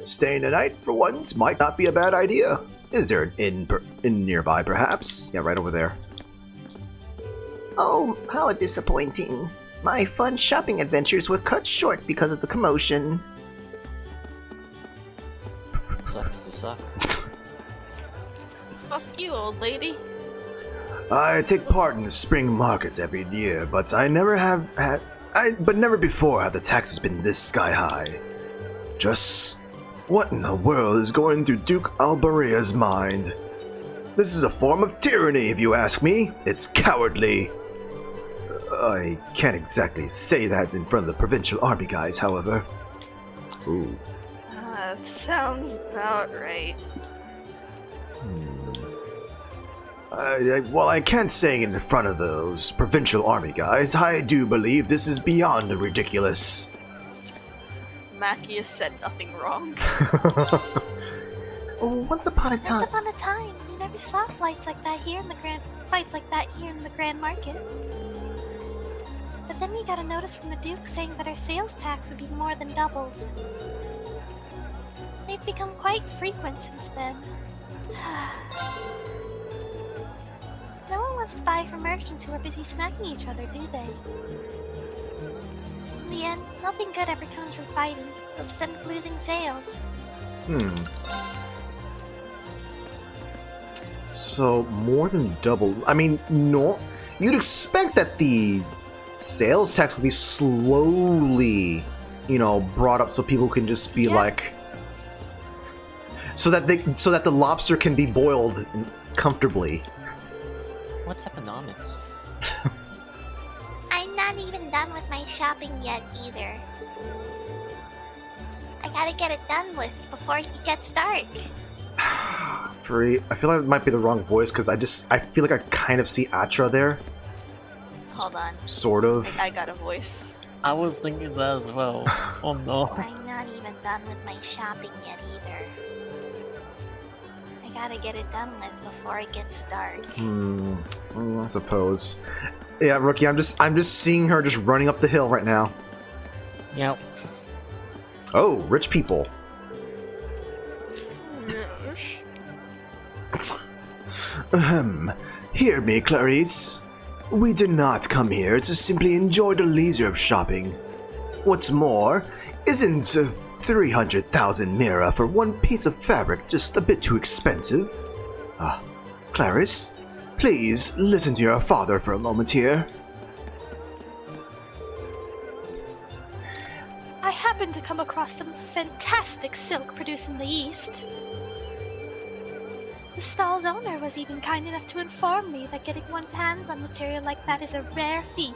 Staying the night for once might not be a bad idea. Is there an inn nearby, perhaps? Yeah, right over there. Oh, how disappointing. My fun shopping adventures were cut short because of the commotion. Sucks to suck. Fuck you, old lady. I take part in the spring market every year, but never before have the taxes been this sky high. Just what in the world is going through Duke Albaria's mind? This is a form of tyranny, if you ask me. It's cowardly. I can't exactly say that in front of the provincial army guys, however. Ooh. Sounds about right. Well, I can't say it in front of those provincial army guys. I do believe this is beyond ridiculous. Mackie has said nothing wrong. Once upon a time. Once upon a time, you never saw fights like that here in the Grand Market. But then we got a notice from the Duke saying that our sales tax would be more than doubled. They've become quite frequent since then. No one wants to buy from merchants who are busy smacking each other, do they? In the end, nothing good ever comes from fighting. They'll just end up losing sales. So, more than double. I mean, no. You'd expect that the sales tax would be slowly, brought up so people can just be like. So that the lobster can be boiled comfortably. What's economics? I'm not even done with my shopping yet either. I gotta get it done with before it gets dark. I feel like it might be the wrong voice because I feel like I kind of see Atra there. Hold on. Sort of. I got a voice. I was thinking that as well. Oh no. I'm not even done with my shopping yet either. I gotta get it done with before it gets dark. I suppose. Yeah, Rookie, I'm just seeing her just running up the hill right now. Yep. Oh, rich people. Hear me, Clarice. We did not come here to simply enjoy the leisure of shopping. What's more, isn't 300,000 mira for one piece of fabric just a bit too expensive? Clarice, please listen to your father for a moment here. I happened to come across some fantastic silk produced in the East. The stall's owner was even kind enough to inform me that getting one's hands on material like that is a rare feat.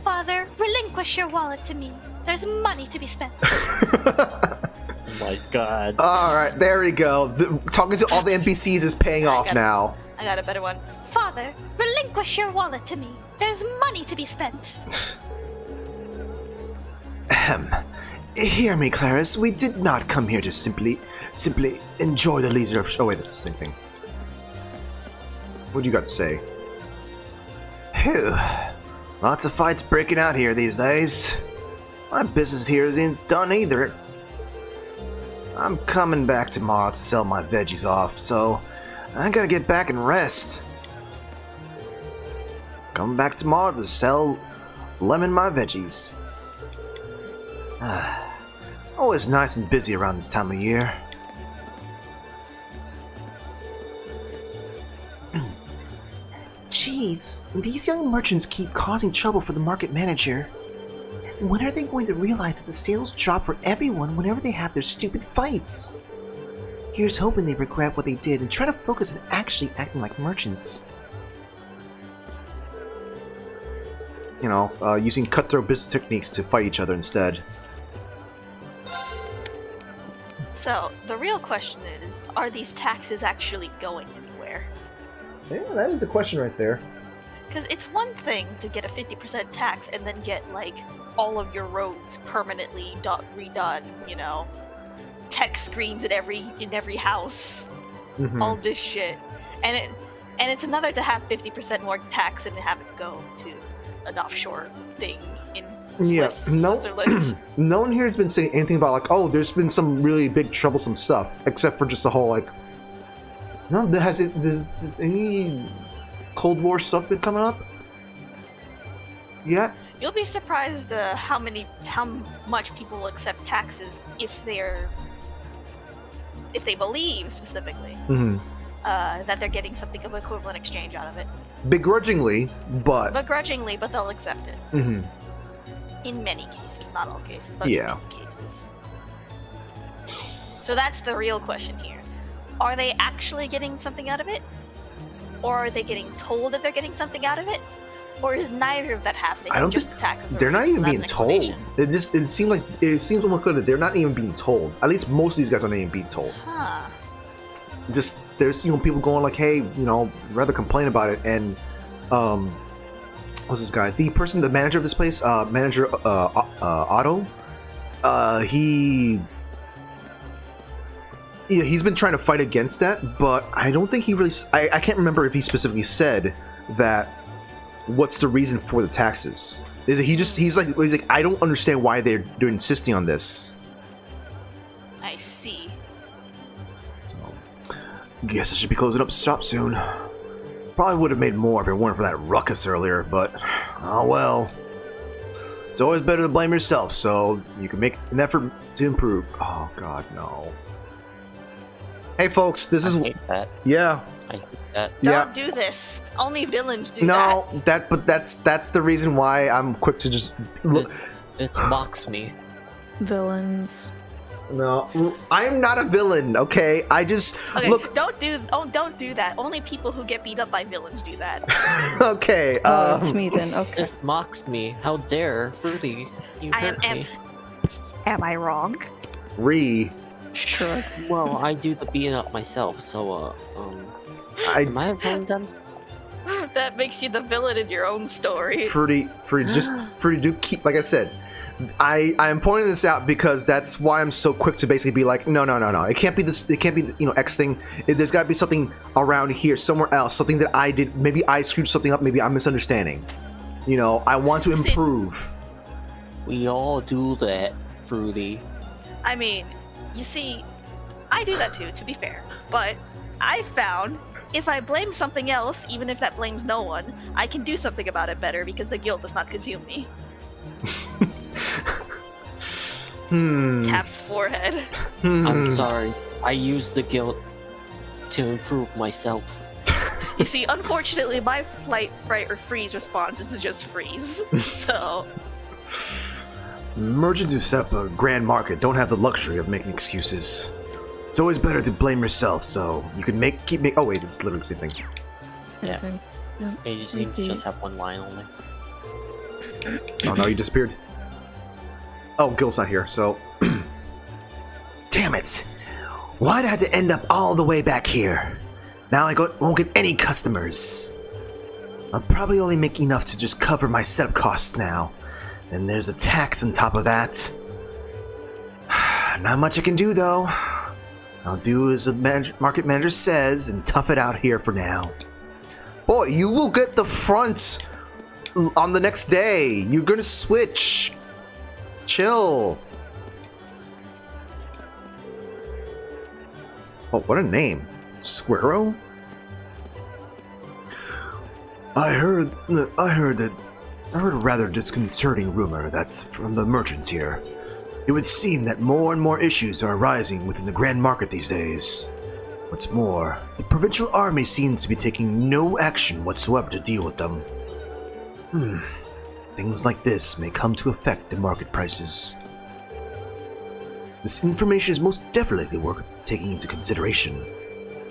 Father, relinquish your wallet to me. There's money to be spent. Oh my god. Alright, there we go. Talking to all the NPCs is paying off now. I got a better one. Father, relinquish your wallet to me. There's money to be spent. Hear me, Clarice. We did not come here to simply enjoy the leisure of... Oh, wait, that's the same thing. What do you got to say? Phew. Lots of fights breaking out here these days. My business here isn't done either. I'm coming back tomorrow to sell my veggies off, so I gotta get back and rest. Coming back tomorrow to sell lemon my veggies. Always nice and busy around this time of year. Jeez, these young merchants keep causing trouble for the market manager. When are they going to realize that the sales drop for everyone whenever they have their stupid fights? Here's hoping they regret what they did and try to focus on actually acting like merchants. Using cutthroat business techniques to fight each other instead. So, the real question is, are these taxes actually going anywhere? Yeah, that is a question right there. Because it's one thing to get a 50% tax and then get, all of your roads permanently redone, tech screens in every house, all this shit. And it's another to have 50% more tax and have it go to an offshore thing in Yeah, no, Switzerland. no one here has been saying anything about like, oh, there's been some really big troublesome stuff, except for just the whole like. No, has any Cold War stuff been coming up? Yeah. You'll be surprised how much people will accept taxes if they believe specifically that they're getting something of equivalent exchange out of it. Begrudgingly, but they'll accept it. In many cases, not all cases, but in many cases. So that's the real question here. Are they actually getting something out of it? Or are they getting told that they're getting something out of it? Or is neither of that happening? I don't just think the taxes they're not even being told. It seems almost clear that they're not even being told. At least most of these guys are not even being told. Huh. Just there's people going like, hey, rather complain about it. And what's this guy? The manager of this place, manager Otto. He's been trying to fight against that, but I don't think he really. I can't remember if he specifically said that. What's the reason for the taxes? Is it he's like I don't understand why they're insisting on this. I see. So, guess I should be closing up shop soon. Probably would have made more if it weren't for that ruckus earlier, but oh well. It's always better to blame yourself, so you can make an effort to improve. Oh God, no. Hey folks, this is that. Yeah. I hate that. Don't do this. Only villains do that. No, that's the reason why I'm quick to just look. It mocks me. Villains. No, I am not a villain. Okay, I just look. Don't do that. Only people who get beat up by villains do that. Okay. It's me then. Okay. This mocks me. How dare, Fruity? You hurt me. Am I wrong? Sure. Well, I do the beating up myself, so am I a villain then? That makes you the villain in your own story. Fruity, do keep. Like I said, I am pointing this out because that's why I'm so quick to basically be like, no. It can't be this. It can't be X thing. There's got to be something around here, somewhere else. Something that I did. Maybe I screwed something up. Maybe I'm misunderstanding. I want to improve. We all do that, Fruity. I mean, you see, I do that too, to be fair. But I found if I blame something else, even if that blames no one, I can do something about it better because the guilt does not consume me. Taps forehead. I'm sorry. I used the guilt to improve myself. You see, unfortunately, my flight, fright, or freeze response is to just freeze. So. Merchants who set up a grand market don't have the luxury of making excuses. It's always better to blame yourself, so you can keep making. Oh wait, it's literally the same thing. Yeah. You seem to just have one line only. Oh no, you disappeared. Oh, Gil's not here, so. Damn it! Why'd I have to end up all the way back here? Now I won't get any customers. I'll probably only make enough to just cover my setup costs now. And there's a tax on top of that. Not much I can do though. I'll do as the market manager says and tough it out here for now. Boy, you will get the front on the next day. You're gonna switch. Chill. Oh, what a name. Squirrel? I heard a rather disconcerting rumor that's from the merchants here. It would seem that more and more issues are arising within the Grand Market these days. What's more, the provincial army seems to be taking no action whatsoever to deal with them. Things like this may come to affect the market prices. This information is most definitely worth taking into consideration.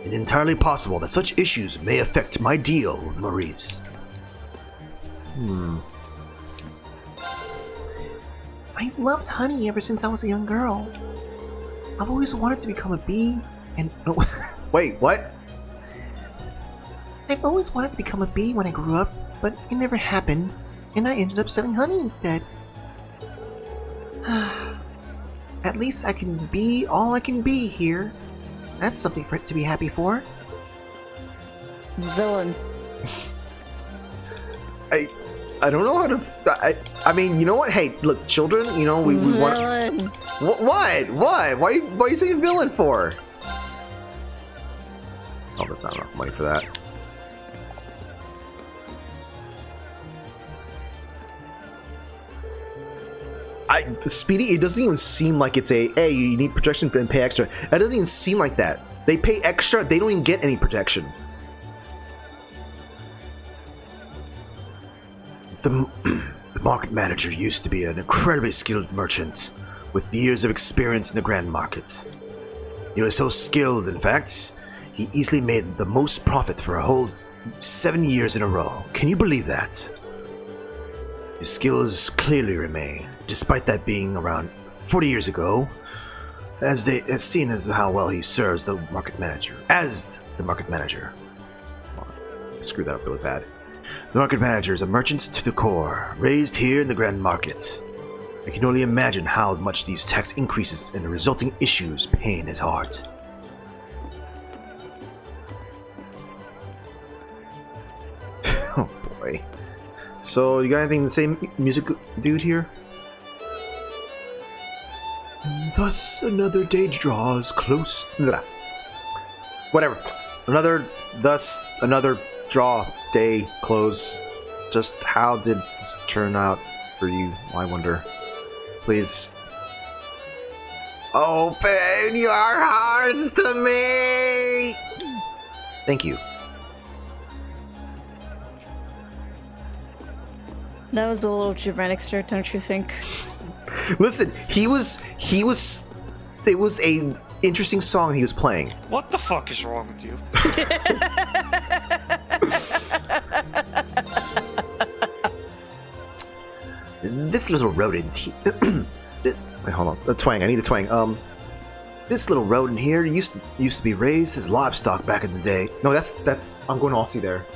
It's entirely possible that such issues may affect my deal with Maurice. I've loved honey ever since I was a young girl. I've always wanted to become a bee, and Wait, what? I've always wanted to become a bee when I grew up, but it never happened, and I ended up selling honey instead. At least I can be all I can be here. That's something for it to be happy for. Villain. I don't know how to. I mean, you know what? Hey, look, children. You know, we want. Villain. What? Why? Why are you saying villain for? Oh, that's not enough money for that. Speedy, it doesn't even seem like it's a, hey, you need protection and pay extra. That doesn't even seem like that. They pay extra, they don't even get any protection. The market manager used to be an incredibly skilled merchant with years of experience in the grand market. He was so skilled, in fact, he easily made the most profit for a whole 7 years in a row. Can you believe that? His skills clearly remain, despite that being around 40 years ago, as seen as how well he serves the market manager. As the market manager. I screwed that up really bad. The market manager is a merchant to the core, raised here in the grand market. I can only imagine how much these tax increases and the resulting issues pain his heart. Oh boy. So, you got anything to say, music dude here? And thus another day draws close. Whatever. Another draw day close. Just how did this turn out for you? I wonder. Please. Open your hearts to me! Thank you. That was a little dramatic start, don't you think? Listen, it was a interesting song he was playing. What the fuck is wrong with you? This little rodent. Wait, hold on. The twang. I need the twang. This little rodent here used to be raised as livestock back in the day. No, that's. I'm going to all see there.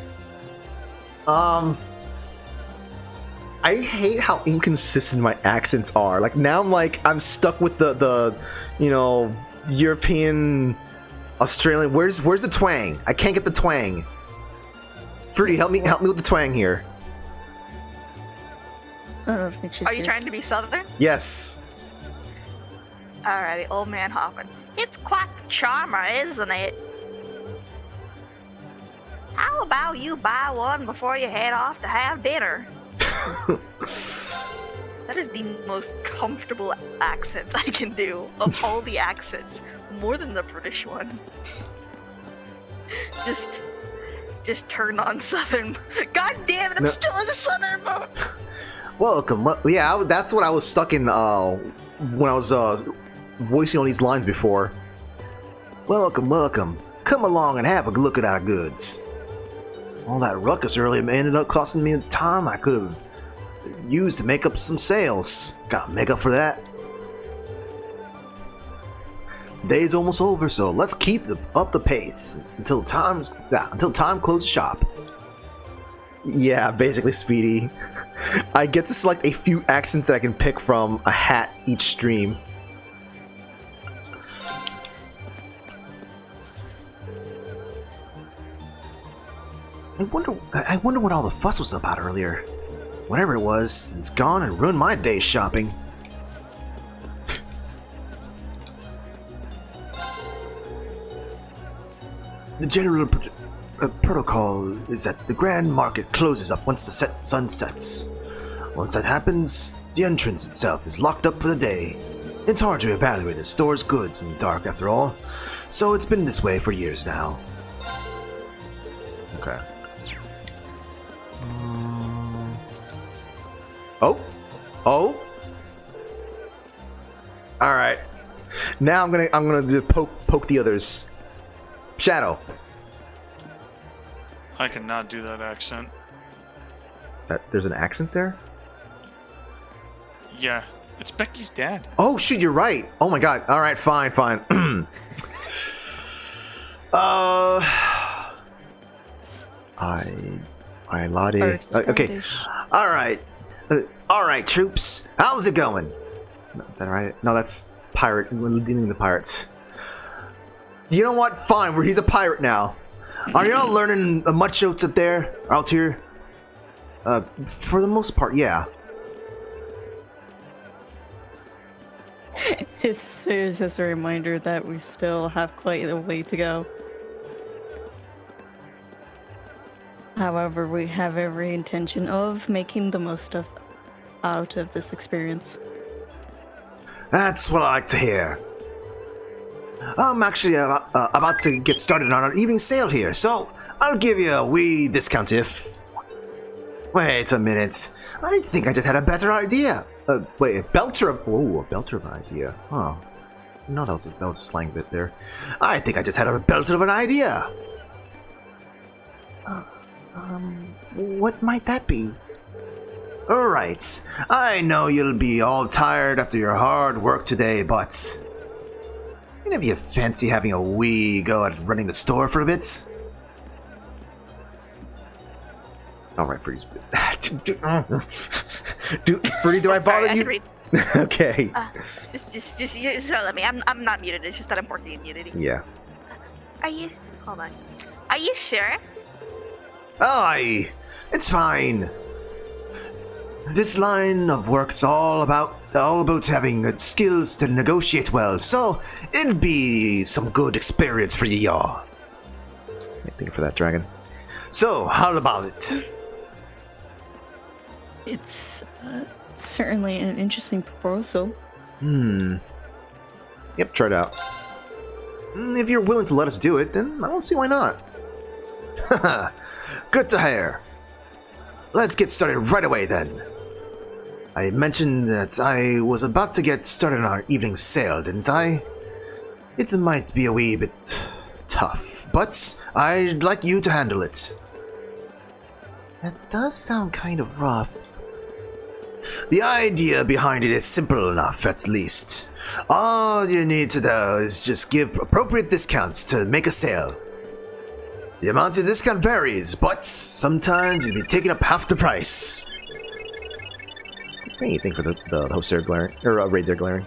I hate how inconsistent my accents are. Like now I'm stuck with the European, Australian. Where's the twang? I can't get the twang. Fruity, help me with the twang here. I don't think she's Are you here. trying to be southern? Yes. Alrighty, old man hopping. It's quite the charmer, isn't it? How about you buy one before you head off to have dinner? That is the most comfortable accent I can do of all the accents, more than the British one. Just turn on southern. God damn it! I'm still in the southern mode. Welcome. Yeah, that's what I was stuck in when I was voicing all these lines before. Welcome. Come along and have a look at our goods. All that ruckus earlier ended up costing me the time I could have used to make up some sales. Gotta make up for that. Day's almost over, so let's keep up the pace until time closes shop. Yeah, basically, Speedy. I get to select a few accents that I can pick from a hat each stream. I wonder what all the fuss was about earlier. Whatever it was, it's gone and ruined my day's shopping. The general protocol is that the grand market closes up once the sun sets. Once that happens, the entrance itself is locked up for the day. It's hard to evaluate the store's goods in the dark after all, so it's been this way for years now. Okay. Oh. All right. Now I'm gonna poke the others. Shadow. I cannot do that accent. There's an accent there? Yeah, it's Becky's dad. Oh shoot, you're right. Oh my god. All right, fine. I lauded. Okay. All right, troops. How's it going? No, is that right? No, that's pirate. We're dealing with the pirates. You know what? Fine. He's a pirate now. Are y'all learning much out here? For the most part, yeah. It serves as a reminder that we still have quite a way to go. However, we have every intention of making the most out of this experience. That's what I like to hear. I'm actually about to get started on our evening sale here, so I'll give you a wee discount if... Wait a minute. I think I just had a better idea. Wait, a belter of... Whoa, a belter of an idea. Huh. No, that was a slang bit there. I think I just had a belter of an idea. What might that be? Alright. I know you'll be all tired after your hard work today, but... Wouldn't it be fancy having a wee go at running the store for a bit? Alright, Freeze. Fruity, do I bother you? Read. Okay. Just let me. I'm not muted. It's just that I'm working in Unity. Yeah. Are you? Hold on. Are you sure? Aye, it's fine. This line of work's all about having good skills to negotiate well, so it'd be some good experience for you all. Thank you for that, dragon. So, how about it? It's certainly an interesting proposal. Yep, try it out. If you're willing to let us do it, then I don't see why not. Haha, good to hear. Let's get started right away then. I mentioned that I was about to get started on our evening sale, didn't I? It might be a wee bit tough, but I'd like you to handle it. That does sound kind of rough. The idea behind it is simple enough, at least. All you need to do is just give appropriate discounts to make a sale. The amount of discount varies, but sometimes you'll be taking up half the price. Anything for the host there glaring, or raid there glaring.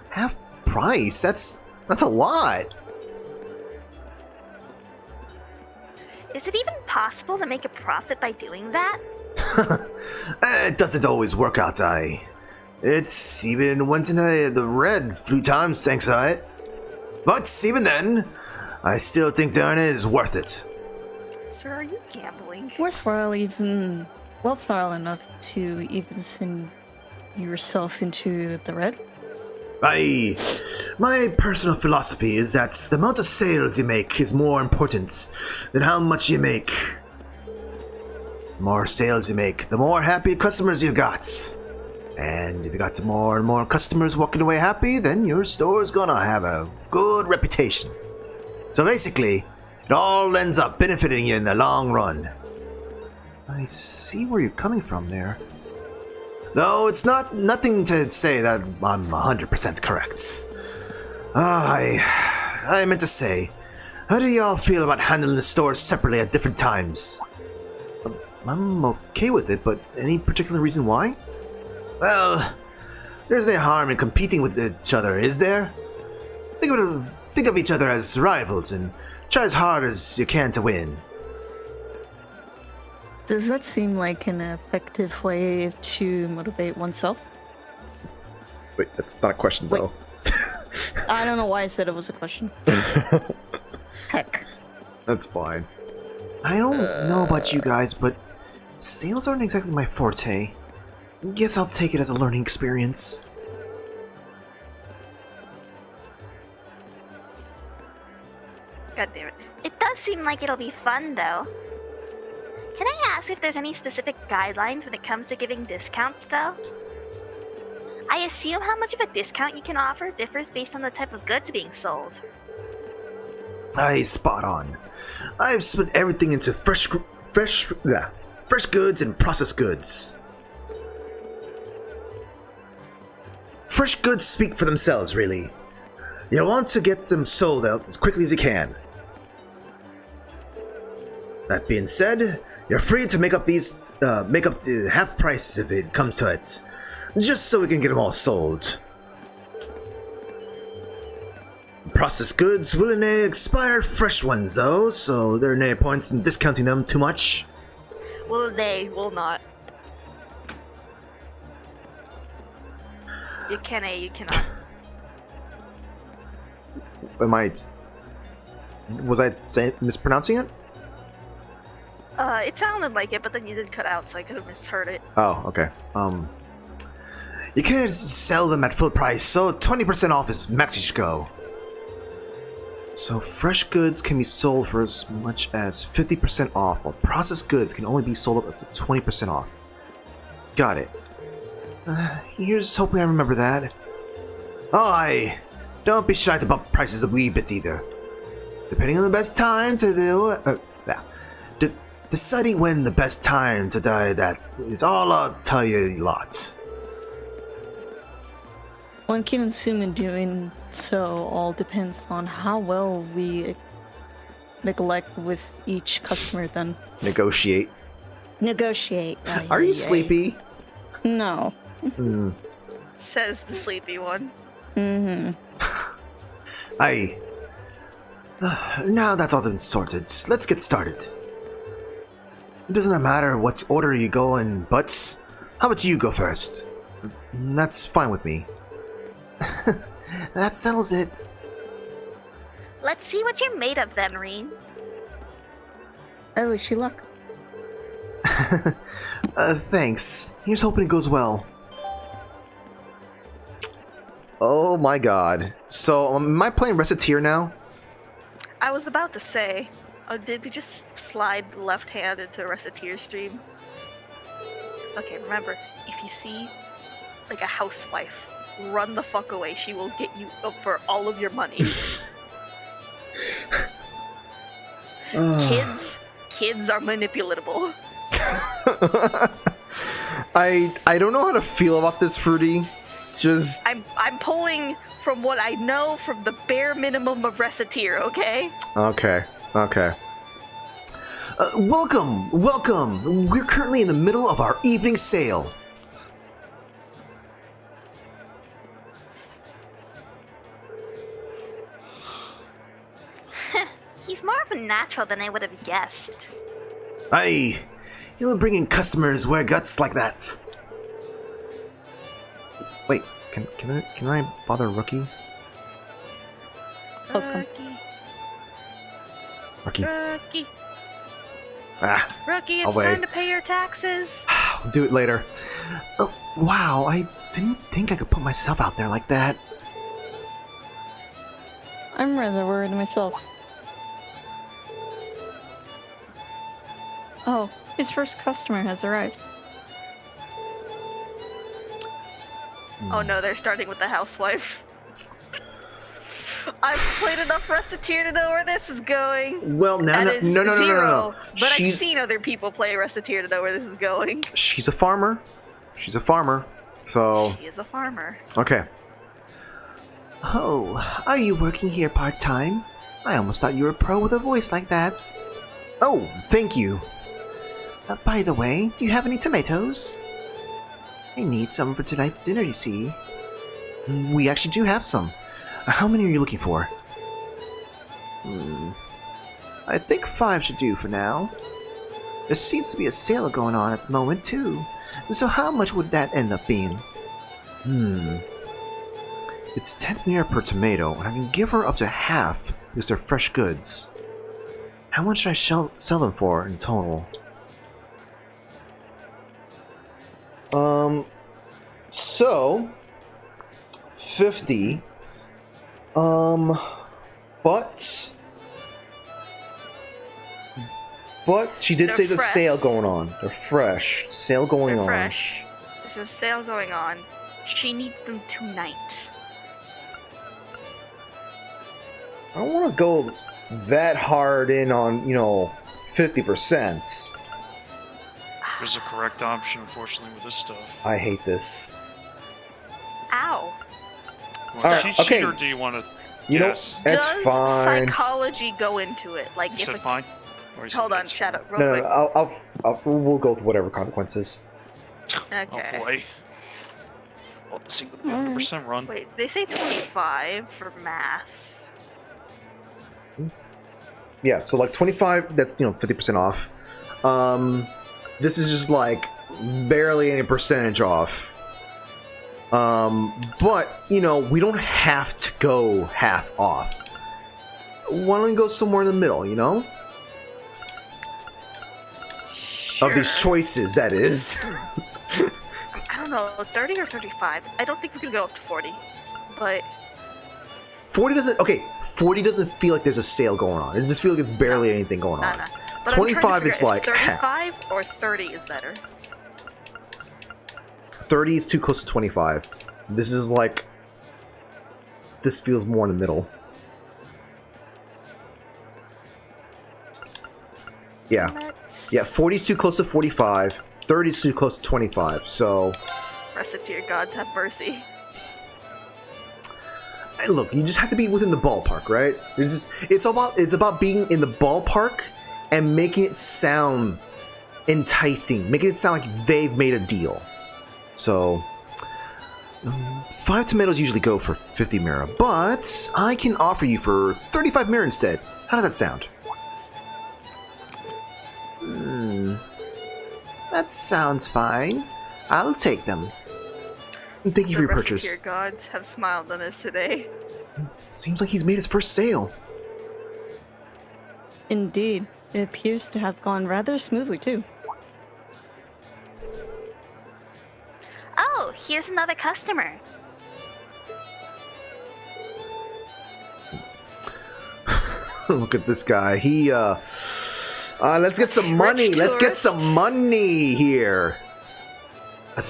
Half price? That's a lot. Is it even possible to make a profit by doing that? It doesn't always work out, It's even went into the red a few times thanks to it. But even then, I still think doing it is worth it. Sir, are you gambling? Worthwhile enough to even send yourself into the red? My personal philosophy is that the amount of sales you make is more important than how much you make. The more sales you make, the more happy customers you got. And if you got more and more customers walking away happy, then your store's gonna have a good reputation. So basically, it all ends up benefiting you in the long run. I see where you're coming from there. Though it's nothing to say that I'm 100% correct. I meant to say, how do y'all feel about handling the stores separately at different times? I'm okay with it, but any particular reason why? Well, there's no harm in competing with each other, is there? Think of each other as rivals and try as hard as you can to win. Does that seem like an effective way to motivate oneself? Wait, that's not a question, though. I don't know why I said it was a question. Heck. That's fine. I don't know about you guys, but sales aren't exactly my forte. Guess I'll take it as a learning experience. God damn it. It does seem like it'll be fun, though. Can I ask if there's any specific guidelines when it comes to giving discounts, though? I assume how much of a discount you can offer differs based on the type of goods being sold. Spot on. I've split everything into fresh goods and processed goods. Fresh goods speak for themselves, really. You want to get them sold out as quickly as you can. That being said, you're free to make up the half price if it comes to it, just so we can get them all sold. Processed goods will enable expired fresh ones though, so there are no points in discounting them too much. Well, they will not. You cannot. Was I mispronouncing it? It sounded like it, but then you did cut out, so I could have misheard it. Oh, okay. You can't sell them at full price, so 20% off is max you go. So fresh goods can be sold for as much as 50% off, while processed goods can only be sold up to 20% off. Got it. Here's hoping I remember that. Aye, don't be shy to bump prices a wee bit either. Depending on the best time to do deciding when the best time to die, that is all I'll tell you a lot. One can assume in doing so all depends on how well we neglect with each customer then. Negotiate. Negotiate. Are you sleepy? No. Says the sleepy one. Mm-hmm. Now that's all been sorted, let's get started. It doesn't matter what order you go in, but how about you go first? That's fine with me. That settles it. Let's see what you're made of then, Reen. I wish you luck. Thanks. Here's hoping it goes well. Oh my god. So, am I playing Recettear now? I was about to say, did we just slide left hand into a Recettear stream? Okay, remember, if you see, like, a housewife, run the fuck away. She will get you up for all of your money. Kids are manipulatable. I don't know how to feel about this, Fruity. Just... I'm pulling from what I know from the bare minimum of Recettear, okay? Okay. Welcome! We're currently in the middle of our evening sale. He's more of a natural than I would have guessed. Aye, you'll bring in customers wear guts like that. Wait, can I bother Rookie? Rookie. Rookie, it's I'll time wait. to pay your taxes. I'll do it later. Oh, wow, I didn't think I could put myself out there like that. I'm rather worried myself. Oh, his first customer has arrived. Oh no, they're starting with the housewife. I've played enough Recettear to know where this is going. Well, now, That is no. zero, But I've She's seen other people play Recettear to know where this is going. she's a farmer. So She is a farmer. okay. Oh, are you working here part-time? I almost thought you were a pro with a voice like that. Oh, thank you. By the way, do you have any tomatoes? I need some for tonight's dinner, you see. We actually do have some. How many are you looking for? I think 5 should do for now. There seems to be a sale going on at the moment, too. So how much would that end up being? It's 10 lira per tomato, and I can give her up to half because they're fresh goods. How much should I sell them for in total? So 50. But she did They're say there's a fresh. sale going on. They're fresh. Sale going on. Fresh. There's a sale going on. She needs them tonight. I don't want to go that hard in on, 50%. There's a correct option, unfortunately, with this stuff. I hate this. Ow. Want Alright, to cheat sheet, okay. or do you want to You know, guess? that's Does fine. psychology go into it? Like, You if said a, fine? Or you said hold on, that's shut fine? up, real No, quick. we'll go with whatever consequences. Okay. Oh boy. Well, this ain't gonna be 100% run. Wait, they say 25 for math. Yeah, so like 25, that's 50% off. This is just like barely any percentage off. But, you know, we don't have to go half off. Why don't we go somewhere in the middle, you know? Sure. Of these choices, that is. I don't know, 30 or 35. I don't think we can go up to 40, but 40 doesn't. Okay, 40 doesn't feel like there's a sale going on. It just feels like it's barely anything going on. nah. But 25 is like 35 or 30 is better. 30 is too close to 25. This is like. This feels more in the middle. Yeah. Yeah, 40 is too close to 45. 30 is too close to 25. So. Recettear gods have mercy. Hey, look, you just have to be within the ballpark, right? It's about being in the ballpark and making it sound enticing, making it sound like they've made a deal. So, 5 tomatoes usually go for 50 mira, but I can offer you for 35 mira instead. How does that sound? That sounds fine. I'll take them. Thank you for your purchase. The Recettear gods have smiled on us today. Seems like he's made his first sale. Indeed. It appears to have gone rather smoothly, too. Oh, here's another customer. Look at this guy. Let's get some money. Rich Let's get tourist. some money here. A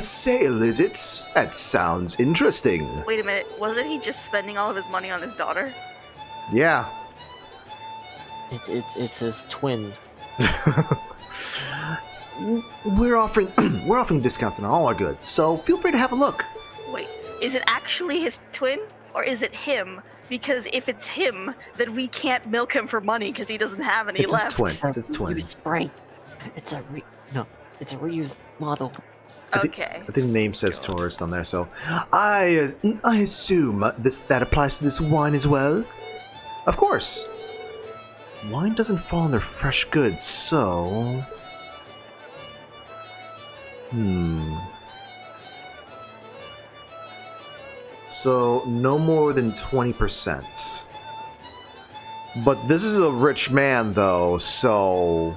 sale, is it? That sounds interesting. Wait a minute, wasn't he just spending all of his money on his daughter? Yeah. It's his twin. We're offering discounts on all our goods, so feel free to have a look. Wait, is it actually his twin? Or is it him? Because if it's him, then we can't milk him for money because he doesn't have any It's left. his twin. It's his twin. Reused spring. It's a reused model. Okay. I think the name says tourist on there, so I assume that applies to this wine as well. Of course. Wine doesn't fall under fresh goods, so. So no more than 20%. But this is a rich man, though, so.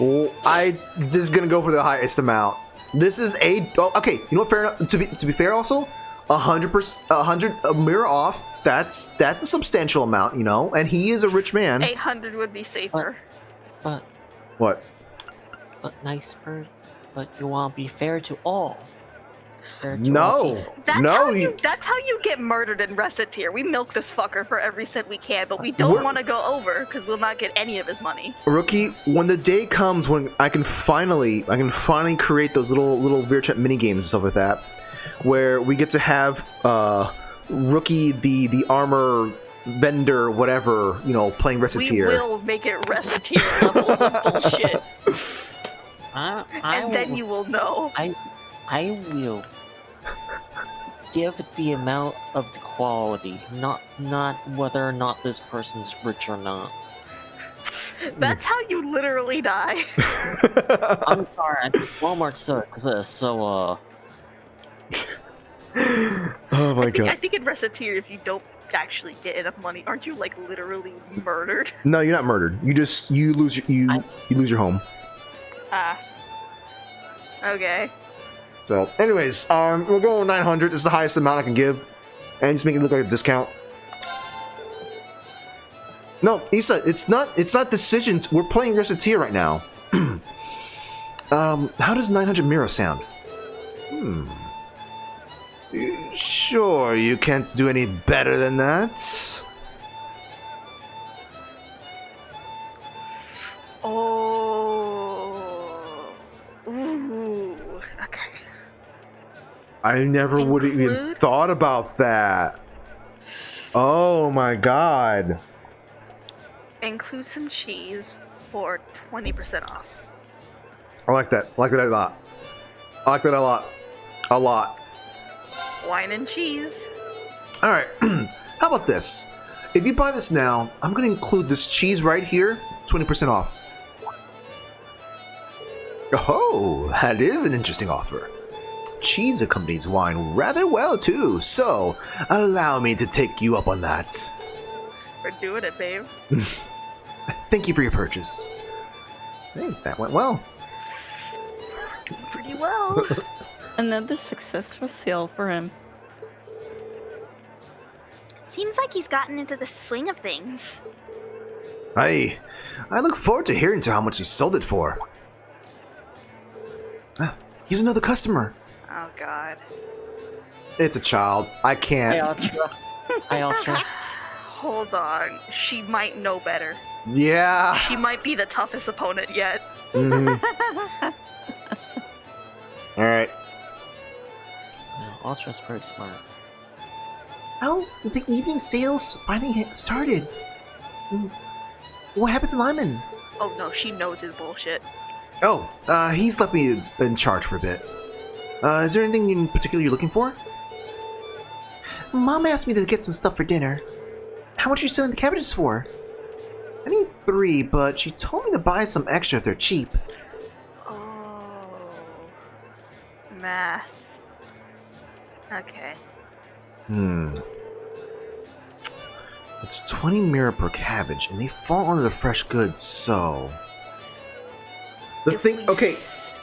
Well, I just gonna go for the highest amount. This is okay. You know what? Fair enough. To be fair, also, 100%, 100 a mirror off. That's a substantial amount, you know. And he is a rich man. 800 would be safer. But What? nice bird. But you want to be fair to all. Fair to all No, people. That's how you get murdered in Recettear. We milk this fucker for every cent we can, but we don't We're- want to go over because we'll not get any of his money. Rookie. When the day comes when I can finally create those little VRChat mini games and stuff like that, where we get to have Rookie the armor vendor, whatever, you know, playing We Recettear. will make it Recettear levels of bullshit, and then you will know. I will give the amount of the quality, not whether or not this person's rich or not. That's how you literally die. I'm sorry, Walmart still exists, so Oh my I god. think in Recettear, if you don't actually get enough money, aren't you like literally murdered? No, you're not murdered. You lose your home. Ah. Okay. So, anyways, we're going with 900. It's the highest amount I can give, and just make it look like a discount. No, Issa, it's not decisions. We're playing Recettear right now. How does 900 Miro sound? Sure, you can't do any better than that. Oh. Ooh. Okay. I never would have even Include? thought about that. Oh my god. Include some cheese for 20% off. I like that. I like that a lot. I like that a lot. A lot. Wine and cheese. Alright. How about this? If you buy this now, I'm going to include this cheese right here, 20% off. Oh, that is an interesting offer. Cheese accompanies wine rather well too, so allow me to take you up on that. We're doing it, babe. Thank you for your purchase. Hey, that went well. Pretty well. Another successful sale for him. Seems like he's gotten into the swing of things. I look forward to hearing to how much he sold it for. Ah, here's another customer. Oh god. It's a child. I can't. Hi, Ultra. Hold on. She might know better. Yeah. She might be the toughest opponent yet. Mhm. All right. No, Ultra's pretty smart. Oh, the evening sales finally started. What happened to Lyman? Oh no, she knows his bullshit. Oh, he's left me in charge for a bit. Is there anything in particular you're looking for? Mom asked me to get some stuff for dinner. How much are you selling the cabbages for? I need 3, but she told me to buy some extra if they're cheap. Oh. Math. Okay. It's 20 mirror per cabbage, and they fall under the fresh goods, so... The If thing... we Okay,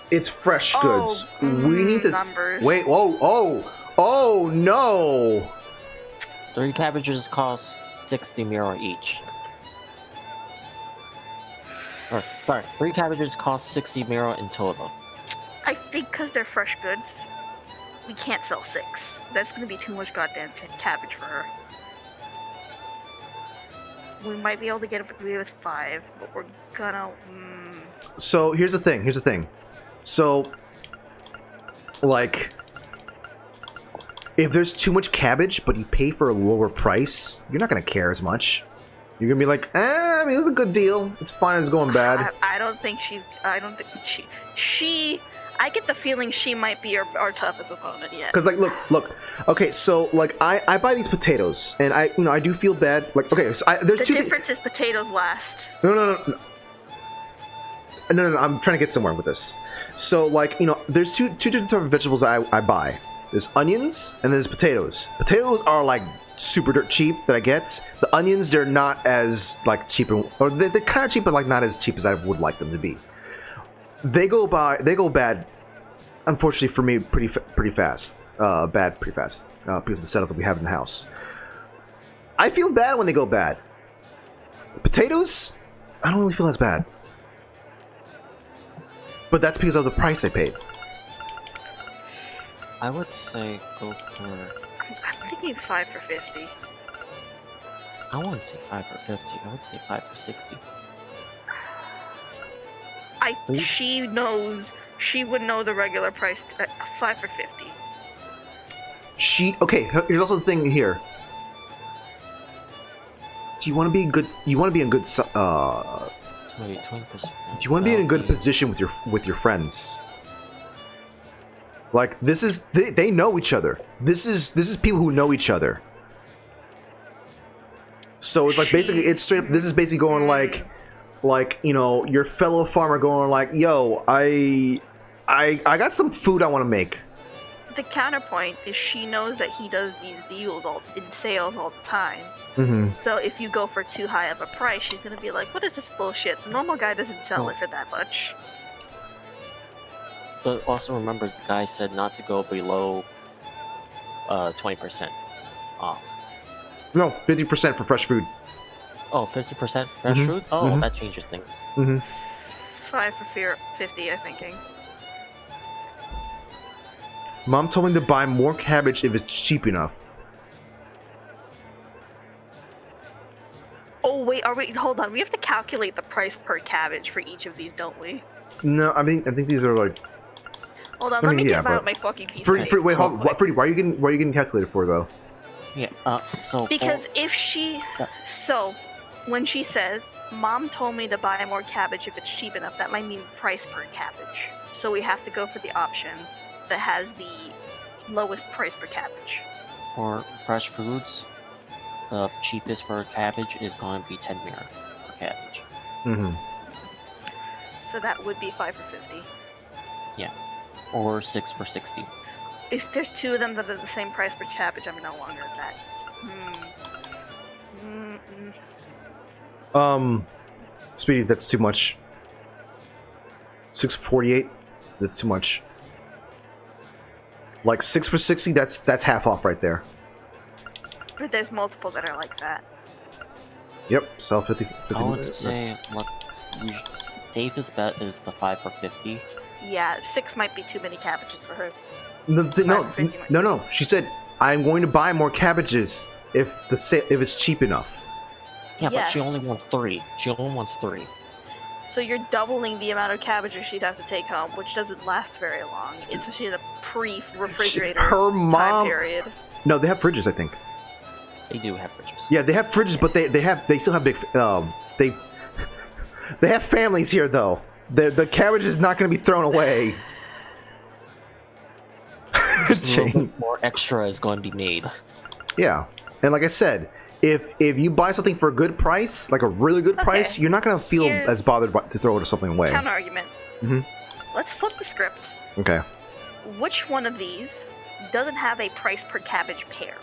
it's fresh goods. We need to... numbers. Wait, oh, no! 3 cabbages cost 60 mirror each. Or, sorry, 3 cabbages cost 60 mirror in total. I think because they're fresh goods, we can't sell 6. That's gonna be too much goddamn cabbage for her. We might be able to get away with 5, but we're gonna... So, here's the thing. So, like... If there's too much cabbage, but you pay for a lower price, you're not gonna care as much. You're gonna be like, I mean, it was a good deal. It's fine, it's going bad. I don't think she... I get the feeling she might be our toughest opponent yet. Because, like, look. Okay, so, like, I buy these potatoes, and I do feel bad. Like, okay, so there's The two... difference is potatoes last. No, I'm trying to get somewhere with this. So, like, there's two different types of vegetables I buy. There's onions, and there's potatoes. Potatoes are, like, super dirt cheap that I get. The onions, they're not as, like, cheap, or they're kind of cheap, but, like, not as cheap as I would like them to be. They go bad, unfortunately for me, pretty fast. Pretty fast, because of the setup that we have in the house. I feel bad when they go bad. Potatoes, I don't really feel as bad. But that's because of the price they paid. I would say go for... I'm thinking 5 for 50. I wouldn't say 5 for 50, I would say 5 for 60. She would know the regular price. 5 for 50. Okay, here's also the thing here. Do you want to be good? You want to be in good? So maybe 20%. Do you want to be in a good position with your friends? Like they know each other. This is people who know each other. So it's like basically it's straight up, this is basically going like your fellow farmer going like, yo, I got some food I want to make. The counterpoint is she knows that he does these deals in sales all the time. Mm-hmm. So if you go for too high of a price, she's gonna be like, what is this bullshit? The normal guy doesn't sell it for that much. But also remember, the guy said not to go below 20% off. No, 50% for fresh food. Oh, 50% fresh fruit? Oh, that changes things. 5 for 50, I'm thinking. Mom told me to buy more cabbage if it's cheap enough. Oh wait, hold on, we have to calculate the price per cabbage for each of these, don't we? No, I think these are like... Hold on, I let mean, me yeah, get out but- my fucking piece Wait, of paper. hold on. Fruity, why are you getting calculated for though? Yeah, so... Because if she... So, when she says, Mom told me to buy more cabbage if it's cheap enough, that might mean price per cabbage. So we have to go for the option that has the lowest price per cabbage. For fresh foods, the cheapest for a cabbage is going to be 10 mirror per cabbage. Mm-hmm. So that would be 5 for 50. Yeah. Or 6 for 60. If there's two of them that are the same price per cabbage, I'm no longer that. Speedy, that's too much. 648, that's too much. Like 6 for 60, that's half off right there. But there's multiple that are like that. Yep, sell 50. I would say what safest bet is the 5 for 50. Yeah, 6 might be too many cabbages for her. No. She said, "I'm going to buy more cabbages if it's cheap enough." Yeah, Yes. but she only wants 3. She only wants 3. So you're doubling the amount of cabbages she'd have to take home, which doesn't last very long, especially in a pre-refrigerator Her mom- time period. No, they have fridges, I think. They do have fridges. Yeah, they have fridges, but they still have big. They have families here though. The cabbage is not going to be thrown away. A little bit more extra is going to be made. Yeah, and like I said, if you buy something for a good price, like a really good price, you're not going to feel as bothered to throw something away. Counter argument. Mhm. Let's flip the script. Okay. Which one of these doesn't have a price per cabbage pair?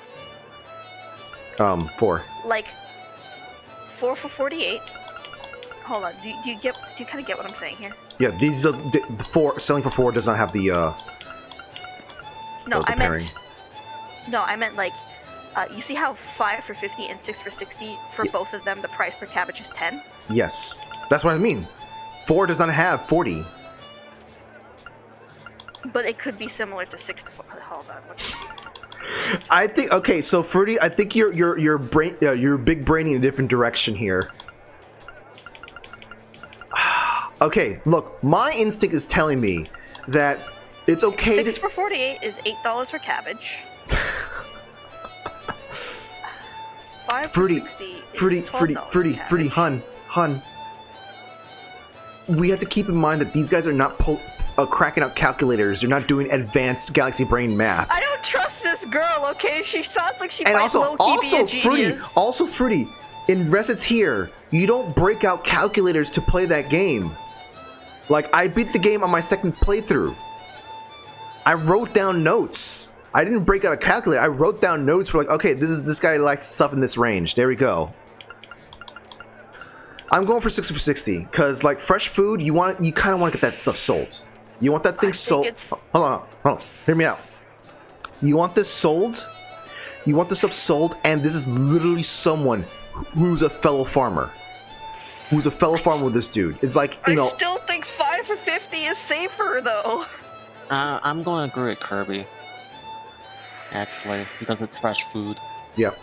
4. Like 4 for 48. Hold on. Do you kind of get what I'm saying here? Yeah, these are the 4. Selling for 4 does not have the. No, the I pairing. meant like, you see how 5 for 50 and 6 for 60 for both of them, the price per cabbage is 10. Yes, that's what I mean. 4 does not have 40. But it could be similar to 6 to 4. Hold on. I think okay. So Fruity, I think you're big braining in a different direction here. Okay, look, my instinct is telling me that it's okay. 6 for 48 is $8 for cabbage. 5 for 60 is $12 for cabbage. hun. We have to keep in mind that these guys are not cracking out calculators. They're not doing advanced galaxy brain math. I don't trust this girl, okay? She sounds like she And might also, low-key be a genius. Fruity, in Recettear, you don't break out calculators to play that game. Like, I beat the game on my second playthrough. I wrote down notes. I didn't break out a calculator. I wrote down notes for like, okay, this guy likes stuff in this range. There we go. I'm going for 6 for 60 because like fresh food, you kind of want to get that stuff sold. You want that thing sold. Hold on. Hear me out. You want this sold. You want this stuff sold, and this is literally someone who's a fellow farmer. Who's a fellow farmer with this dude. It's like, you know. I still think 5 for 50 is safer though. I'm going to agree with Kirby. Actually, because it's fresh food. Yep.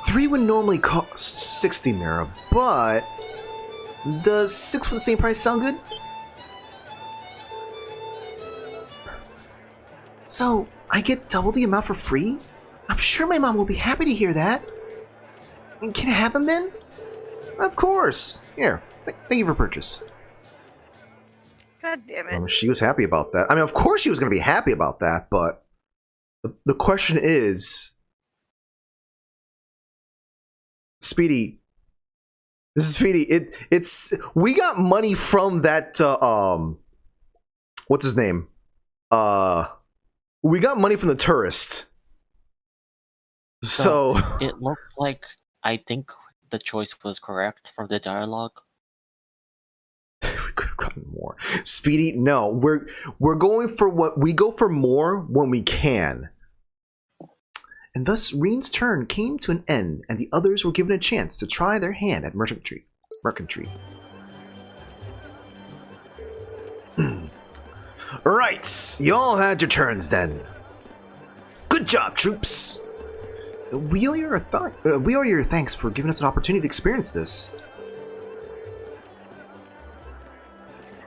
$3 would normally cost 60 Mira, but does 6 for the same price sound good? So, I get double the amount for free? I'm sure my mom will be happy to hear that. Can it happen then? Of course. Here, thank you for purchase. God damn it. She was happy about that. I mean, of course she was going to be happy about that, but the question is, Speedy, this is Speedy. It's we got money from that. What's his name? We got money from the tourist. So it looked like I think the choice was correct from the dialogue. We could have gotten more. Speedy, no. We're going for what we go for more when we can. And thus Reen's turn came to an end, and the others were given a chance to try their hand at merchantry. Right, you all had your turns then. Good job, troops. We owe your thanks for giving us an opportunity to experience this.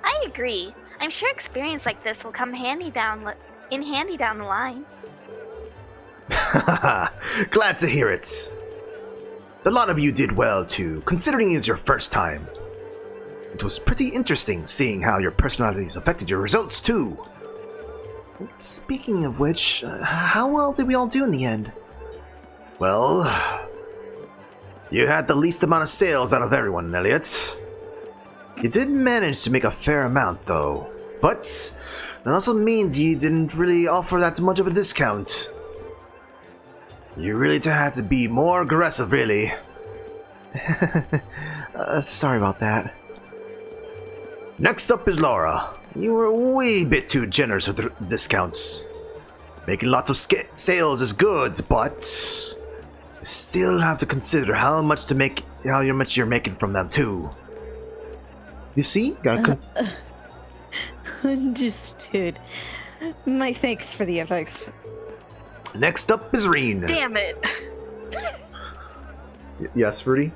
I agree. I'm sure experience like this will come handy down the line. Glad to hear it. A lot of you did well too, considering it is your first time. It was pretty interesting seeing how your personalities affected your results too. Speaking of which, how well did we all do in the end? Well, You had the least amount of sales out of everyone, Elliot. You did manage to make a fair amount, though. But that also means you didn't really offer that much of a discount. You really had to be more aggressive, really. Sorry about that. Next up is Laura. You were a wee bit too generous with the discounts. Making lots of sales is good, but you still have to consider how much you're making from them too. You see? Understood. My thanks for the advice. Next up is Reen. Damn it. Yes, Rudy?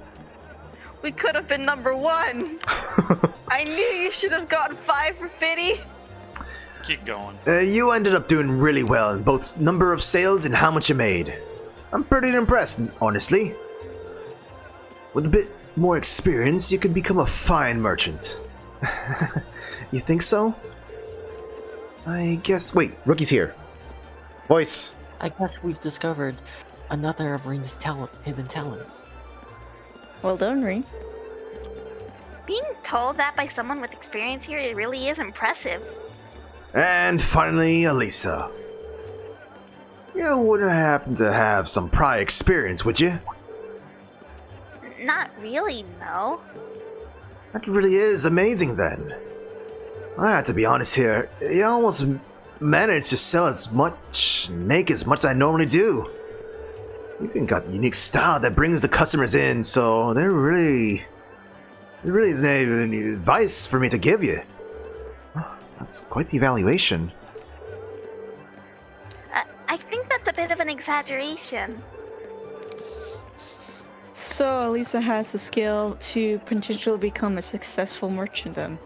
We could have been number 1. I knew you should have gotten 5 for Fitty. Keep going. You ended up doing really well in both number of sales and how much you made. I'm pretty impressed, honestly. With a bit more experience, you could become a fine merchant. You think so? I guess. Wait, Rookie's here. Voice. I guess we've discovered another of Reen's hidden talents. Well done, Reen. Being told that by someone with experience here, it really is impressive. And finally, Elisa. You wouldn't happen to have some prior experience, would you? Not really, no. That really is amazing, then. I have to be honest here. You almost managed to sell as much, make as much as I normally do. You've even got a unique style that brings the customers in, so there really isn't any advice for me to give you. That's quite the evaluation. I think that's a bit of an exaggeration. So Elisa has the skill to potentially become a successful merchant then.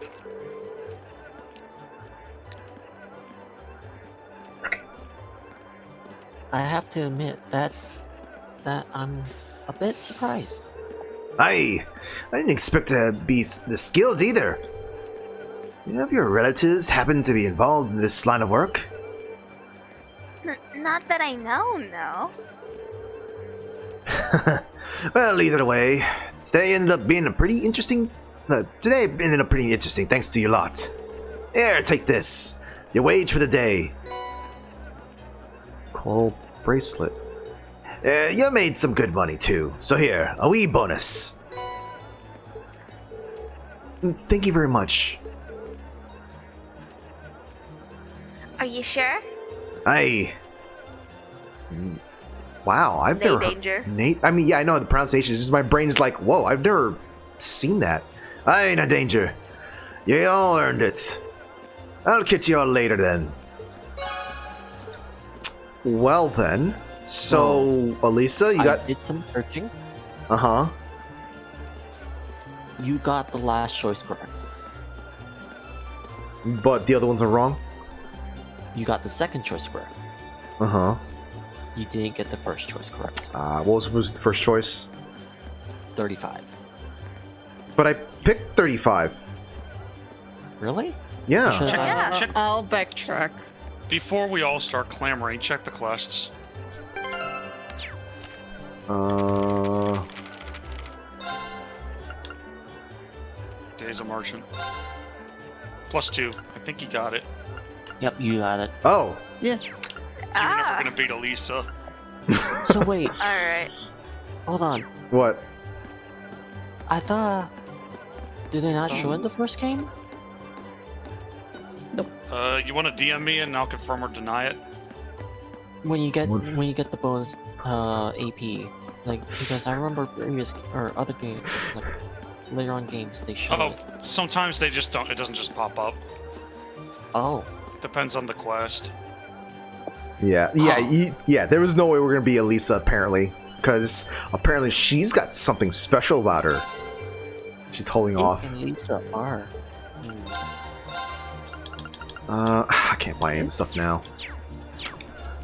I have to admit that I'm a bit surprised. I didn't expect to be this skilled either. Any of your relatives happen to be involved in this line of work? Not that I know, no. Well, either way, today ended up pretty interesting thanks to you lot. Here, take this. Your wage for the day. Coral bracelet. You made some good money too, so here, a wee bonus. Thank you very much. Are you sure? Wow, I've No never danger. Nate. I mean, yeah, I know the pronunciation. It's just my brain is like, whoa, I've never seen that. Aye, no danger. You all earned it. I'll catch you all later then. Well then, so Elisa, you I got. did some searching. Uh-huh. You got the last choice correct. But the other ones are wrong. You got the second choice correct. Uh-huh. You didn't get the first choice correct. What was the first choice? 35. But I picked 35. Really? Yeah. You should- Yeah. Check. I'll backtrack. Before we all start clamoring, check the quests. Days of Merchant. +2. I think you got it. Yep, you got it. Oh. Yes. You're Ah. never gonna beat Elisa. So wait, Alright. hold on. What? I thought... Did they not show in the first game? You want to DM me and I'll confirm or deny it? When you get the bonus AP, like, because I remember previous or other games, like later on games, they show Oh, it. sometimes they just don't. It doesn't just pop up. Oh, Depends on the quest. Yeah. Yeah. There was no way we're gonna be Elisa apparently, because apparently she's got something special about her. She's holding off. and Lisa are. I can't buy any stuff now.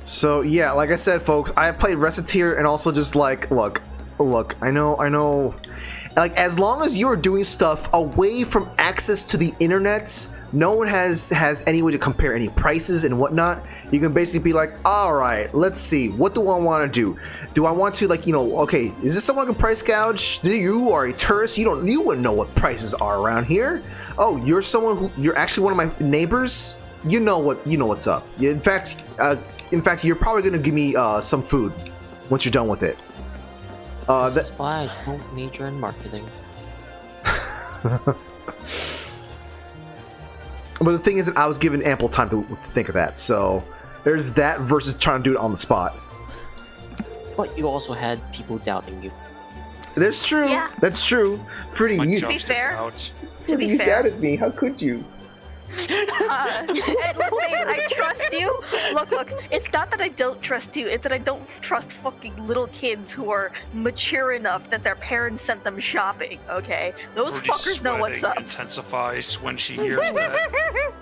So yeah, like I said, folks, I played Recettear and also just like, look, I know. Like, as long as you're doing stuff away from access to the internet, no one has any way to compare any prices and whatnot. You can basically be like, all right, let's see, what do I want to do? Do I want to, like, you know, okay, is this someone who can price gouge? You are a tourist, you wouldn't know what prices are around here. Oh, you're you're actually one of my neighbors. You know what's up. In fact, you're probably gonna give me some food once you're done with it. That's why I don't major in marketing. But the thing is that I was given ample time to think of that, so there's that versus trying to do it on the spot. But you also had people doubting you. That's true. Yeah. That's true. Pretty. My You, To be job's fair- out. To be you fair, doubted me. How could you? hey, look, babe, I trust you. Look, it's not that I don't trust you, it's that I don't trust fucking little kids who are mature enough that their parents sent them shopping, okay? Those Rudy's fuckers know what's sweating up. intensifies when she hears that.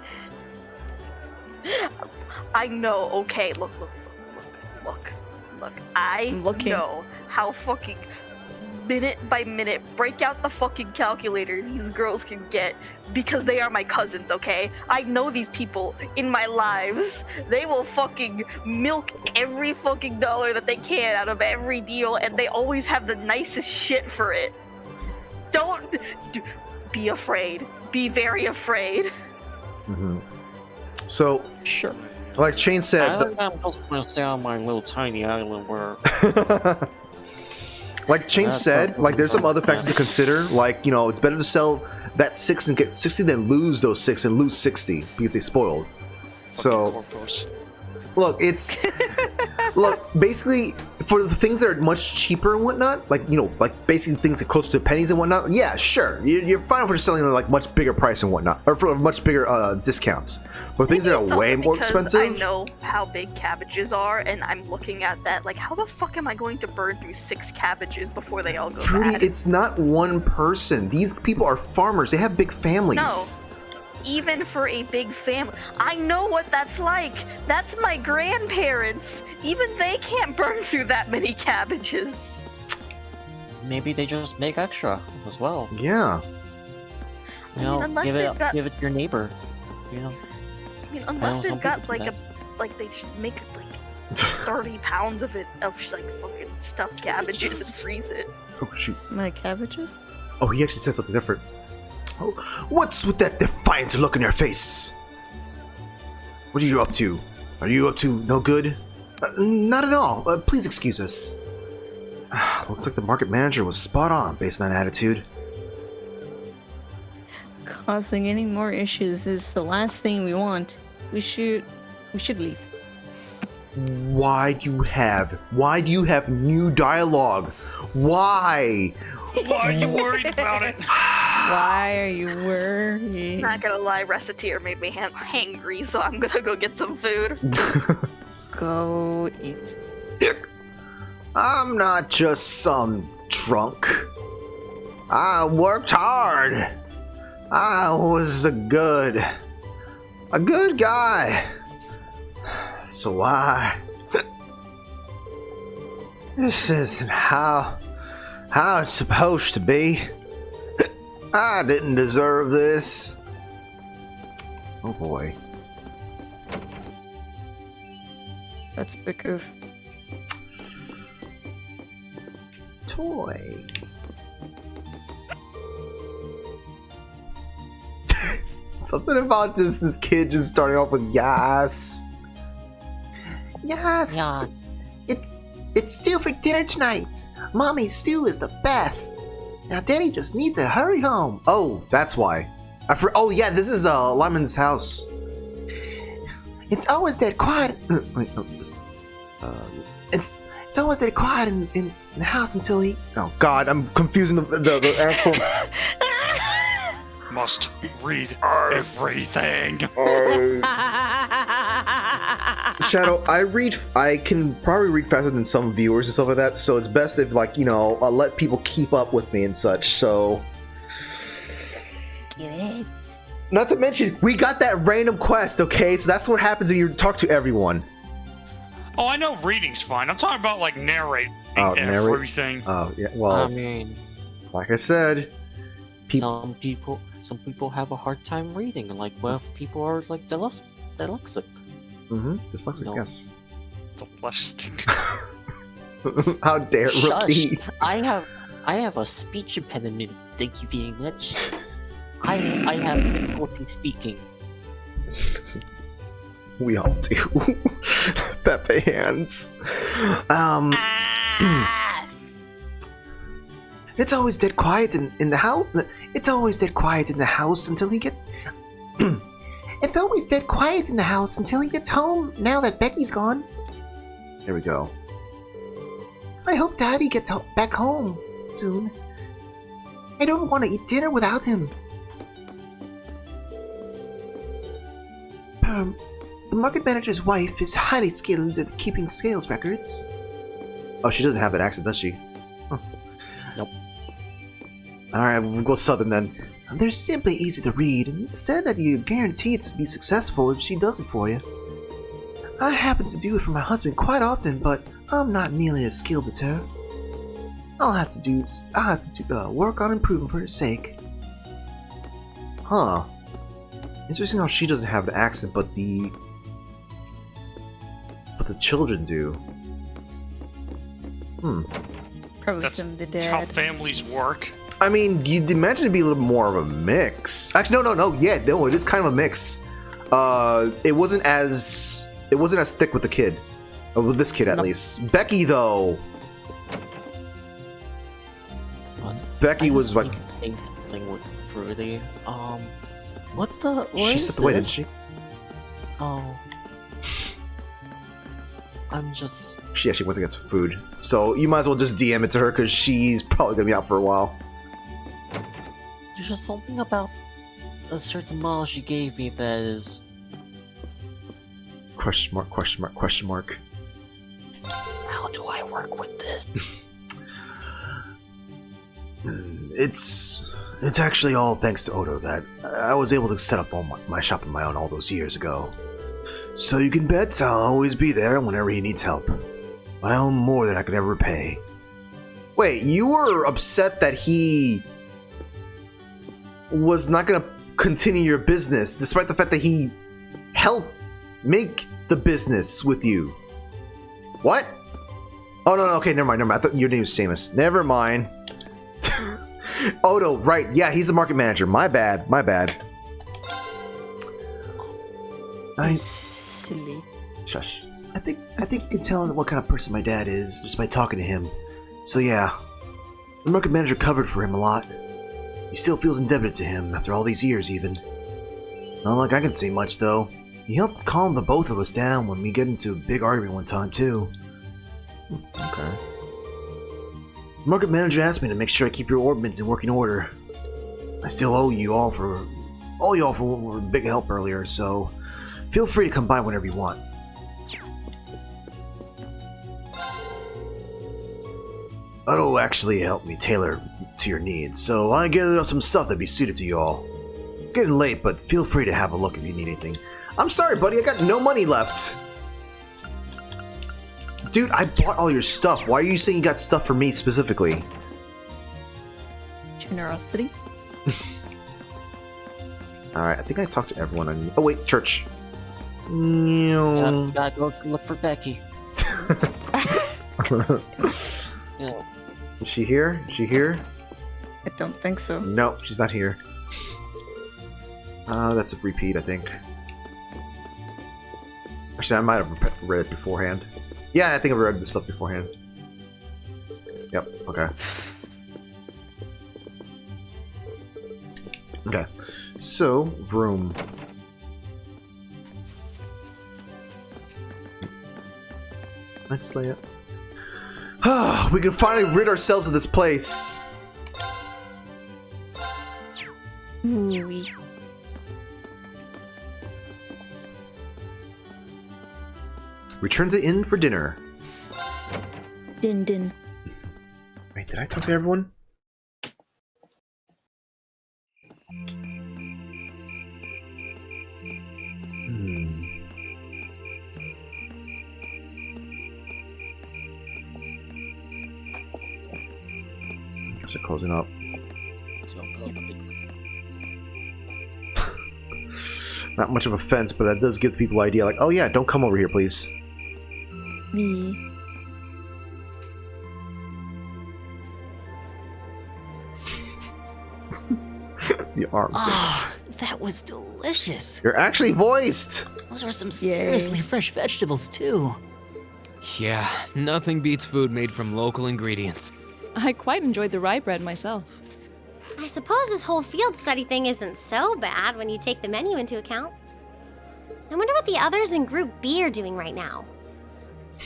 I know, okay, look. I I'm looking. know how fucking minute by minute break out the fucking calculator these girls can get because they are my cousins, okay? I know these people in my lives. They will fucking milk every fucking dollar that they can out of every deal, and they always have the nicest shit for it. Be afraid. Be very afraid. Mm-hmm. So, Sure. like Shane I said, think I'm just gonna stay on my little tiny island where like Shane That's said, not- like there's some other factors to consider. Like, you know, it's better to sell that 6 and get 60 than lose those 6 and lose 60 because they spoiled. So, Corpos. look, basically for the things that are much cheaper and whatnot, like, you know, like basically things that are close to pennies and whatnot. Yeah, sure, you're fine for selling them like much bigger price and whatnot, or for much bigger discounts. But things that It's are way also more because expensive. I know how big cabbages are, and I'm looking at that like, how the fuck am I going to burn through 6 cabbages before they all go Fruity, bad? it's not one person. These people are farmers. They have big families. No. Even for a big family, I know what that's like. That's my grandparents. Even they can't burn through that many cabbages. maybe they just make extra as well. Yeah. You know, unless give they've it got- give it to your neighbor. You know. I mean, know unless some they've got people do like that. they just make like 30 pounds of it, of like fucking stuffed cabbages and freeze it. Oh shoot. My cabbages? Oh, he actually said something different. Oh, what's with that defiant look in your face? What are you up to? Are you up to no good? Not at all. Please excuse us. Looks like the market manager was spot on based on that attitude. Causing any more issues is the last thing we want. We should leave. Why do you have new dialogue? Why? Why are you worried about it? Why are you worried? Not gonna lie, Recettear made me hangry, so I'm gonna go get some food. Go eat. I'm not just some drunk. I worked hard. I was a good guy. So why? This isn't how it's supposed to be. I didn't deserve this. Oh boy. That's because Toy. Something about this kid just starting off with yes. Yes. Yeah. It's stew for dinner tonight. Mommy's stew is the best. Now Daddy just needs to hurry home. Oh, that's why. Oh yeah, this is Lyman's house. It's always that quiet. It's always that quiet in the house until he. Oh God, I'm confusing the accents. Must read everything. Shadow, I can probably read faster than some viewers and stuff like that, so it's best if, like, you know, let people keep up with me and such, so... Not to mention, we got that random quest, okay? So that's what happens if you talk to everyone. Oh, I know reading's fine. I'm talking about like narrating narrate? everything. Oh, yeah, I well, mean, like I said... some people some people have a hard time reading, like well, people are like dyslexic. Dyslexic, No. yes. The plastic. How dare rookie? Shush! I have a speech impediment. Thank you very much. I have difficulty speaking. We all do. Pepe hands. It's always dead quiet in the house. It's always dead quiet in the house until he get. It's always dead quiet in the house until he gets home, now that Becky's gone. There we go. I hope Daddy gets back home soon. I don't want to eat dinner without him. The market manager's wife is highly skilled at keeping sales records. Oh, she doesn't have that accent, does she? Huh. Nope. Alright, we'll go southern then. They're simply easy to read, and it's said that you're guaranteed to be successful if she does it for you. I happen to do it for my husband quite often, but I'm not nearly as skilled as her. I'll have to work on improving for her sake. Huh. Interesting how she doesn't have an accent, but the children do. Probably That's from the how dad. families work. I mean, you'd imagine it'd be a little more of a mix. Actually, no, it is kind of a mix. It wasn't as thick with the kid, with this kid at Nope. least. Becky though, What? Becky I was like, you could say something with Fruity. What the? What she is stepped away, didn't this? she? Oh. I'm just. She actually went to get some food, so you might as well just DM it to her because she's probably gonna be out for a while. There's just something about a certain model she gave me that is. Question mark, question mark, question mark. How do I work with this? It's actually all thanks to Odo that I was able to set up all my shop on my own all those years ago. So you can bet I'll always be there whenever he needs help. I owe him more than I could ever repay. Wait, you were upset that he was not gonna continue your business, despite the fact that he helped make the business with you. What? Oh no, okay, never mind. I thought your name was Seamus. Never mind. Odo, right? Yeah, he's the market manager. My bad. Silly. Shush. I think you can tell what kind of person my dad is just by talking to him. So yeah, the market manager covered for him a lot. He still feels indebted to him after all these years, even. Not like I can say much though. He helped calm the both of us down when we get into a big argument one time too. Okay. The market manager asked me to make sure I keep your orbits in working order. I still owe you all for a big help earlier, so feel free to come by whenever you want. That'll actually help me tailor to your needs, so I gathered up some stuff that'd be suited to you all. It's getting late, but feel free to have a look if you need anything. I'm sorry, buddy, I got no money left. Dude, I bought all your stuff. Why are you saying you got stuff for me specifically? Generosity. Alright, I think I talked to everyone on... Oh wait, church. Yeah, gotta go look for Becky. Yeah. Is she here? Is she here? I don't think so. No, she's not here. That's a repeat, I think. Actually, I might have read it beforehand. Yeah, I think I've read this stuff beforehand. Yep, okay. Okay, so, room. Let's lay it. We can finally rid ourselves of this place. Ooh. Return to the inn for dinner. Din din. Wait, did I talk to everyone? Guess they're closing up. Not much of a fence, but that does give people idea like, oh yeah, don't come over here, please. Me. The arm. Oh, that was delicious. You're actually voiced! Those were some seriously fresh vegetables, too. Yeah, nothing beats food made from local ingredients. I quite enjoyed the rye bread myself. I suppose this whole field study thing isn't so bad when you take the menu into account. I wonder what the others in Group B are doing right now.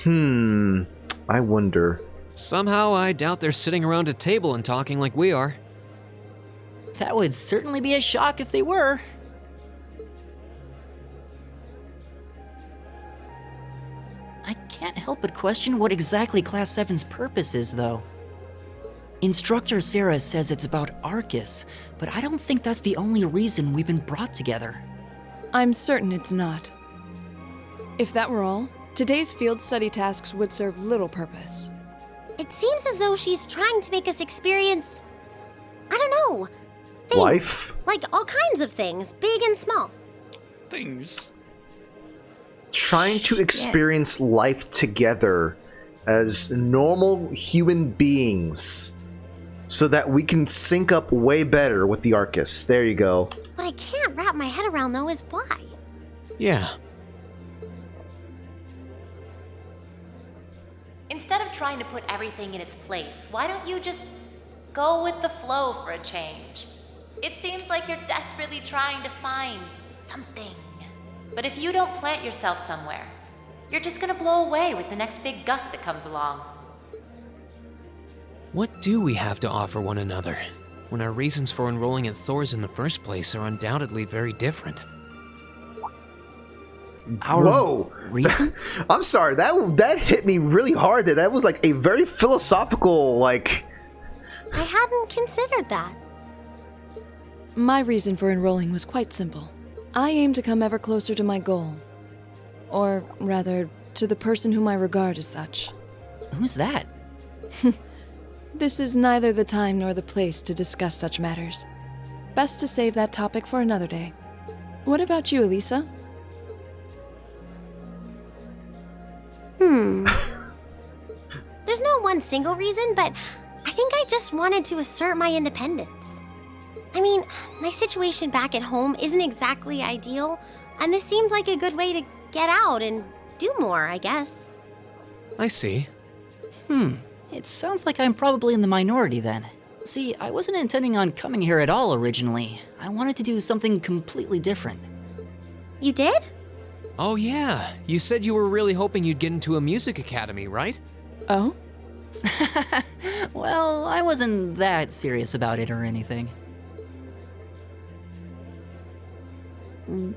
I wonder. Somehow, I doubt they're sitting around a table and talking like we are. That would certainly be a shock if they were. I can't help but question what exactly Class 7's purpose is, though. Instructor Sarah says it's about Arcus, but I don't think that's the only reason we've been brought together. I'm certain it's not. If that were all, today's field study tasks would serve little purpose. It seems as though she's trying to make us experience, I don't know, things. Life? Like all kinds of things, big and small. Things. Trying to experience life together as normal human beings so that we can sync up way better with the Arcus. There you go. What I can't wrap my head around, though, is why. Yeah. Instead of trying to put everything in its place, why don't you just go with the flow for a change? It seems like you're desperately trying to find something. But if you don't plant yourself somewhere, you're just gonna blow away with the next big gust that comes along. What do we have to offer one another, when our reasons for enrolling at Thor's in the first place are undoubtedly very different? Our Whoa! reasons? I'm sorry, that hit me really hard there. That was like a very philosophical, like... I hadn't considered that. My reason for enrolling was quite simple. I aim to come ever closer to my goal. Or rather, to the person whom I regard as such. Who's that? This is neither the time nor the place to discuss such matters. Best to save that topic for another day. What about you, Elisa? There's no one single reason, but I think I just wanted to assert my independence. I mean, my situation back at home isn't exactly ideal, and this seemed like a good way to get out and do more, I guess. I see. It sounds like I'm probably in the minority then. See, I wasn't intending on coming here at all originally. I wanted to do something completely different. You did? Oh yeah, you said you were really hoping you'd get into a music academy, right? Oh? Well, I wasn't that serious about it or anything.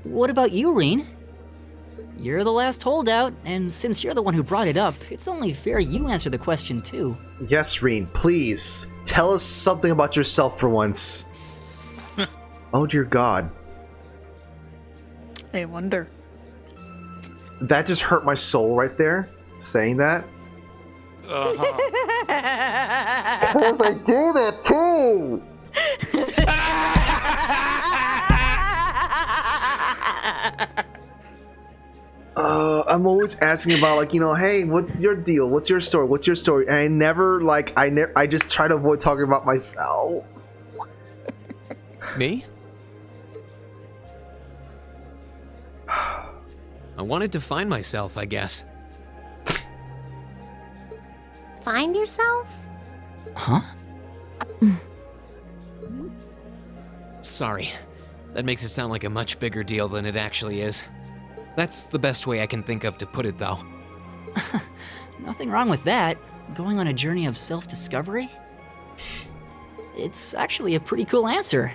What about you, Reen? You're the last holdout, and since you're the one who brought it up, it's only fair you answer the question too. Yes, Reen, please. Tell us something about yourself for once. Oh dear God. I wonder. That just hurt my soul right there, saying that. Uh-huh. Because I do that too! I'm always asking about, like, you know, hey, what's your deal? What's your story? What's your story? And I never, like, I just try to avoid talking about myself. Me? I wanted to find myself, I guess. Find yourself? Huh? Sorry. That makes it sound like a much bigger deal than it actually is. That's the best way I can think of to put it, though. Nothing wrong with that. Going on a journey of self-discovery? It's actually a pretty cool answer.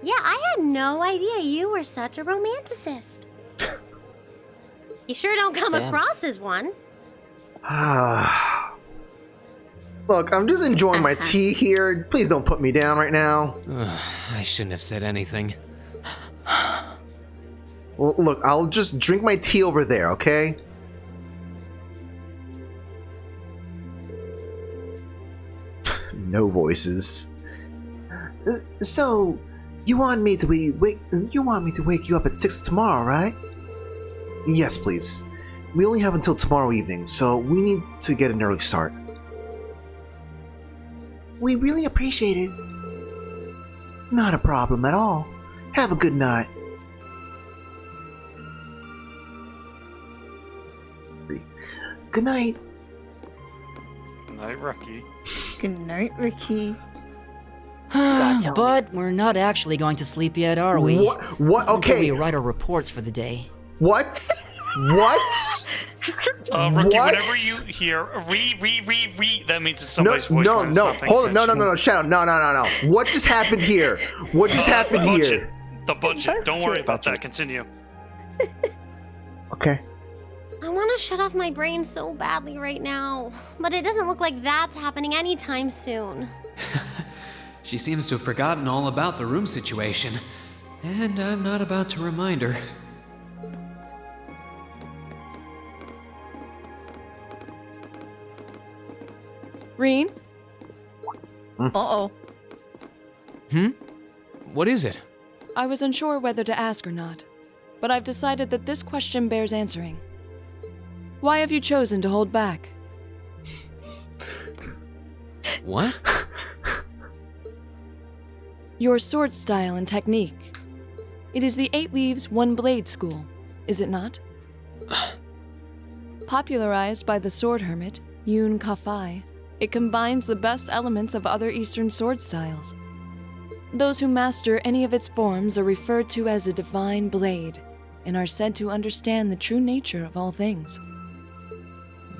Yeah, I had no idea you were such a romanticist. You sure don't come Damn. across as one. Look, I'm just enjoying my tea here. Please don't put me down right now. I shouldn't have said anything. Well, look, I'll just drink my tea over there, okay? No voices. So, You want me to wake you up at 6 tomorrow, right? Yes, please. We only have until tomorrow evening, so we need to get an early start. We really appreciate it. Not a problem at all. Have a good night. Good night. Good night, Rocky. Good night, Ricky. But we're not actually going to sleep yet, are we? What? Okay. Until we write our reports for the day. What? What? Rookie, What? whenever you hear that means it's somebody's voice. No, line, no, it's not paying hold on, no, attention. Shadow, no. What just happened here? What just happened here? The budget. Don't worry about that. Continue. Okay. I want to shut off my brain so badly right now, but it doesn't look like that's happening anytime soon. She seems to have forgotten all about the room situation, and I'm not about to remind her. Reen? Uh-oh. What is it? I was unsure whether to ask or not, but I've decided that this question bears answering. Why have you chosen to hold back? What? Your sword style and technique. It is the 8 Leaves, 1 Blade school, is it not? Popularized by the sword hermit, Yun Ka-Fai, it combines the best elements of other Eastern sword styles. Those who master any of its forms are referred to as a divine blade, and are said to understand the true nature of all things.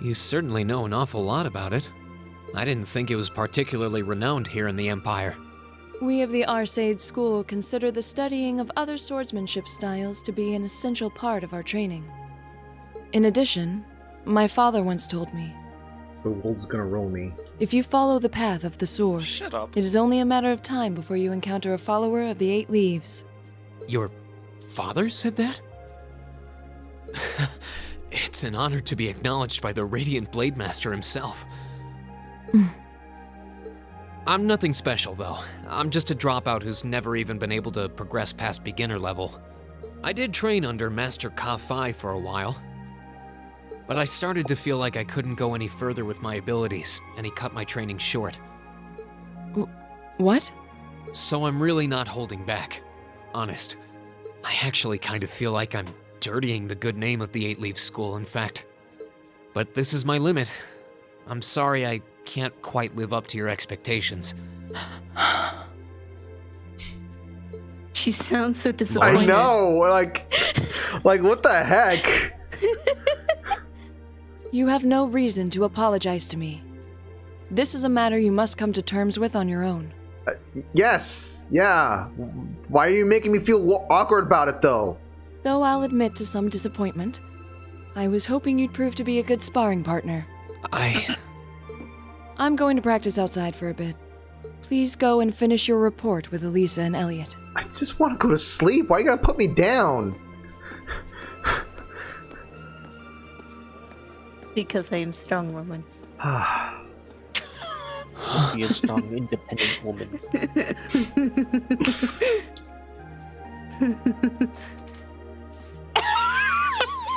You certainly know an awful lot about it. I didn't think it was particularly renowned here in the Empire. We of the Arcade School consider the studying of other swordsmanship styles to be an essential part of our training. In addition, my father once told me, The wolf's gonna roll me. if you follow the path of the sword, Shut up. it is only a matter of time before you encounter a follower of the 8 Leaves. Your father said that? It's an honor to be acknowledged by the Radiant Blade Master himself. I'm nothing special, though. I'm just a dropout who's never even been able to progress past beginner level. I did train under Master Ka-Fai for a while, but I started to feel like I couldn't go any further with my abilities, and he cut my training short. What? So I'm really not holding back. Honest. I actually kind of feel like I'm dirtying the good name of the 8 Leaf School, in fact. But this is my limit. I'm sorry I can't quite live up to your expectations. She sounds so disappointed. I know, like what the heck? You have no reason to apologize to me. This is a matter you must come to terms with on your own. Yes, yeah. Why are you making me feel awkward about it, though? Though I'll admit to some disappointment, I was hoping you'd prove to be a good sparring partner. I'm going to practice outside for a bit. Please go and finish your report with Elisa and Elliot. I just want to go to sleep. Why you gotta put me down? Because I am strong woman. Be a strong, independent woman.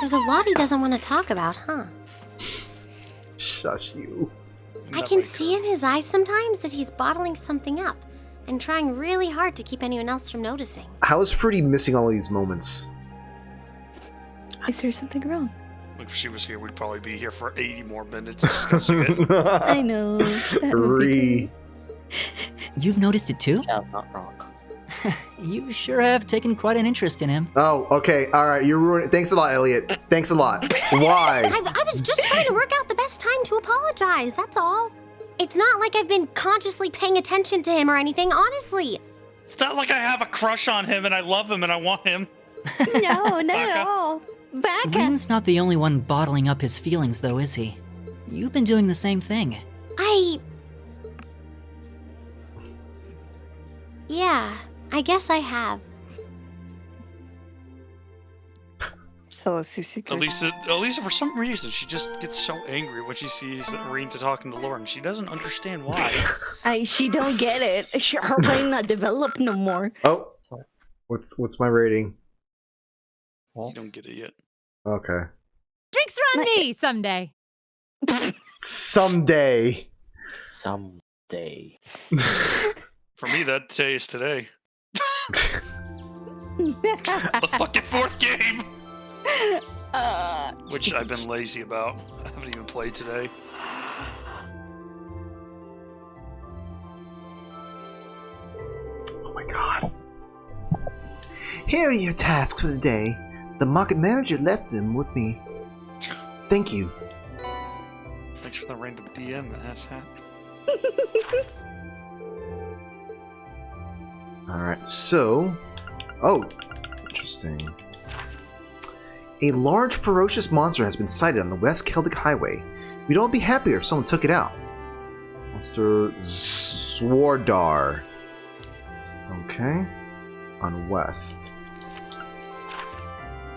There's a lot he doesn't want to talk about, huh? Shush you. I can see in his eyes sometimes that he's bottling something up and trying really hard to keep anyone else from noticing. How is Fruity missing all these moments? Is there something wrong? If she was here, we'd probably be here for 80 more minutes discussing it. I know. That would be You've noticed it too? Yeah, not wrong. You sure have taken quite an interest in him. Oh, okay, alright, you're ruining. Thanks a lot, Elliot. Thanks a lot. Why? I was just trying to work out the best time to apologize, that's all. It's not like I've been consciously paying attention to him or anything, honestly. It's not like I have a crush on him and I love him and I want him. No, not at all. Back at Reen's not the only one bottling up his feelings, though, is he? You've been doing the same thing. Yeah, I guess I have. Tell us your secret. Elisa, for some reason, she just gets so angry when she sees Reen talking to Lauren. She doesn't understand why. She don't get it. Her brain not developed no more. Oh, What's my rating? You don't get it yet. Okay. Drinks are on me someday. Someday. Someday. For me, that day is today. The fucking fourth game! Which I've been lazy about. I haven't even played today. Oh my god. Here are your tasks for the day. The market manager left them with me. Thank you. Thanks for the random DM, asshat. Alright, so... Oh, interesting. A large, ferocious monster has been sighted on the West Celtic Highway. We'd all be happier if someone took it out. Monster Swardar. Okay. On West.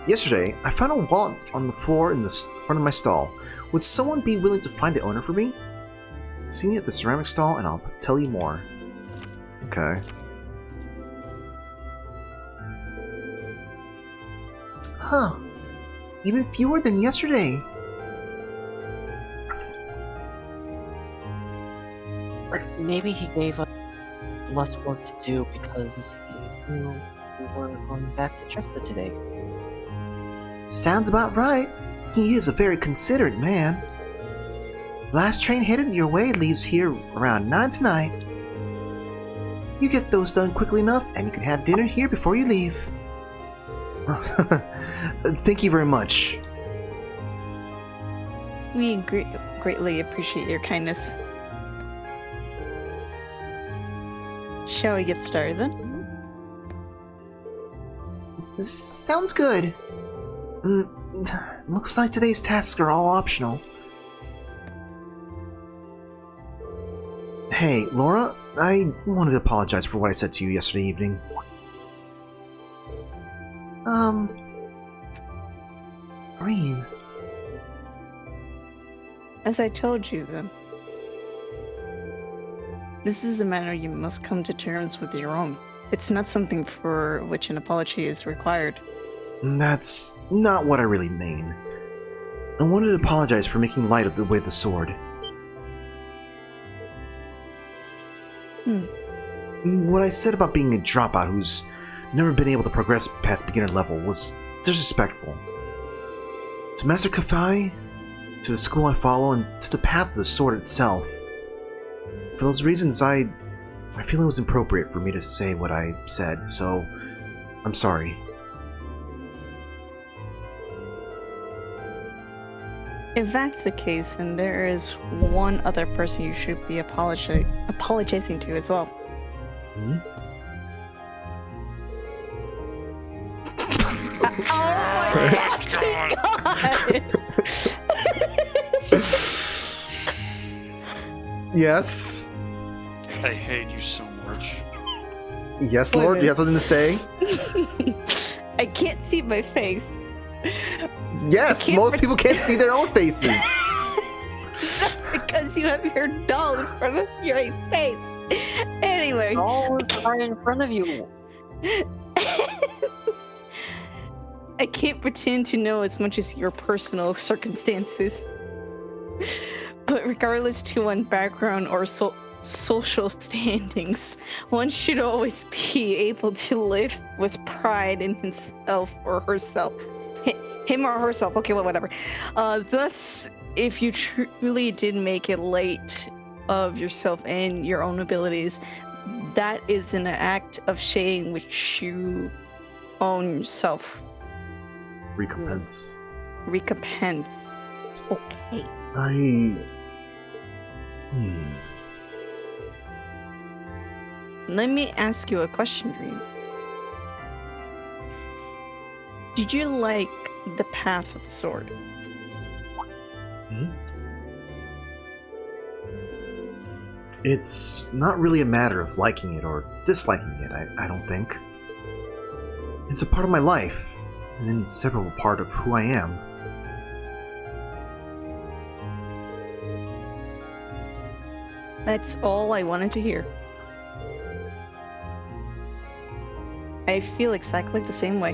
Yesterday, I found a wallet on the floor in the front of my stall. Would someone be willing to find the owner for me? See me at the ceramic stall and I'll tell you more. Okay. Huh. Even fewer than yesterday. Maybe he gave us less work to do because he knew we were going back to Trista today. Sounds about right. He is a very considerate man. Last train headed your way leaves here around 9 tonight. You get those done quickly enough and you can have dinner here before you leave. Thank you very much. We greatly appreciate your kindness. Shall we get started then? Sounds good. Looks like today's tasks are all optional. Hey, Laura, I wanted to apologize for what I said to you yesterday evening. Green. As I told you, then, this is a matter you must come to terms with your own. It's not something for which an apology is required. That's not what I really mean. I wanted to apologize for making light of the way of the sword. What I said about being a dropout who's never been able to progress past beginner level was disrespectful. To Master Kafai, to the school I follow, and to the path of the sword itself. For those reasons, I feel it was inappropriate for me to say what I said, so I'm sorry. If that's the case, then there is one other person you should be apologizing to as well. Hmm? Oh my god! Yes? I hate you so much. Yes, Lord? You have something to say? I can't see my face. Yes, most people can't see their own faces. That's because you have your doll in front of your face. Anyway. Doll is right in front of you. I can't pretend to know as much as your personal circumstances. But regardless to one's background or social standings, one should always be able to live with pride in himself or herself. Him or herself, okay, well, whatever. Thus, if you truly did make it light of yourself and your own abilities, that is an act of shame which you own yourself. Recompense. Recompense. Okay. Let me ask you a question, Green. Did you like the path of the sword? It's not really a matter of liking it or disliking it, I don't think. It's a part of my life, an inseparable part of who I am. That's all I wanted to hear. I I feel exactly the same way.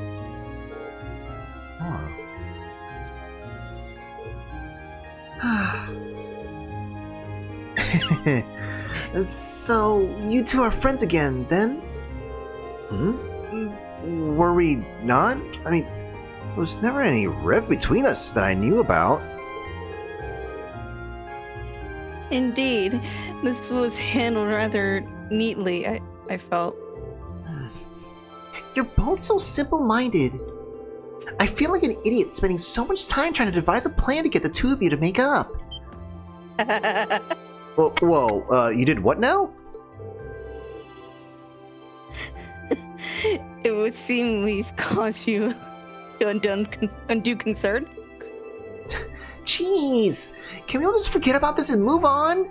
So, you two are friends again, then? Were we not? I mean, there was never any rift between us that I knew about. Indeed, this was handled rather neatly, I felt. You're both so simple-minded. I feel like an idiot spending so much time trying to devise a plan to get the two of you to make up. Whoa, you did what now? It would seem we've caused you undue concern. Jeez, can we all just forget about this and move on?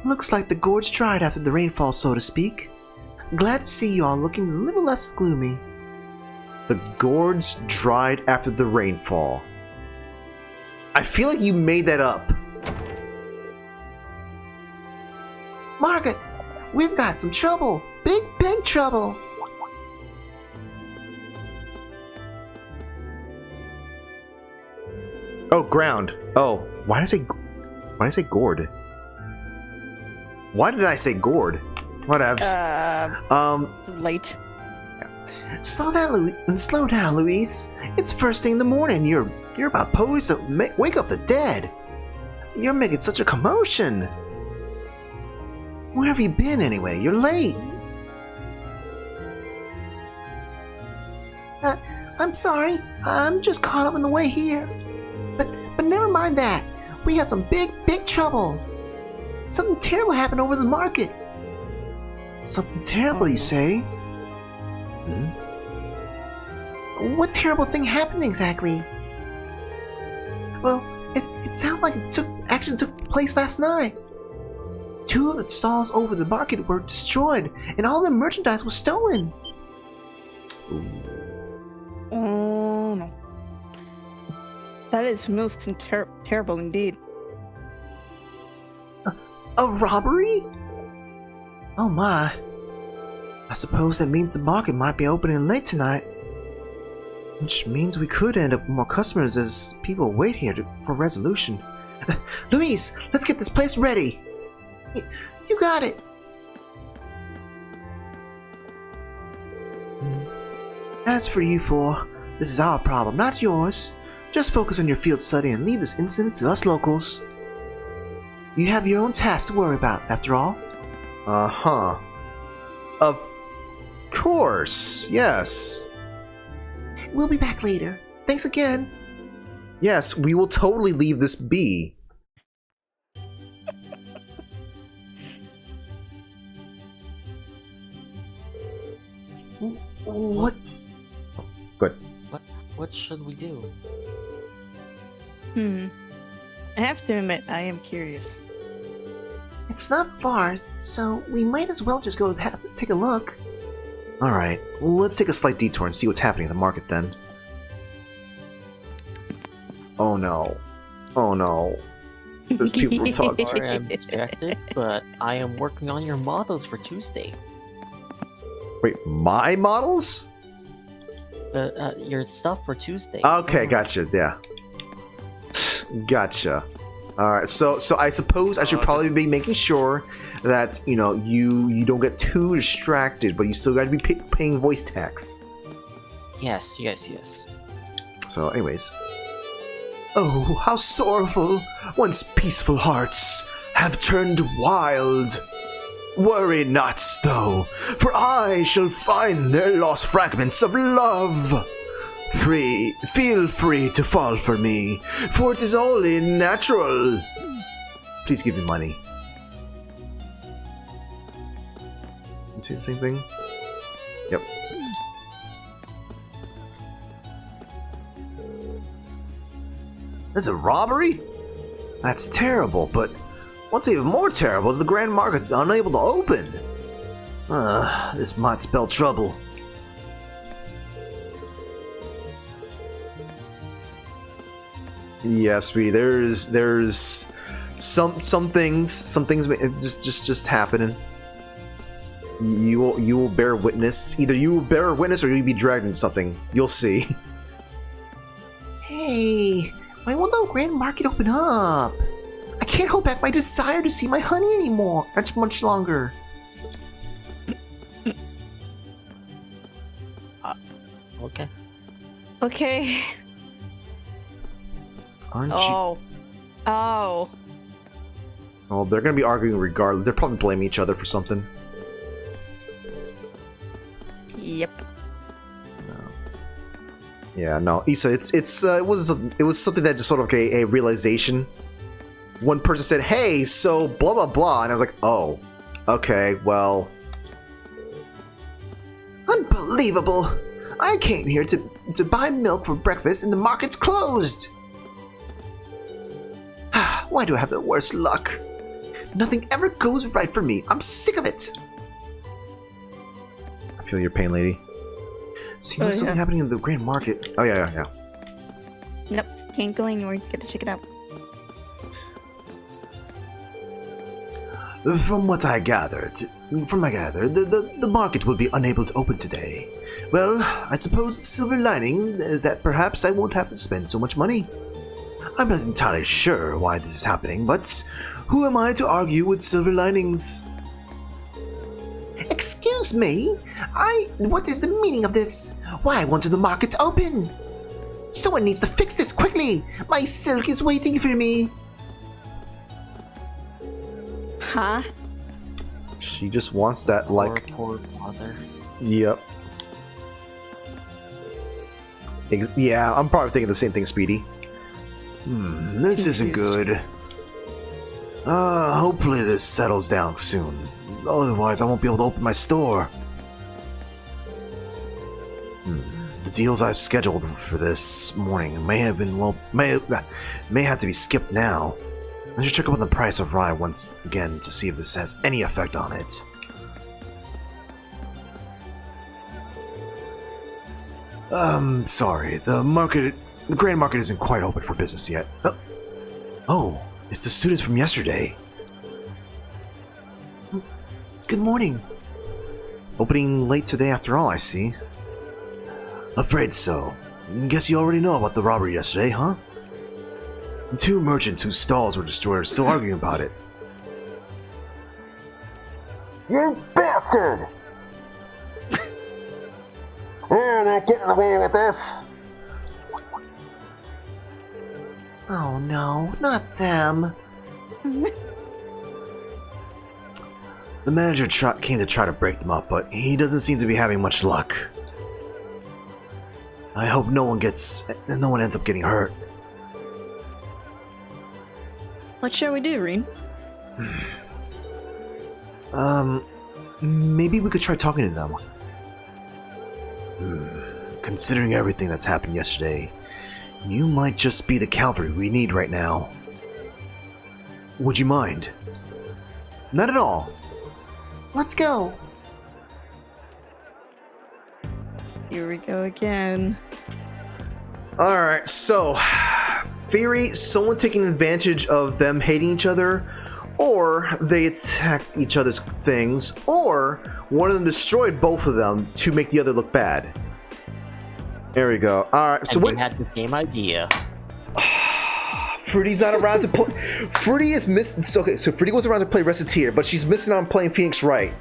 Looks like the gorge dried after the rainfall, so to speak. Glad to see you all looking a little less gloomy. The gorge dried after the rainfall. I feel like you made that up. Margaret, we've got some trouble. Big trouble. Oh, ground. Oh, why did I say gourd? Why did I say gourd? Whatevs. Late. Slow down, Louise. It's first thing in the morning. You're about poised to wake up the dead. You're making such a commotion. Where have you been anyway? You're late. I'm sorry. I'm just caught up in the way here. But never mind that. We have some big trouble. Something terrible happened over the market. Something terrible, you say? What terrible thing happened exactly? Well, it sounds like it took place last night. 2 of the stalls over the market were destroyed, and all their merchandise was stolen. Oh no. That is most terrible indeed. A robbery? Oh my. I suppose that means the market might be opening late tonight. Which means we could end up with more customers as people wait here for resolution. Louise, let's get this place ready. You got it. As for you four, this is our problem, not yours. Just focus on your field study and leave this incident to us locals. You have your own tasks to worry about, after all. Uh-huh. Of course, yes. We'll be back later. Thanks again. Yes, we will totally leave this be. What? Good. What should we do? I have to admit, I am curious. It's not far, so we might as well just go take a look. Alright, let's take a slight detour and see what's happening in the market then. Oh no. Oh no. There's people who talk. Sorry I'm distracted, but I am working on your models for Tuesday. Wait, my models? Your stuff for Tuesday. Okay, gotcha, yeah. Gotcha. Alright, so I suppose I should probably be making sure that, you know, you don't get too distracted, but you still gotta be paying voice tax. Yes. So, anyways. Oh, how sorrowful. Once peaceful hearts have turned wild. Worry not, though, for I shall find their lost fragments of love. Feel free to fall for me, for it is only natural. Please give me money. You see the same thing? Yep. There's a robbery? That's terrible, but what's even more terrible is the Grand Market's unable to open. This might spell trouble. Yes, there's some things just happening. You will bear witness. Either you will bear witness or you'll be dragged into something. You'll see. Hey, why won't the Grand Market open up? I can't hold back my desire to see my honey anymore. That's much longer. Okay. Okay. Aren't Oh. Oh. Oh, they're gonna be arguing regardless. They're probably blaming each other for something. Yep. Yeah, no, Issa, it was something that just sort of a realization. One person said, "Hey, so blah blah blah," and I was like, "Oh, okay, well." Unbelievable! I came here to buy milk for breakfast and the market's closed! Why do I have the worst luck? Nothing ever goes right for me. I'm sick of it! I feel your pain, lady. Seems something happening in the Grand Market. Oh yeah. Nope, can't go anywhere. Gotta check it out. From what I gathered, the market will be unable to open today. Well, I suppose the silver lining is that perhaps I won't have to spend so much money. I'm not entirely sure why this is happening, but who am I to argue with silver linings? Excuse me? What is the meaning of this? Why won't the market open? Someone needs to fix this quickly! My silk is waiting for me! Huh? She just wants that, like... Poor father. Yep. Yeah, I'm probably thinking the same thing, Speedy. This isn't good. Hopefully this settles down soon. Otherwise, I won't be able to open my store. The deals I've scheduled for this morning may have been, may have to be skipped now. I should check up on the price of rye once again to see if this has any effect on it. Sorry, the Grand Market isn't quite open for business yet. Oh, it's the students from yesterday. Good morning. Opening late today after all, I see. Afraid so. Guess you already know about the robbery yesterday, huh? The two merchants whose stalls were destroyed are still arguing about it. You bastard! You're not getting away with this! Oh no, not them. The manager came to try to break them up, but he doesn't seem to be having much luck. I hope no one ends up getting hurt. What shall we do, Reen? Maybe we could try talking to them. Considering everything that's happened yesterday, you might just be the cavalry we need right now. Would you mind? Not at all. Let's go. Here we go again. Alright, so... theory, someone taking advantage of them hating each other, or they attacked each other's things, or one of them destroyed both of them to make the other look bad. There we go. Alright, so what? Had the same idea. Fruity's not around to play. Fruity is missing. Okay, so Fruity was around to play Recettear, but she's missing on playing Phoenix Wright.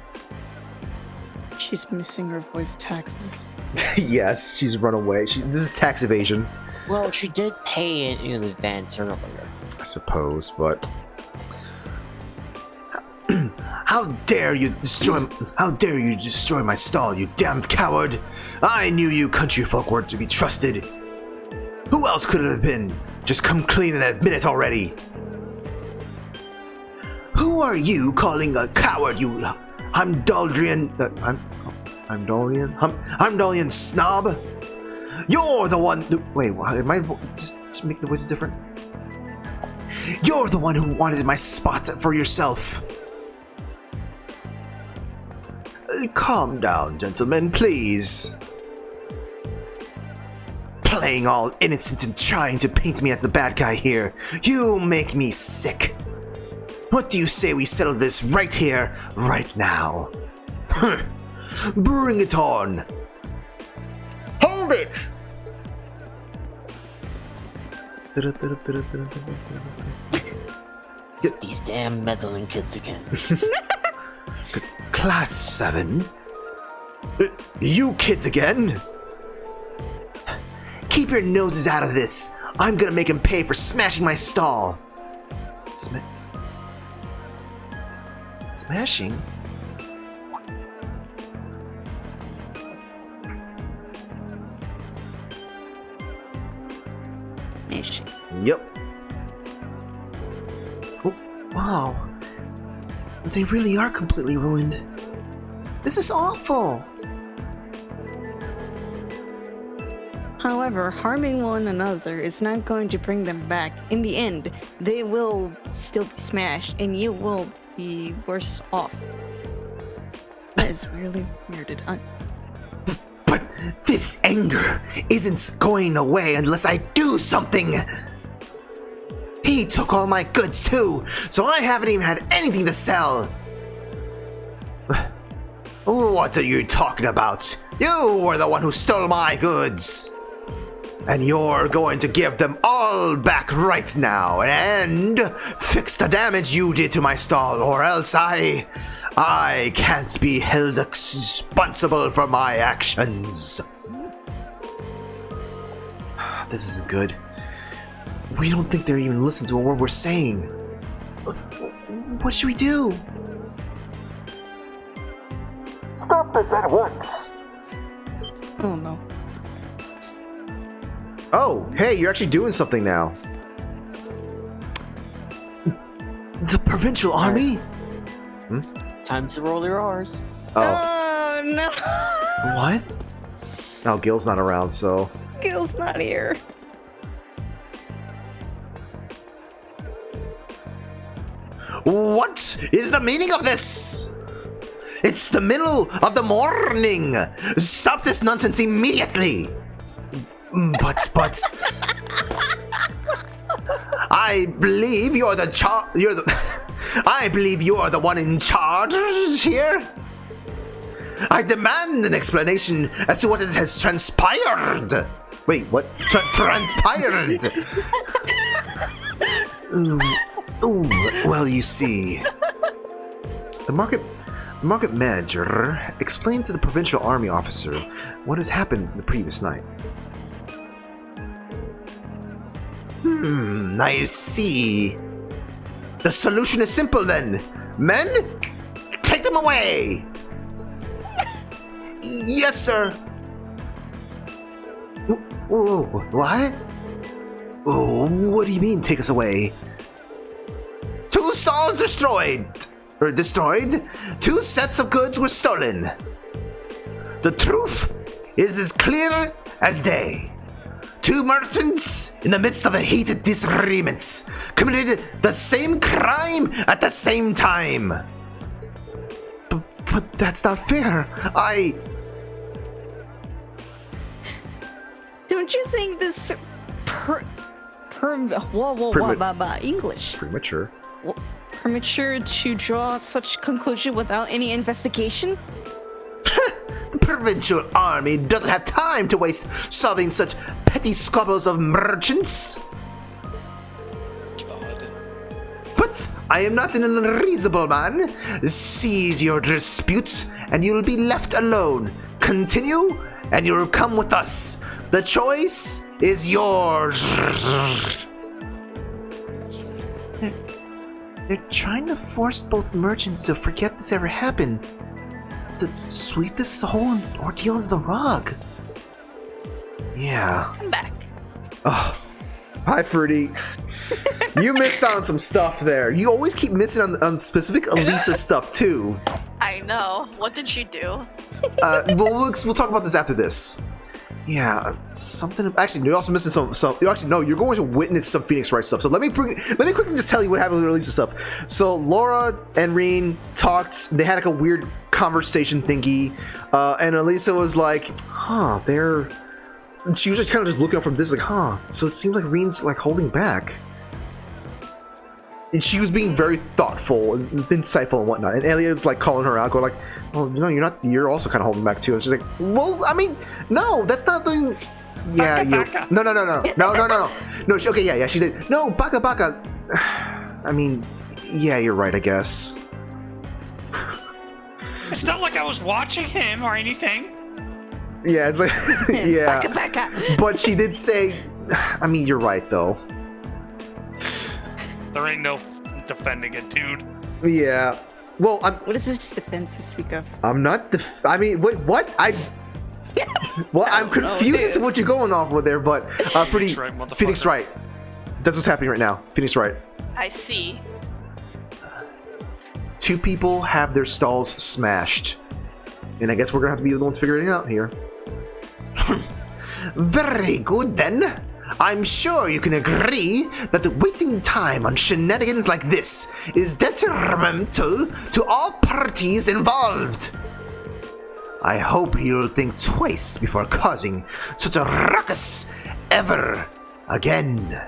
She's missing her voice taxes. Yes, she's run away. This is tax evasion. Well, she did pay it in advance earlier. I suppose, but... How dare you destroy my stall, you damned coward! I knew you country folk weren't to be trusted. Who else could it have been? Just come clean and admit it already. Who are you calling a coward, you Heimdallian snob? You're the one wait, am I just make the voices different? You're the one who wanted my spot for yourself. Calm down, gentlemen, please. Playing all innocent and trying to paint me as the bad guy here. You make me sick. What do you say we settle this right here, right now? Bring it on! Hold it! These damn meddling kids again. Class 7? You kids again? Keep your noses out of this. I'm gonna make him pay for smashing my stall. Smashing? Yep. Oh, wow. They really are completely ruined. This is awful. However, harming one another is not going to bring them back. In the end, they will still be smashed, and you will be worse off. That is really weirded. But this anger isn't going away unless I do something. He took all my goods too, so I haven't even had anything to sell. What are you talking about? You were the one who stole my goods. And you're going to give them all back right now and fix the damage you did to my stall, or else I can't be held responsible for my actions. This isn't good. We don't think they're even listening to what we're saying. What should we do? Stop this at once. Oh no. Oh, hey, you're actually doing something now. The provincial army? Time to roll your R's. Oh no. What? Oh, Gil's not around, so... Gil's not here. What is the meaning of this? It's the middle of the morning. Stop this nonsense immediately. But I believe you're the I believe you are the one in charge here. I demand an explanation as to what has transpired. Wait, what? Transpired? Ooh, well, you see, the market manager explained to the provincial army officer what has happened the previous night. I see. The solution is simple then. Men, take them away. Yes, sir. What? Oh, what do you mean, take us away? 2 stalls destroyed. 2 sets of goods were stolen. The truth is as clear as day. 2 merchants, in the midst of a heated disagreement, committed the same crime at the same time. But that's not fair. Don't you think this English? Premature. Premature to draw such conclusion without any investigation? The provincial army doesn't have time to waste solving such petty squabbles of merchants. God. But I am not an unreasonable man. Cease your dispute, and you'll be left alone. Continue, and you'll come with us. The choice is yours. They're trying to force both merchants to forget this ever happened. To sweep this whole ordeal under the rug. Yeah. I'm back. Oh, hi, Fruity. You missed out on some stuff there. You always keep missing on specific Elisa stuff too. I know. What did she do? We'll talk about this after this. Yeah, something. Actually, you're also missing some. Actually, no, you're going to witness some Phoenix Wright stuff. So let me quickly just tell you what happened with Elisa stuff. So Laura and Reen talked. They had like a weird conversation thingy, and Elisa was like, "Huh, they're." She was just kind of just looking up from this, like, "Huh." So it seems like Reen's like holding back. and she was being very thoughtful and insightful and whatnot. And Elia's like calling her out, going like, "Well, you know, you're also kind of holding back too." And she's like, "Well, I mean, no, that's not the." Yeah, you. No. Okay, yeah, she did. No, baka. I mean, yeah, you're right, I guess. It's not like I was watching him or anything. Yeah, it's like, yeah. Baka. But she did say, I mean, you're right, though. There ain't no defending it, dude. Yeah. Well, What is this defense you speak of? I'm not I mean, wait, what? Well, I'm confused as to what you're going off with there, but Phoenix Wright. That's what's happening right now. Phoenix Wright. I see. 2 people have their stalls smashed. And I guess we're gonna have to be the ones figuring it out here. Very good then. I'm sure you can agree that wasting time on shenanigans like this is detrimental to all parties involved. I hope you'll think twice before causing such a ruckus ever again.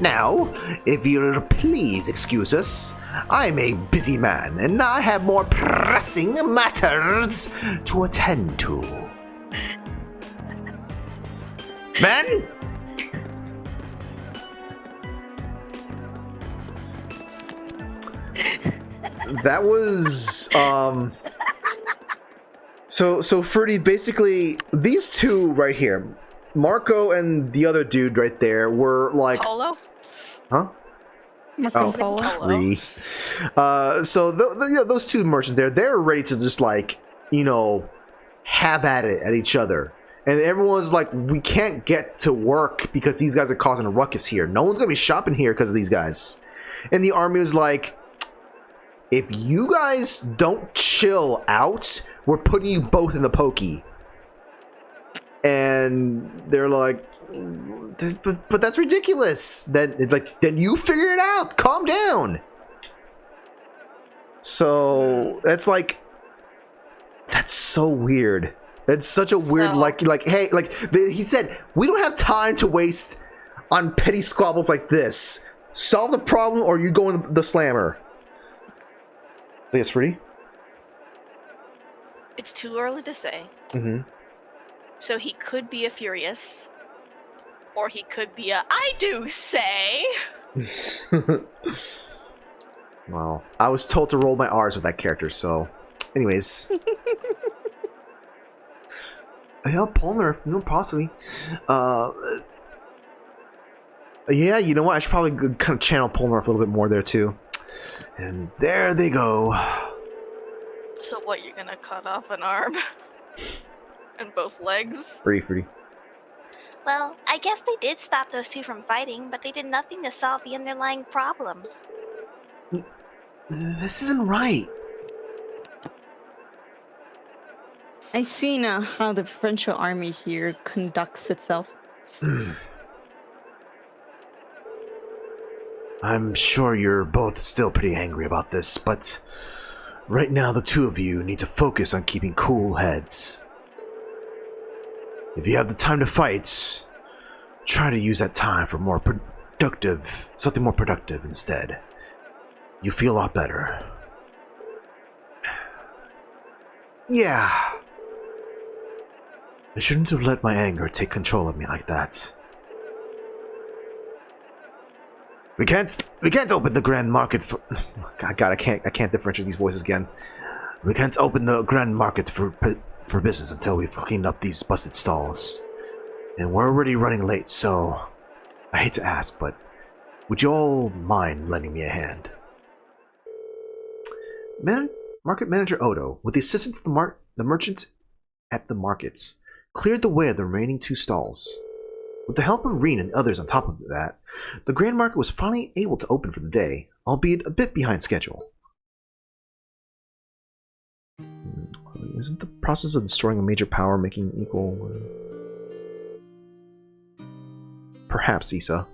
Now, if you'll please excuse us, I'm a busy man and I have more pressing matters to attend to. Men? That was, So Fruity, basically, these 2 right here, Marco and the other dude right there, were like... Polo? Huh? Polo. So those 2 merchants there, they're ready to just like, you know, have at it at each other. And everyone's like, we can't get to work because these guys are causing a ruckus here. No one's gonna be shopping here because of these guys. And the army was like, if you guys don't chill out, we're putting you both in the pokey. And they're like, but that's ridiculous. Then it's like, then you figure it out. Calm down. So that's like, that's so weird. That's such a weird, hey, he said, we don't have time to waste on petty squabbles like this. Solve the problem or you go in the slammer. Yes, Fruity? It's too early to say. Mm-hmm. So he could be a furious, or he could be a I do say. Well, I was told to roll my R's with that character, so... Anyways. Yeah, Polner, no, possibly. Yeah, you know what? I should probably kind of channel Polner a little bit more there, too. And there they go. So what, you're gonna cut off an arm? And both legs? Fruity. Well, I guess they did stop those 2 from fighting, but they did nothing to solve the underlying problem. This isn't right. I've seen how the provincial army here conducts itself. I'm sure you're both still pretty angry about this, but right now the 2 of you need to focus on keeping cool heads. If you have the time to fight, try to use that time for something more productive instead. You feel a lot better. Yeah. I shouldn't have let my anger take control of me like that. We can't open the grand market for... God, I can't differentiate these voices again. We can't open the grand market for business until we've cleaned up these busted stalls. And we're already running late, so... I hate to ask, but... would you all mind lending me a hand? Market Manager Odo, with the assistance of the merchants at the markets, cleared the way of the remaining 2 stalls. With the help of Reen and others on top of that, the Grand Market was finally able to open for the day, albeit a bit behind schedule. Isn't the process of destroying a major power making equal... Perhaps, Issa.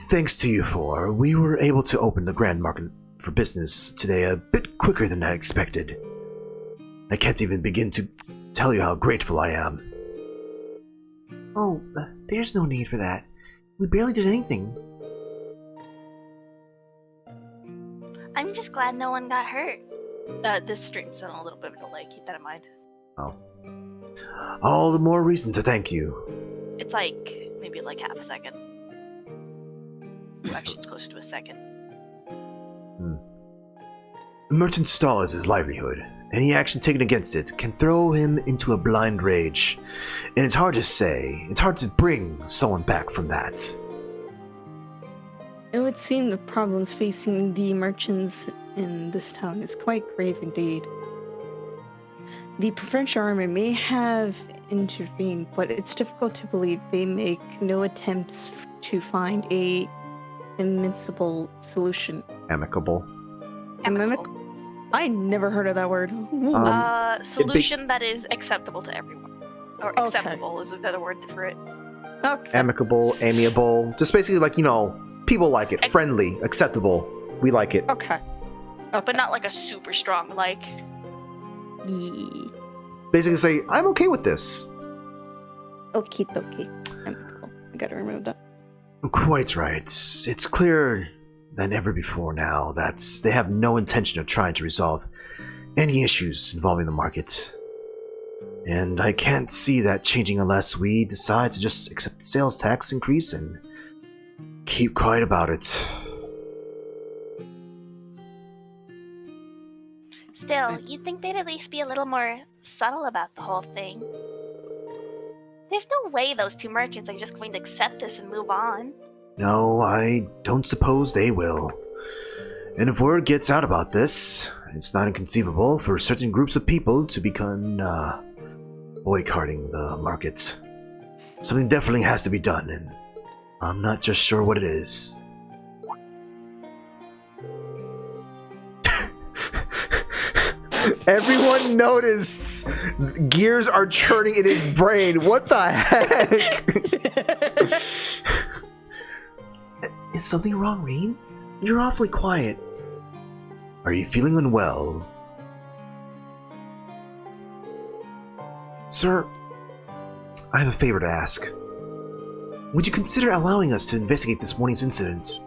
Thanks to you 4, we were able to open the Grand Market for business today a bit quicker than I expected. I can't even begin to tell you how grateful I am. Oh, there's no need for that. We barely did anything. I'm just glad no one got hurt. This stream's on a little bit of a delay, keep that in mind. Oh. All the more reason to thank you. It's like, maybe like half a second. Actually, it's closer to a second. The merchant's stall is his livelihood. Any action taken against it can throw him into a blind rage. And it's hard to say. It's hard to bring someone back from that. It would seem the problems facing the merchants in this town is quite grave indeed. The provincial army may have intervened, but it's difficult to believe they make no attempts to find a amicable solution. Amicable. I never heard of that word. Solution that is acceptable to everyone. Or acceptable is another word for it. Okay. Amicable, amiable. Just basically like, people like it. Friendly, acceptable. We like it. Okay. But not like a super strong like. Yeah. Basically say, I'm okay with this. Okay. Amicable. I gotta remove that. Quite right. It's clearer than ever before now that they have no intention of trying to resolve any issues involving the market. And I can't see that changing unless we decide to just accept the sales tax increase and keep quiet about it. Still, you'd think they'd at least be a little more subtle about the whole thing. There's no way those two merchants are just going to accept this and move on. No, I don't suppose they will. And if word gets out about this, it's not inconceivable for certain groups of people to begin boycotting the market. Something definitely has to be done, and I'm not just sure what it is. Everyone noticed gears are churning in his brain. What the heck? Is something wrong, Reen? You're awfully quiet. Are you feeling unwell? Sir, I have a favor to ask. Would you consider allowing us to investigate this morning's incident?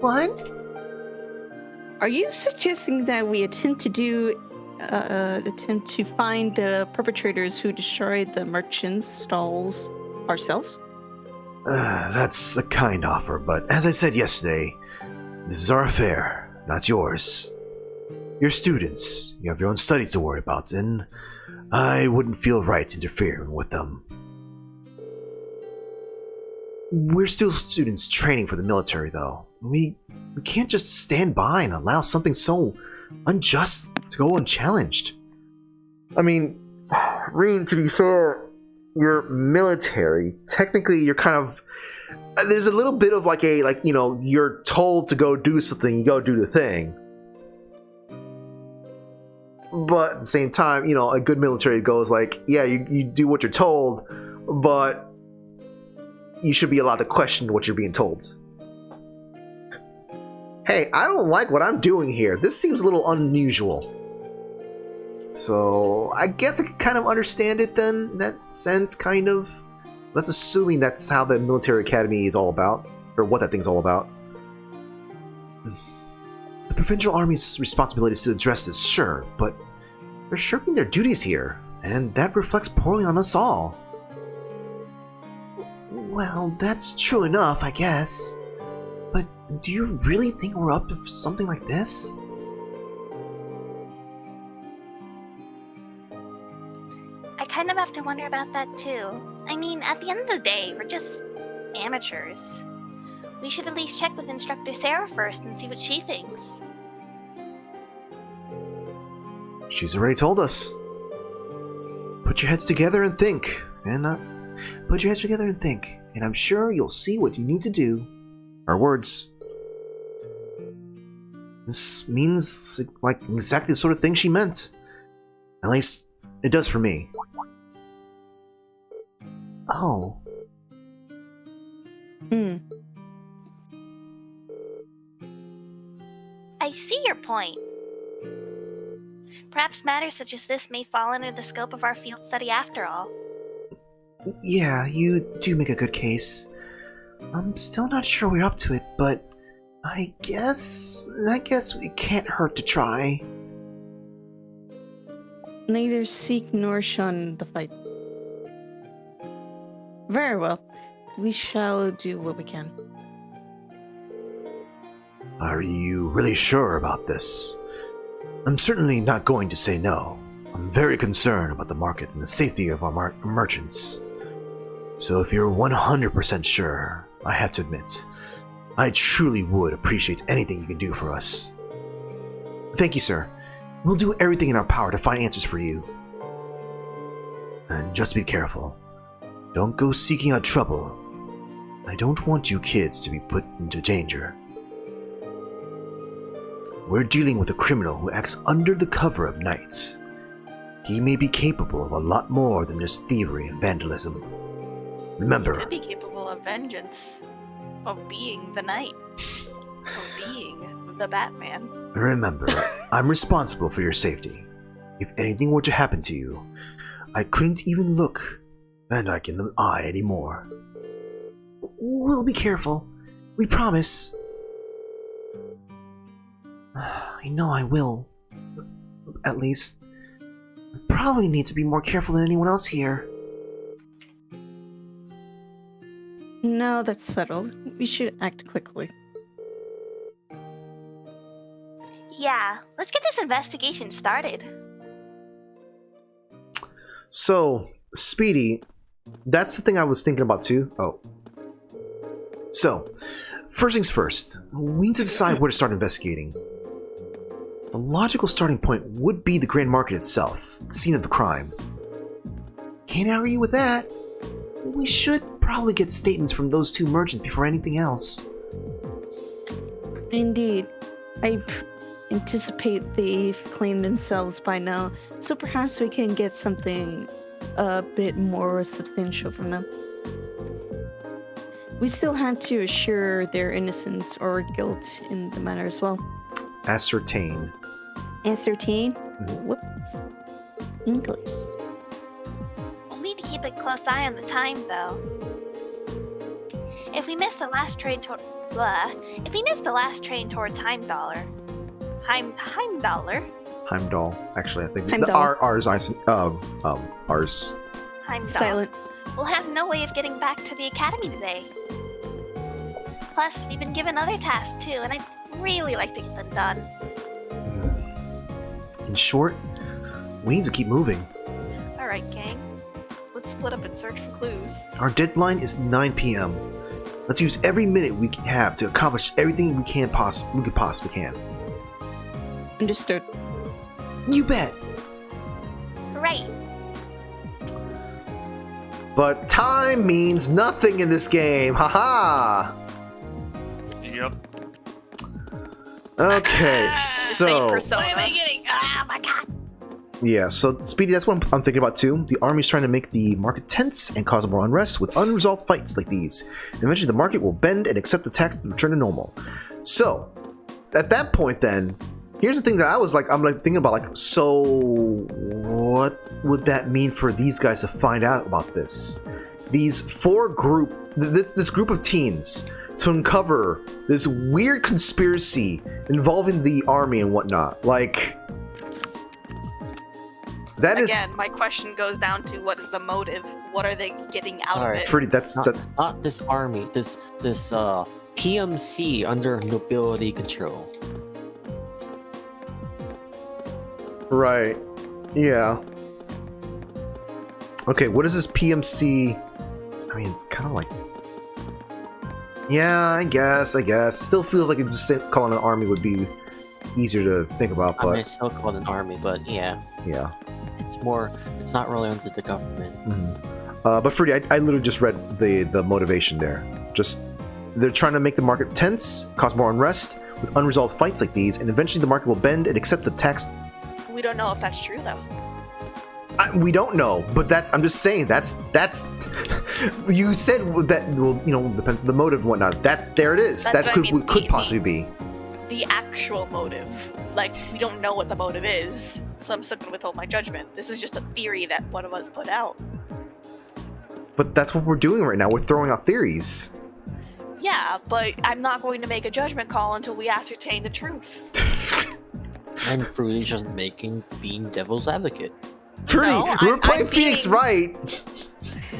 What? Are you suggesting that we attempt to find the perpetrators who destroyed the merchants' stalls ourselves? That's a kind offer, but as I said yesterday, this is our affair, not yours. You're students, you have your own studies to worry about, and I wouldn't feel right interfering with them. We're still students training for the military, though. We can't just stand by and allow something so unjust to go unchallenged. I mean, Reen, to be fair, you're military. Technically, you're kind of... There's a little bit of you're told to go do something, you go do the thing. But at the same time, a good military goes you do what you're told, but you should be allowed to question what you're being told. Hey, I don't like what I'm doing here. This seems a little unusual. So, I guess I can kind of understand it then, in that sense, kind of. That's assuming that's how the military academy is all about, or what that thing's all about. The provincial army's responsibility is to address this, sure, but they're shirking their duties here, and that reflects poorly on us all. Well, that's true enough, I guess. But do you really think we're up to something like this? I kind of have to wonder about that too. I mean, at the end of the day, we're just amateurs. We should at least check with Instructor Sarah first and see what she thinks. She's already told us. Put your heads together and think. And I'm sure you'll see what you need to do. Our words. This means exactly the sort of thing she meant. At least, it does for me. Oh. I see your point. Perhaps matters such as this may fall under the scope of our field study after all. Yeah, you do make a good case. I'm still not sure we're up to it, but I guess it can't hurt to try. Neither seek nor shun the fight. Very well. We shall do what we can. Are you really sure about this? I'm certainly not going to say no. I'm very concerned about the market and the safety of our merchants. So if you're 100% sure, I have to admit, I truly would appreciate anything you can do for us. Thank you, sir. We'll do everything in our power to find answers for you. And just be careful. Don't go seeking out trouble. I don't want you kids to be put into danger. We're dealing with a criminal who acts under the cover of night. He may be capable of a lot more than just thievery and vandalism. Remember, He could be capable of vengeance, of being the knight, of being the Batman. remember, I'm responsible for your safety. If anything were to happen to you, I couldn't even look Van Dyke in the eye anymore. We'll be careful. We promise. I know I will. At least, I probably need to be more careful than anyone else here. Now that's settled, we should act quickly. Yeah, let's get this investigation started. So, Speedy, that's the thing I was thinking about too. Oh. So, first things first, we need to decide where to start investigating. The logical starting point would be the Grand Market itself, the scene of the crime. Can't argue with that. We should probably get statements from those two merchants before anything else. Indeed. I anticipate they've claimed themselves by now, so perhaps we can get something a bit more substantial from them. We still had to assure their innocence or guilt in the matter as well. Ascertain. Ascertain? Whoops. English. We'll need to keep a close eye on the time, though. If we miss the last train towards Heimdall, Heimdall, actually, I think. Heimdall. Ours. Heimdall, Silent. we'll have no way of getting back to the academy today. Plus, we've been given other tasks too, and I'd really like to get them done. In short, we need to keep moving. Alright, gang. Let's split up and search for clues. Our deadline is 9 p.m. Let's use every minute we have to accomplish everything we could possibly can. Understood. You bet. Right. But time means nothing in this game. Haha. Yep. Okay, Same so persona. What am I getting? Oh my god. yeah, so Speedy, that's what I'm thinking about too. The army's trying to make the market tense and cause more unrest with unresolved fights like these. Eventually, the market will bend and accept the tax and return to normal. So, at that point, then, here's the thing that I'm thinking about, so what would that mean for these guys to find out about this? These this group of teens to uncover this weird conspiracy involving the army and whatnot. That is Again, my question goes down to what is the motive? What are they getting out of it? pretty. Not this army. This PMC under nobility control. right. Yeah. Okay, what is this PMC? I mean, it's kind of like. Yeah, I guess. Still feels like just calling an army would be easier to think about, but It's still called an army, but yeah, yeah. it's not really under the government. But Fruity, I literally just read the motivation there. Just they're trying to make the market tense, cause more unrest with unresolved fights like these, and eventually the market will bend and accept the tax. We don't know if that's true though. We don't know, but I'm just saying that's. You said that. Well, depends on the motive and whatnot. There it is. That's That what I could mean, could possibly be. The actual motive. We don't know what the motive is, so I'm still gonna withhold my judgment. This is just a theory that one of us put out. But that's what we're doing right now. We're throwing out theories. Yeah, but I'm not going to make a judgment call until we ascertain the truth. And Fruity's just being devil's advocate. Fruity, No, we're I'm playing Phoenix being- Wright.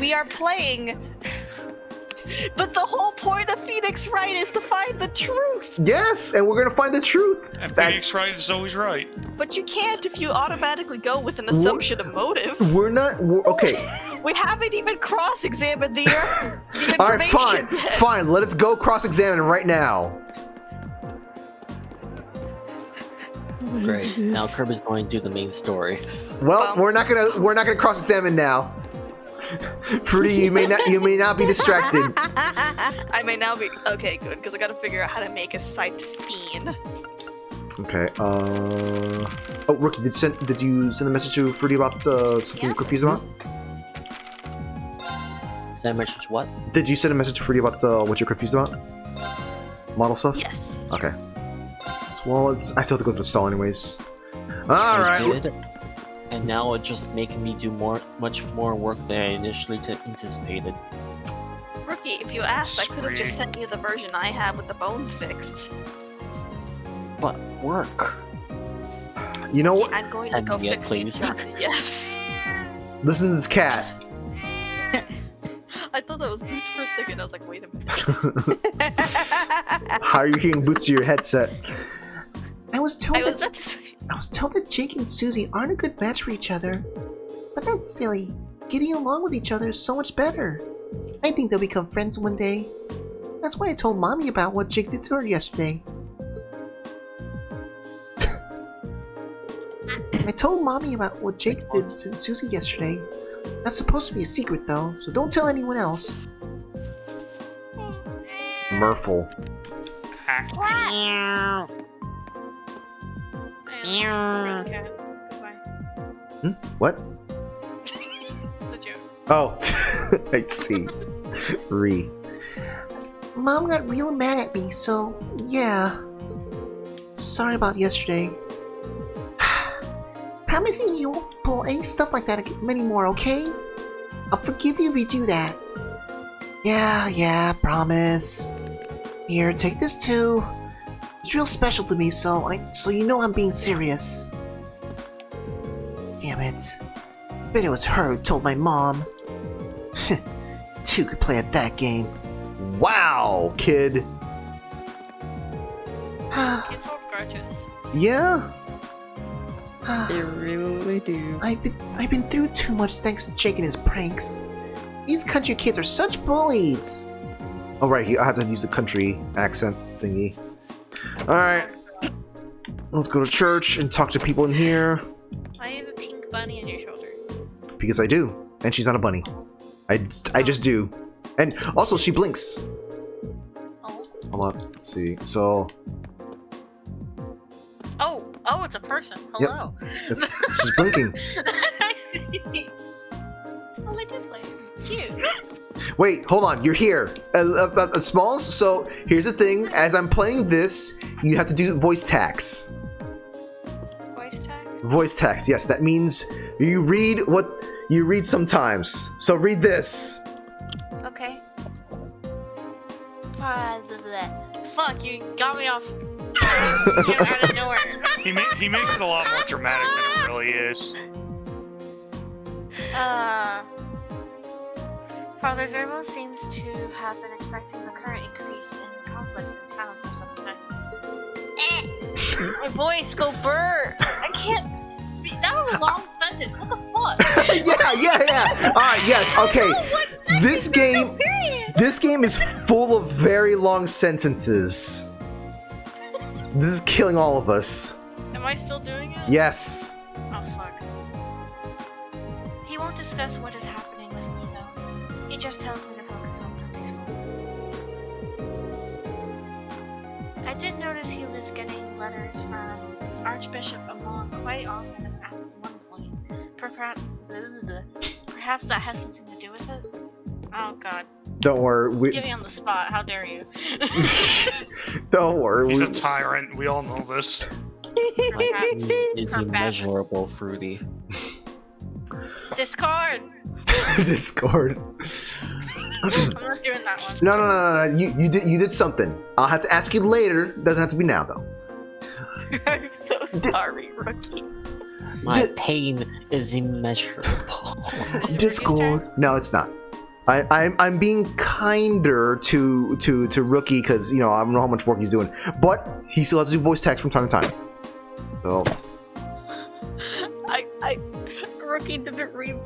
We are playing. But the whole point of Phoenix Wright is to find the truth. Yes, and we're gonna find the truth. And Phoenix Wright is always right. But you can't if you automatically go with an assumption of motive. We're not. Okay. We haven't even cross-examined the information. All right, fine, yet. fine. Let us go cross-examine right now. Great. Now Kirby's going to do the main story. Well, we're not gonna cross-examine now. Fruity, you may not be distracted. I may now be okay. Good, because I got to figure out how to make a scythe spin. Okay. Oh, Rookie, did you send a message to Fruity about something you're confused about? Did I mention what? Did you send a message to Fruity about what you're confused about? Model stuff? Yes. Okay. Well, I still have to go to the stall anyways. All right. And now it's just making me do much more work than I initially anticipated. Rookie, if you asked, I could have just sent you the version I have with the bones fixed. But work. You know what? I'm going to go fix these. Yes. Listen to this cat. I thought that was Boots for a second. I was like, wait a minute. How are you hearing Boots to your headset? I was told I was about to say. I was told that Jake and Susie aren't a good match for each other. But that's silly. Getting along with each other is so much better. I think they'll become friends one day. That's why I told Mommy about what Jake did to her yesterday. I told Mommy about what Jake did to Susie yesterday. That's supposed to be a secret though, so don't tell anyone else. Murphle. What? It's a joke. Oh, I see. Mom got real mad at me, so yeah. Sorry about yesterday. Promising you won't pull any stuff like that anymore, okay? I'll forgive you if you do that. Yeah, promise. Here, take this too. It's real special to me, so you know I'm being serious. Damn it. Bet it was her who told my mom. Two could play at that game. Wow, kid. Kids hold grudges. Yeah. They really do. I've been through too much thanks to Jake and his pranks. These country kids are such bullies. Oh right, I have to use the country accent thingy. All right, let's go to church and talk to people in here. Why do you have a pink bunny on your shoulder? Because I do, and she's not a bunny. I just do, and also she blinks. Oh. Hold on, let's see. So. Oh, it's a person. Hello. Yep. She's blinking. I see. Oh, it is like cute. Wait, hold on. You're here. Smalls, so here's the thing. As I'm playing this, you have to do voice tags. Voice tag? Voice tags, yes. That means you read what you read sometimes. So read this. Okay. Fuck, you got me off. Out of nowhere. He makes it a lot more dramatic than it really is. Father Zerbo seems to have been expecting the current increase in conflicts in town for some time. My voice go burr. I can't speak. That was a long sentence. What the fuck? Yeah. All right, yes. Okay. This game is full of very long sentences. This is killing all of us. Am I still doing it? Yes. Oh fuck. He won't discuss what is happening with me though. He just tells me to focus on Sunday school. I did notice he was getting letters from Archbishop Amon quite often at one point. Perhaps that has something to do with it? Oh god. Don't worry. Get me on the spot, how dare you. Don't worry. He's a tyrant. We all know this. It's immeasurable, Fruity. Discord! Discord. I'm not doing that one. No. You did something. I'll have to ask you later. Doesn't have to be now though. I'm so sorry, Rookie. My pain is immeasurable. Discord. No, it's not. I'm being kinder to Rookie because I don't know how much work he's doing, but he still has to do voice text from time to time. So Rookie didn't read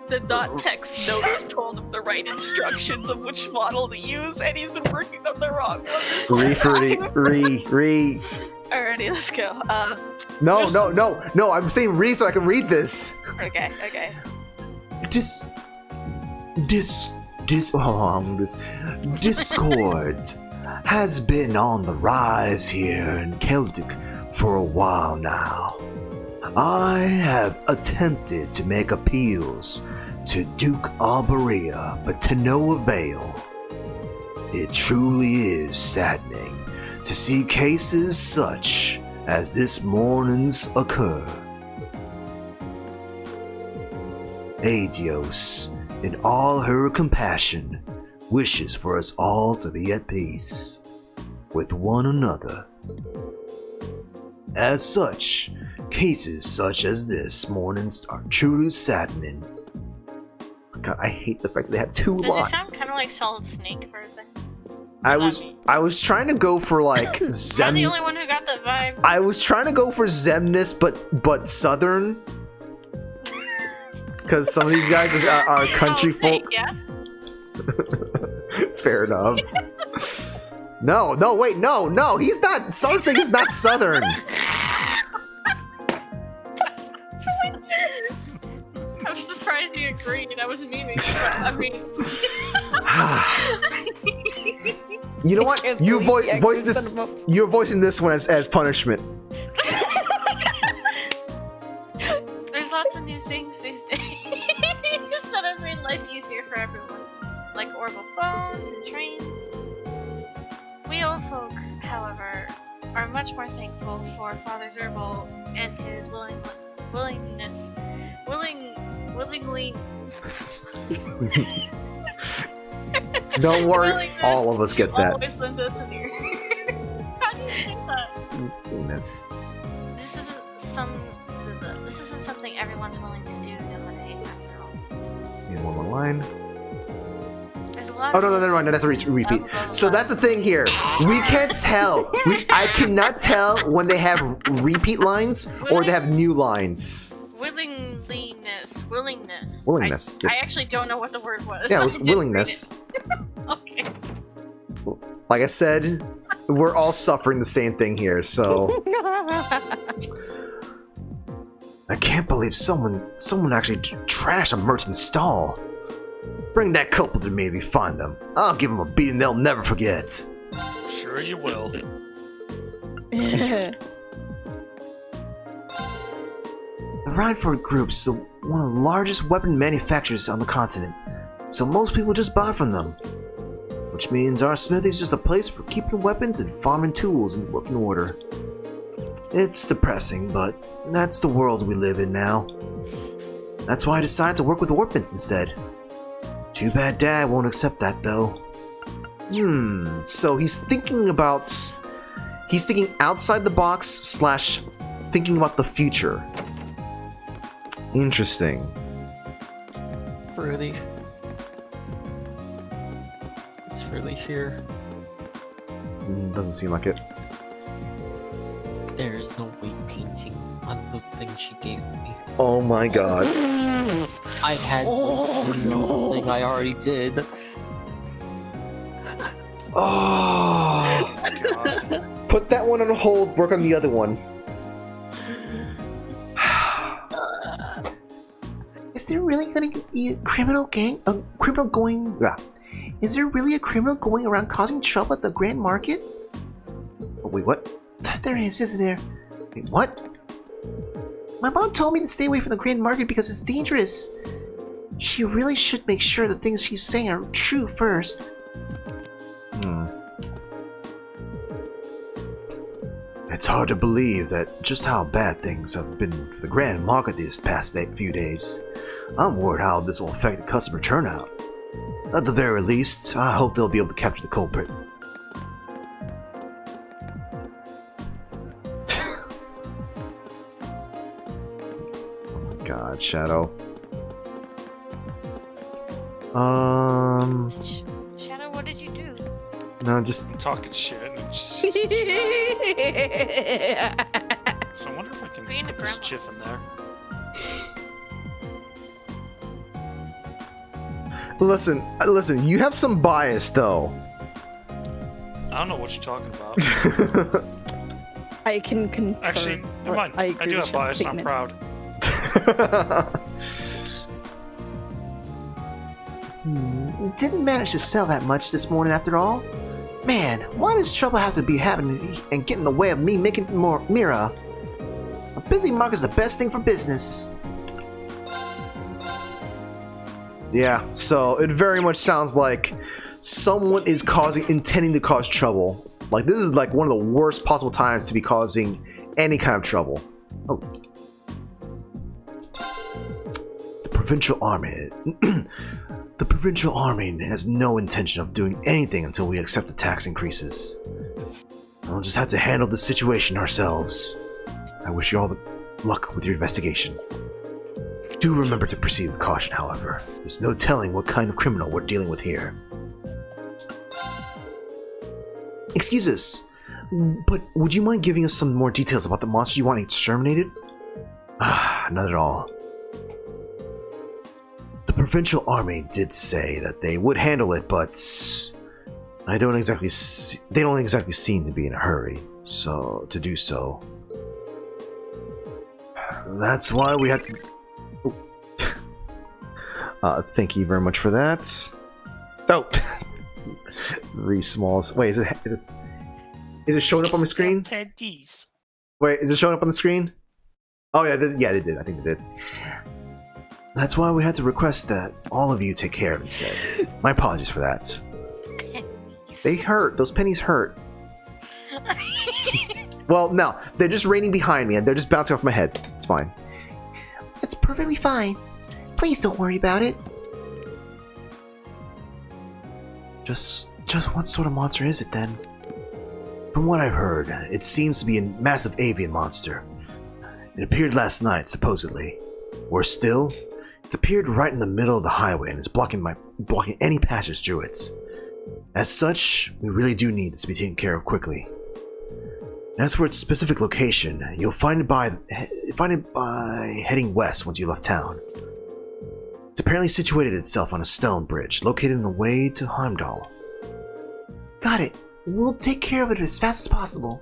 the dot text notice told him the right instructions of which model to use, and he's been working on the wrong one. Re. Alrighty, let's go. No. I'm saying re so I can read this. Okay. Discord has been on the rise here in Celtic for a while now. I have attempted to make appeals to Duke Alberia, but to no avail. It truly is saddening to see cases such as this morning's occur. Adios, in all her compassion, wishes for us all to be at peace with one another. As such, cases such as this morning's are truly saddening. God, I hate the fact that they have two Does lots. it sound kind of like Solid Snake for a second? I was trying to go for like Zem. I'm the only one who got that vibe. I was trying to go for Zemnis, but Southern, because some of these guys are country folk. Yeah. Fair enough. No, wait, no, he's not. Solid Snake is not Southern. I'm surprised you agreed. I wasn't even. I mean. You know what? You voice this. You're voicing this one as punishment. There's lots of new things these days that have made life easier for everyone, like orbital phones and trains. We old folk, however, are much more thankful for Father Zerbal and his willingly. Don't worry, all of us get that. Always lend us an ear. How do you do that? Goodness. This isn't something everyone's willing to do nowadays, after all. One more line. There's a lot. Oh no, never mind. That's a repeat. So that's the thing here. We can't tell. I cannot tell when they have repeat lines or they have new lines. Willingness. I actually don't know what the word was. Yeah, it was willingness. Okay. Like I said, we're all suffering the same thing here, so. I can't believe someone actually trashed a merchant's stall. Bring that couple to me if you find them. I'll give them a beating they'll never forget. Sure you will. The Rhineford Group's one of the largest weapon manufacturers on the continent, so most people just buy from them. Which means our smithy's just a place for keeping weapons and farming tools in working order. It's depressing, but that's the world we live in now. That's why I decided to work with orphans instead. Too bad Dad won't accept that though. So he's thinking outside the box / thinking about the future. Interesting. Really? It's really here. Doesn't seem like it. There's no weight painting on the thing she gave me. Oh my god. I had the thing I already did. Oh. Put that one on hold. Work on the other one. Is there really gonna be a criminal going? Is there really a criminal going around causing trouble at the Grand Market? Oh, wait, what? There is, isn't there? Wait, what? My mom told me to stay away from the Grand Market because it's dangerous. She really should make sure the things she's saying are true first. It's hard to believe that just how bad things have been for the Grand Market these past few days. I'm worried how this will affect the customer turnout. At the very least, I hope they'll be able to capture the culprit. Oh my god, Shadow. Shadow, what did you do? No, just... I'm talking shit. And just... So I wonder if I can Being a put this grandma. GIF in there. Listen, you have some bias, though. I don't know what you're talking about. I can confirm. Actually, never mind. I agree do with have bias, and I'm statement. proud. Didn't manage to sell that much this morning after all. Man, why does trouble have to be happening and get in the way of me making more Mira? A busy market's the best thing for business. Yeah, so it very much sounds like someone is intending to cause trouble. Like, this is like one of the worst possible times to be causing any kind of trouble. Oh. The Provincial Army. The Provincial Army has no intention of doing anything until we accept the tax increases. We'll just have to handle the situation ourselves. I wish you all the luck with your investigation. Do remember to proceed with caution, however. There's no telling what kind of criminal we're dealing with here. Excuse us, but would you mind giving us some more details about the monster you want exterminated? Not at all. The Provincial Army did say that they would handle it, but they don't exactly seem to be in a hurry. To do so. That's why we had to... thank you very much for that. Oh! Smalls. Wait, is it showing up on the screen? Wait, is it showing up on the screen? Oh yeah, they did. I think they did. That's why we had to request that all of you take care of it instead. My apologies for that. They hurt. Those pennies hurt. Well, no, they're just raining behind me and they're just bouncing off my head. It's fine. It's perfectly fine. Please don't worry about it. Just what sort of monster is it then? From what I've heard, it seems to be a massive avian monster. It appeared last night, supposedly. Worse still, it's appeared right in the middle of the highway and is blocking any passage through it. As such, we really do need this to be taken care of quickly. As for its specific location, you'll find it by heading west once you left town. It's apparently situated itself on a stone bridge located on the way to Heimdall. Got it. We'll take care of it as fast as possible.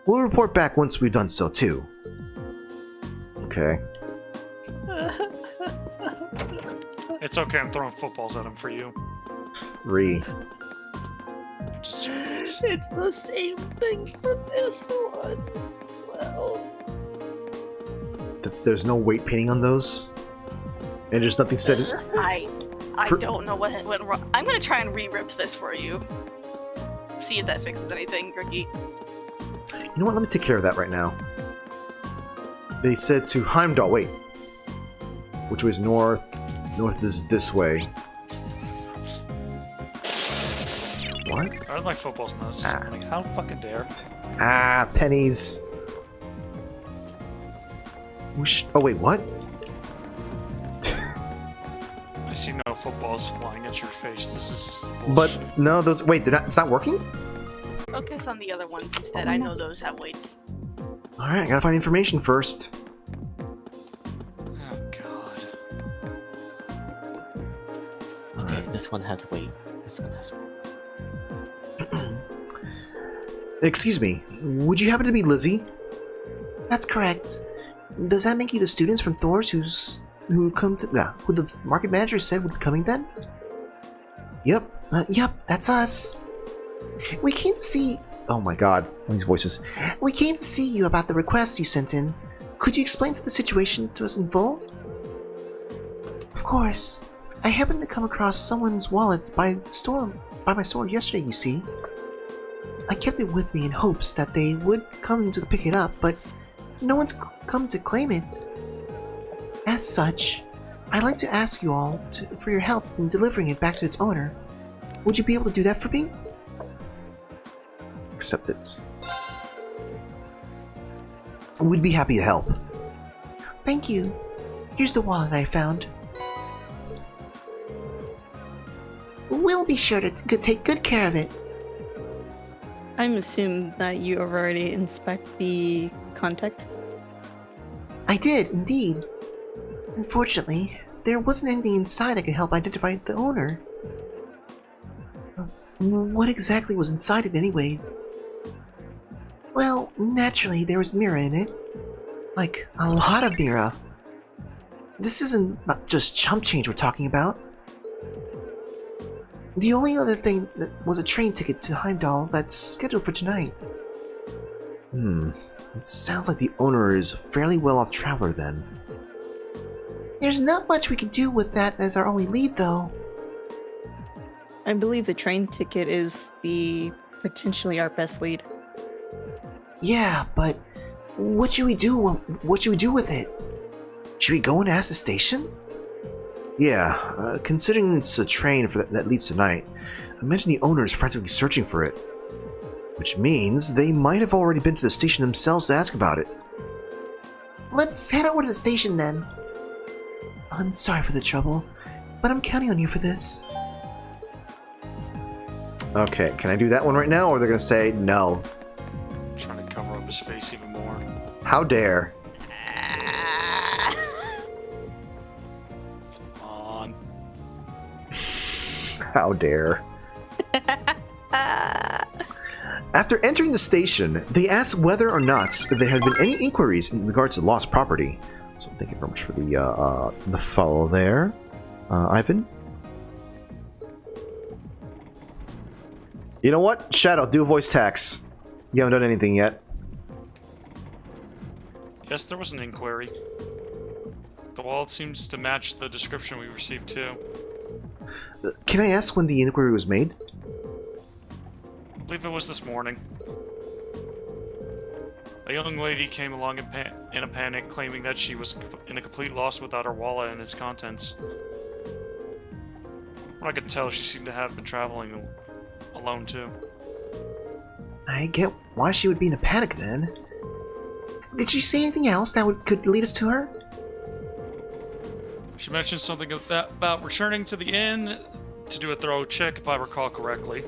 We'll report back once we've done so too. Okay. It's okay, I'm throwing footballs at him for you. It's the same thing for this one. Well, There's no weight painting on those? And there's nothing said... I don't know what went wrong. I'm gonna try and re-rip this for you. See if that fixes anything, Ricky. You know what, let me take care of that right now. They said to Heimdall, wait. Which way is north? North is this way. What? I like footballs nuts. Like, how fucking dare? Pennies. Oh wait, what? I see no footballs flying at your face. This is bullshit. But no, those. Wait, it's not working? Focus on the other ones instead. I know those have weights. Alright, I gotta find information first. Oh god. okay, this one has weight. This one has weight. Excuse me, would you happen to be Lizzie? That's correct. Does that make you the students from Thor's who the market manager said would be coming then? Yep. Yep, that's us. We came to see... Oh my god, these voices. We came to see you about the request you sent in. Could you explain the situation to us in full? Of course. I happened to come across someone's wallet by my store yesterday, you see. I kept it with me in hopes that they would come to pick it up, but no one's come to claim it. As such, I'd like to ask you all for your help in delivering it back to its owner. Would you be able to do that for me? Accept it. We'd be happy to help. Thank you. Here's the wallet I found. We'll be sure to take good care of it. I'm assuming that you have already inspect the contact. I did, indeed. Unfortunately, there wasn't anything inside that could help identify the owner. What exactly was inside it anyway? Well, naturally, there was mirror in it. Like, a lot of mirror. This isn't just chump change we're talking about. The only other thing that was a train ticket to Heimdall that's scheduled for tonight. It sounds like the owner is a fairly well-off traveler then. There's not much we can do with that as our only lead, though. I believe the train ticket is potentially our best lead. Yeah, but what should we do? What should we do with it? Should we go and ask the station? Yeah, considering it's a train that leads tonight, I imagine the owner is frantically searching for it. Which means they might have already been to the station themselves to ask about it. Let's head over to the station then. I'm sorry for the trouble, but I'm counting on you for this. Okay, can I do that one right now, or they're gonna say no? Trying to cover up his face even more. How dare? Come on. How dare? After entering the station, they asked whether or not there had been any inquiries in regards to lost property. So thank you very much for the follow there, Ivan. You know what? Shadow, do a voice tax. You haven't done anything yet. Yes, there was an inquiry. The wallet seems to match the description we received too. Can I ask when the inquiry was made? I believe it was this morning. A young lady came along in a panic, claiming that she was in a complete loss without her wallet and its contents. From what I could tell, she seemed to have been traveling alone too. I get why she would be in a panic then. Did she say anything else that could lead us to her? She mentioned something about returning to the inn to do a thorough check, if I recall correctly.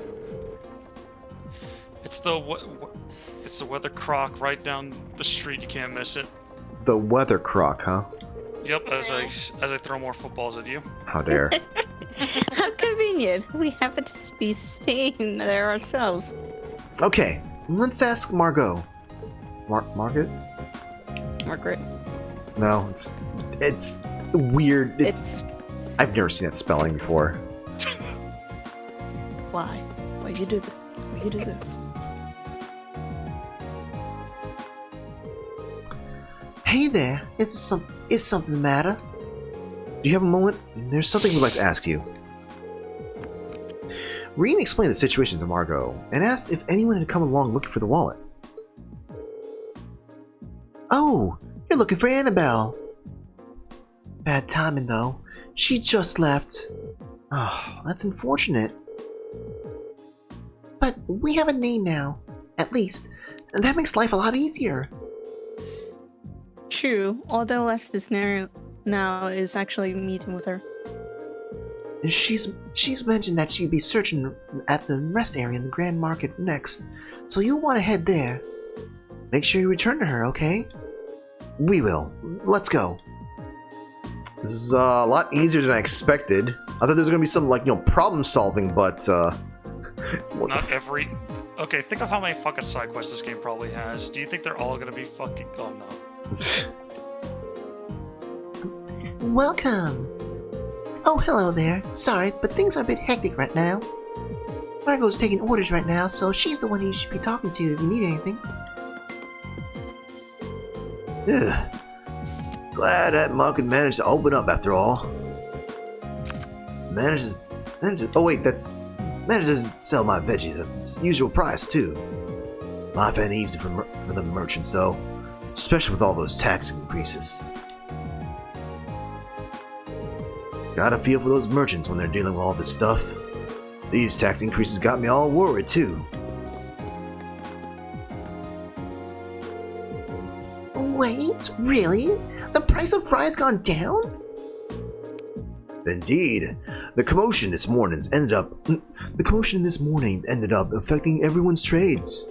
It's the weather crock right down the street. You can't miss it. The weather crock, huh? Yep. As I throw more footballs at you. How dare? How convenient. We happen to be staying there ourselves. Okay, let's ask Margot. Margaret? Margaret. No, it's weird. I've never seen that spelling before. Why? Why you do this? Why you do this? Hey there, is something the matter? Do you have a moment? There's something we'd like to ask you. Reen explained the situation to Margot and asked if anyone had come along looking for the wallet. Oh, you're looking for Annabelle. Bad timing though. She just left. Oh, that's unfortunate. But we have a name now. At least, that makes life a lot easier. True. All that left is now is actually meeting with her. She's mentioned that she'd be searching at the rest area in the Grand Market next, so you'll want to head there. Make sure you return to her, okay? We will. Let's go. This is a lot easier than I expected. I thought there was gonna be some problem solving, but not every. Okay, think of how many fucking side quests this game probably has. Do you think they're all gonna be fucking? Oh no. Welcome. Oh, hello there. Sorry, but things are a bit hectic right now. Margot's taking orders right now, so she's the one you should be talking to if you need anything. Ugh. Glad that market managed to open up after all. Manages. Oh wait, manages to sell my veggies at its usual price too. Life ain't easy for the merchants though, especially with all those tax increases. Gotta feel for those merchants when they're dealing with all this stuff. These tax increases got me all worried too. Wait, really? The price of fries gone down? Indeed. The commotion this morning ended up affecting everyone's trades.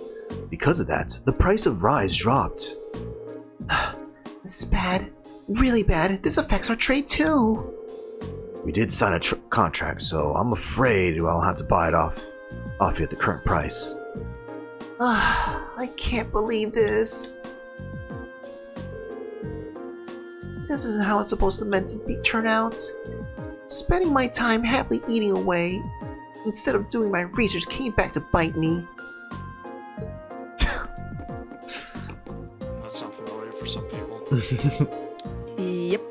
Because of that, the price of rice dropped. This is bad. Really bad. This affects our trade too. We did sign a contract, so I'm afraid I'll have to buy it off you at the current price. I can't believe this. This isn't how it's supposed to turn out. Spending my time happily eating away instead of doing my research came back to bite me. That's not familiar for some people. Yep.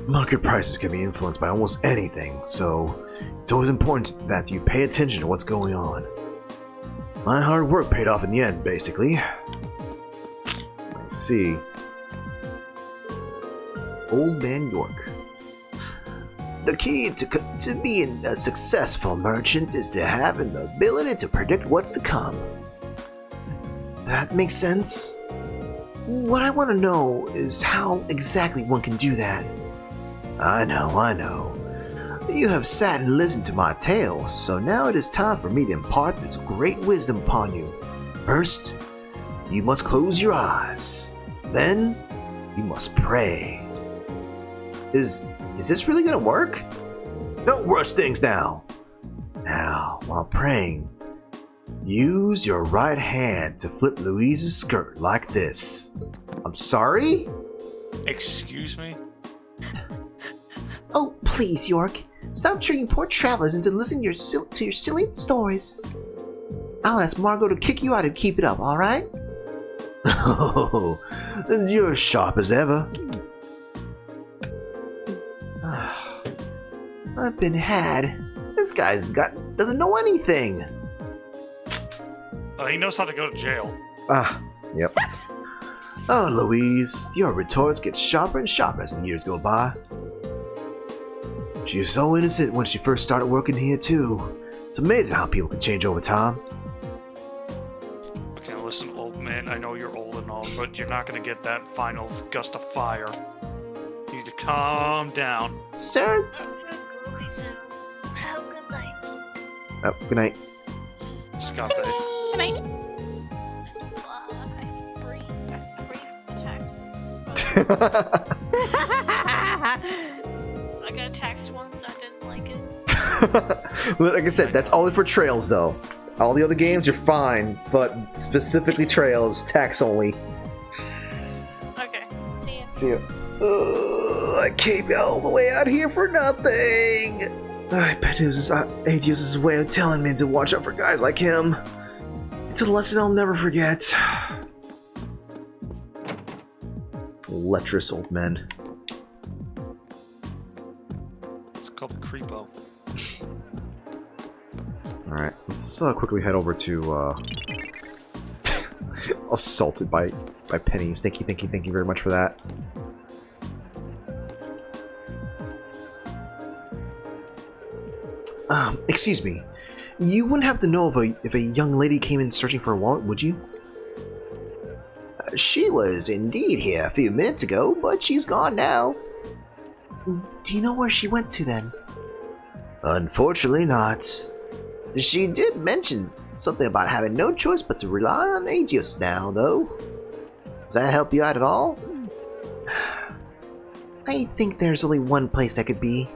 Market prices can be influenced by almost anything, so it's always important that you pay attention to what's going on. My hard work paid off in the end, basically. Let's see. Old Man York. The key to being a successful merchant is to have an ability to predict what's to come. That makes sense. What I want to know is how exactly one can do that. I know. You have sat and listened to my tales, so now it is time for me to impart this great wisdom upon you. First, you must close your eyes. Then, you must pray. Is this really gonna work? Don't rush things now. Now, while praying, use your right hand to flip Louise's skirt like this. I'm sorry? Excuse me? Oh, please, York. Stop treating poor travelers into listening to your silly stories. I'll ask Margot to kick you out and keep it up, alright? Oh, you're as sharp as ever. I've been had. This guy's doesn't know anything. He knows how to go to jail. Yep. Oh, Louise, your retorts get sharper and sharper as the years go by. She was so innocent when she first started working here, too. It's amazing how people can change over time. Okay, listen, old man, I know you're old and all, but you're not gonna get that final gust of fire. You need to calm down. Sir? Have a good night. Oh, good night. Scott Bay. Good night. I free taxes. I got taxed once, I didn't like it. Like I said, that's only for Trails, though. All the other games, you're fine, but specifically Trails, tax only. Okay, see ya. See ya. I came all the way out here for nothing. I bet it was Adios' way of telling me to watch out for guys like him. It's a lesson I'll never forget. Lecherous old men. It's called the Creepo. Alright, let's quickly head over to assaulted by pennies. Thank you very much for that. Excuse me. You wouldn't have to know if a young lady came in searching for a wallet, would you? She was indeed here a few minutes ago, but she's gone now. Do you know where she went to then? Unfortunately not. She did mention something about having no choice but to rely on Aegis now, though. Does that help you out at all? I think there's only one place that could be.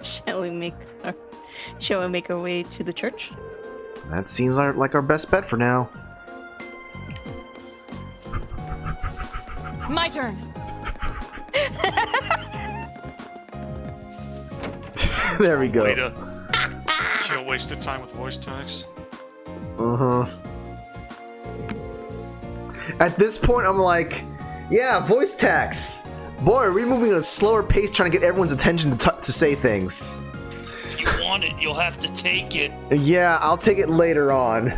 Shall we make our way to the church? That seems like our best bet for now. My turn. There we go. Way to kill wasted time with voice tags. At this point, I'm like, yeah, voice tax. Boy, are we moving at a slower pace trying to get everyone's attention to say things. If you want it, you'll have to take it. Yeah, I'll take it later on.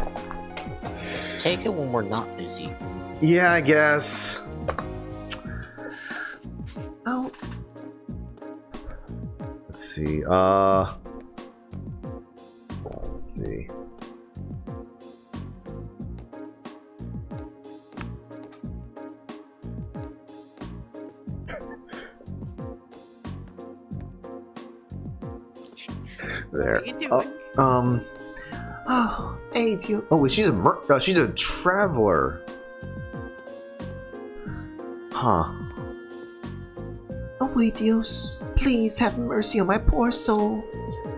Take it when we're not busy. Yeah, I guess. Oh, Let's see. Let's see. There. What are you doing? Oh, hey, Tio. Oh, wait, she's a traveler. Huh. Oh, wait, Dios. Please have mercy on my poor soul.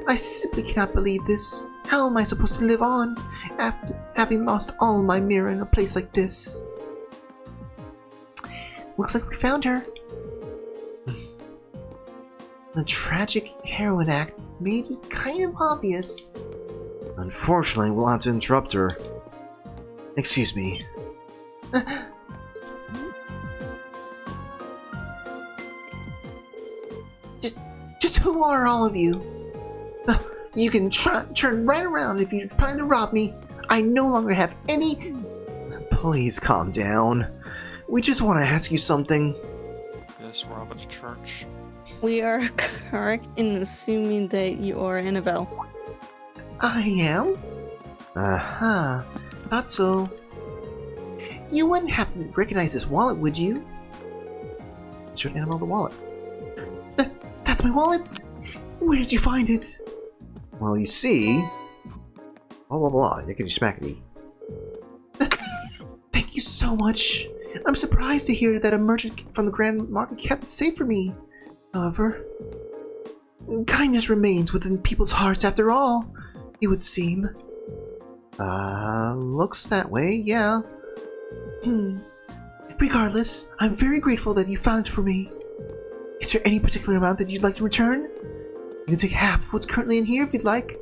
I simply cannot believe this. How am I supposed to live on after having lost all my mirror in a place like this? Looks like we found her. The tragic heroin act made it kind of obvious. Unfortunately, we'll have to interrupt her. Excuse me. Just who are all of you? You can turn right around if you're trying to rob me. I no longer have any... Please calm down. We just want to ask you something. Yes, rob at a church. We are correct in assuming that you are Annabelle. I am? Uh-huh. Not so. You wouldn't happen to recognize this wallet, would you? Show Annabelle the wallet. That's my wallet? Where did you find it? Well, you see... Blah, blah, blah. Yakety smackety. Thank you so much. I'm surprised to hear that a merchant from the Grand Market kept it safe for me. However, kindness remains within people's hearts after all, it would seem. Looks that way, yeah. Regardless, I'm very grateful that you found it for me. Is there any particular amount that you'd like to return? You can take half of what's currently in here if you'd like.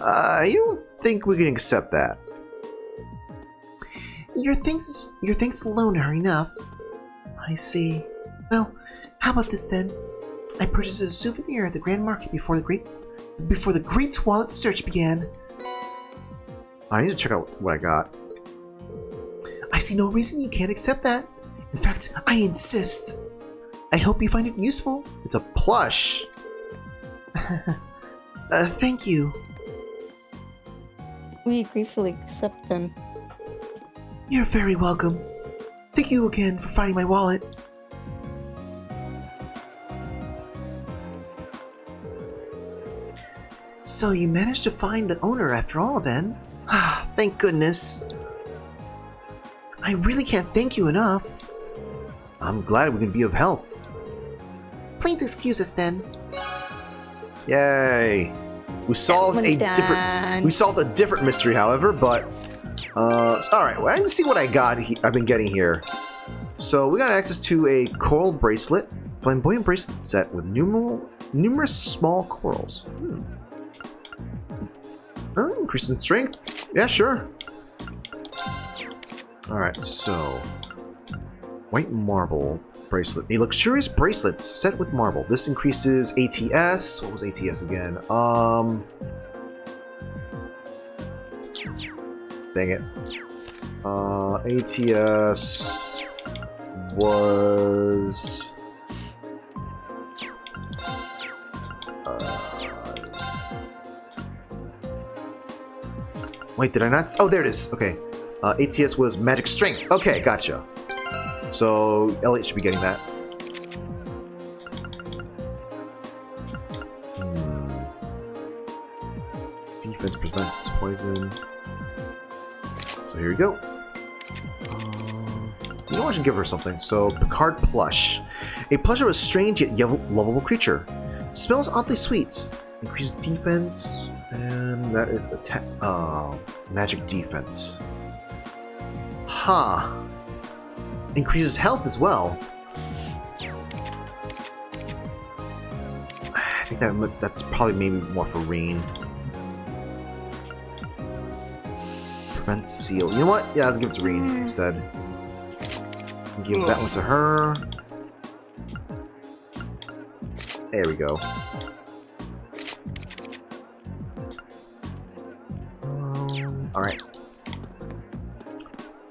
You don't think we can accept that? Your thanks alone are enough. I see. Well, how about this then? I purchased a souvenir at the Grand Market before the Great Wallet search began. I need to check out what I got. I see no reason you can't accept that. In fact, I insist. I hope you find it useful. It's a plush. Thank you. We gratefully accept them. You're very welcome. Thank you again for finding my wallet. So you managed to find the owner after all then? Ah, thank goodness. I really can't thank you enough. I'm glad we can be of help. Please excuse us then. Yay! We solved a different mystery, however, but alright, well, let's see what I've been getting here. So we got access to a coral bracelet, flamboyant bracelet set with numerous small corals. Oh, increase in strength. Yeah, sure. Alright, so white marble bracelet. A luxurious bracelet set with marble. This increases ATS. What was ATS again? Dang it. ATS was... Wait, did I not? Oh, there it is. Okay. ATS was magic strength. Okay, gotcha. So Elliot should be getting that. Defense prevents poison. So here we go. You know what, I should give her something. So Picard plush. A plush of a strange yet lovable creature. Smells oddly sweet. Increases defense. And that is attack. Magic defense. Huh. Increases health as well. I think that's probably maybe more for Rain. Prevents seal. You know what? Yeah, let's give it to Rain instead. Give that one to her. There we go. Alright.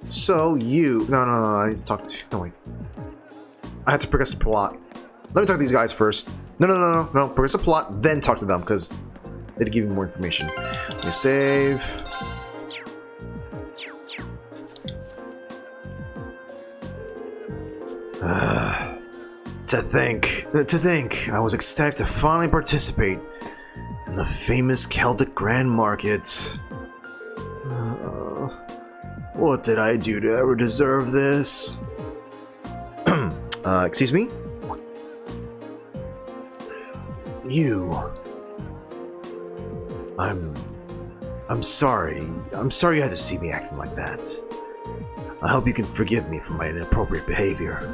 So you... No, I need to talk to... No, wait. I have to progress the plot. Let me talk to these guys first. No. Progress a plot, then talk to them, because they'd give you more information. Let me save. To think, I was ecstatic to finally participate in the famous Celtic Grand Market. What did I do to ever deserve this? Excuse me? You. I'm sorry. I'm sorry you had to see me acting like that. I hope you can forgive me for my inappropriate behavior.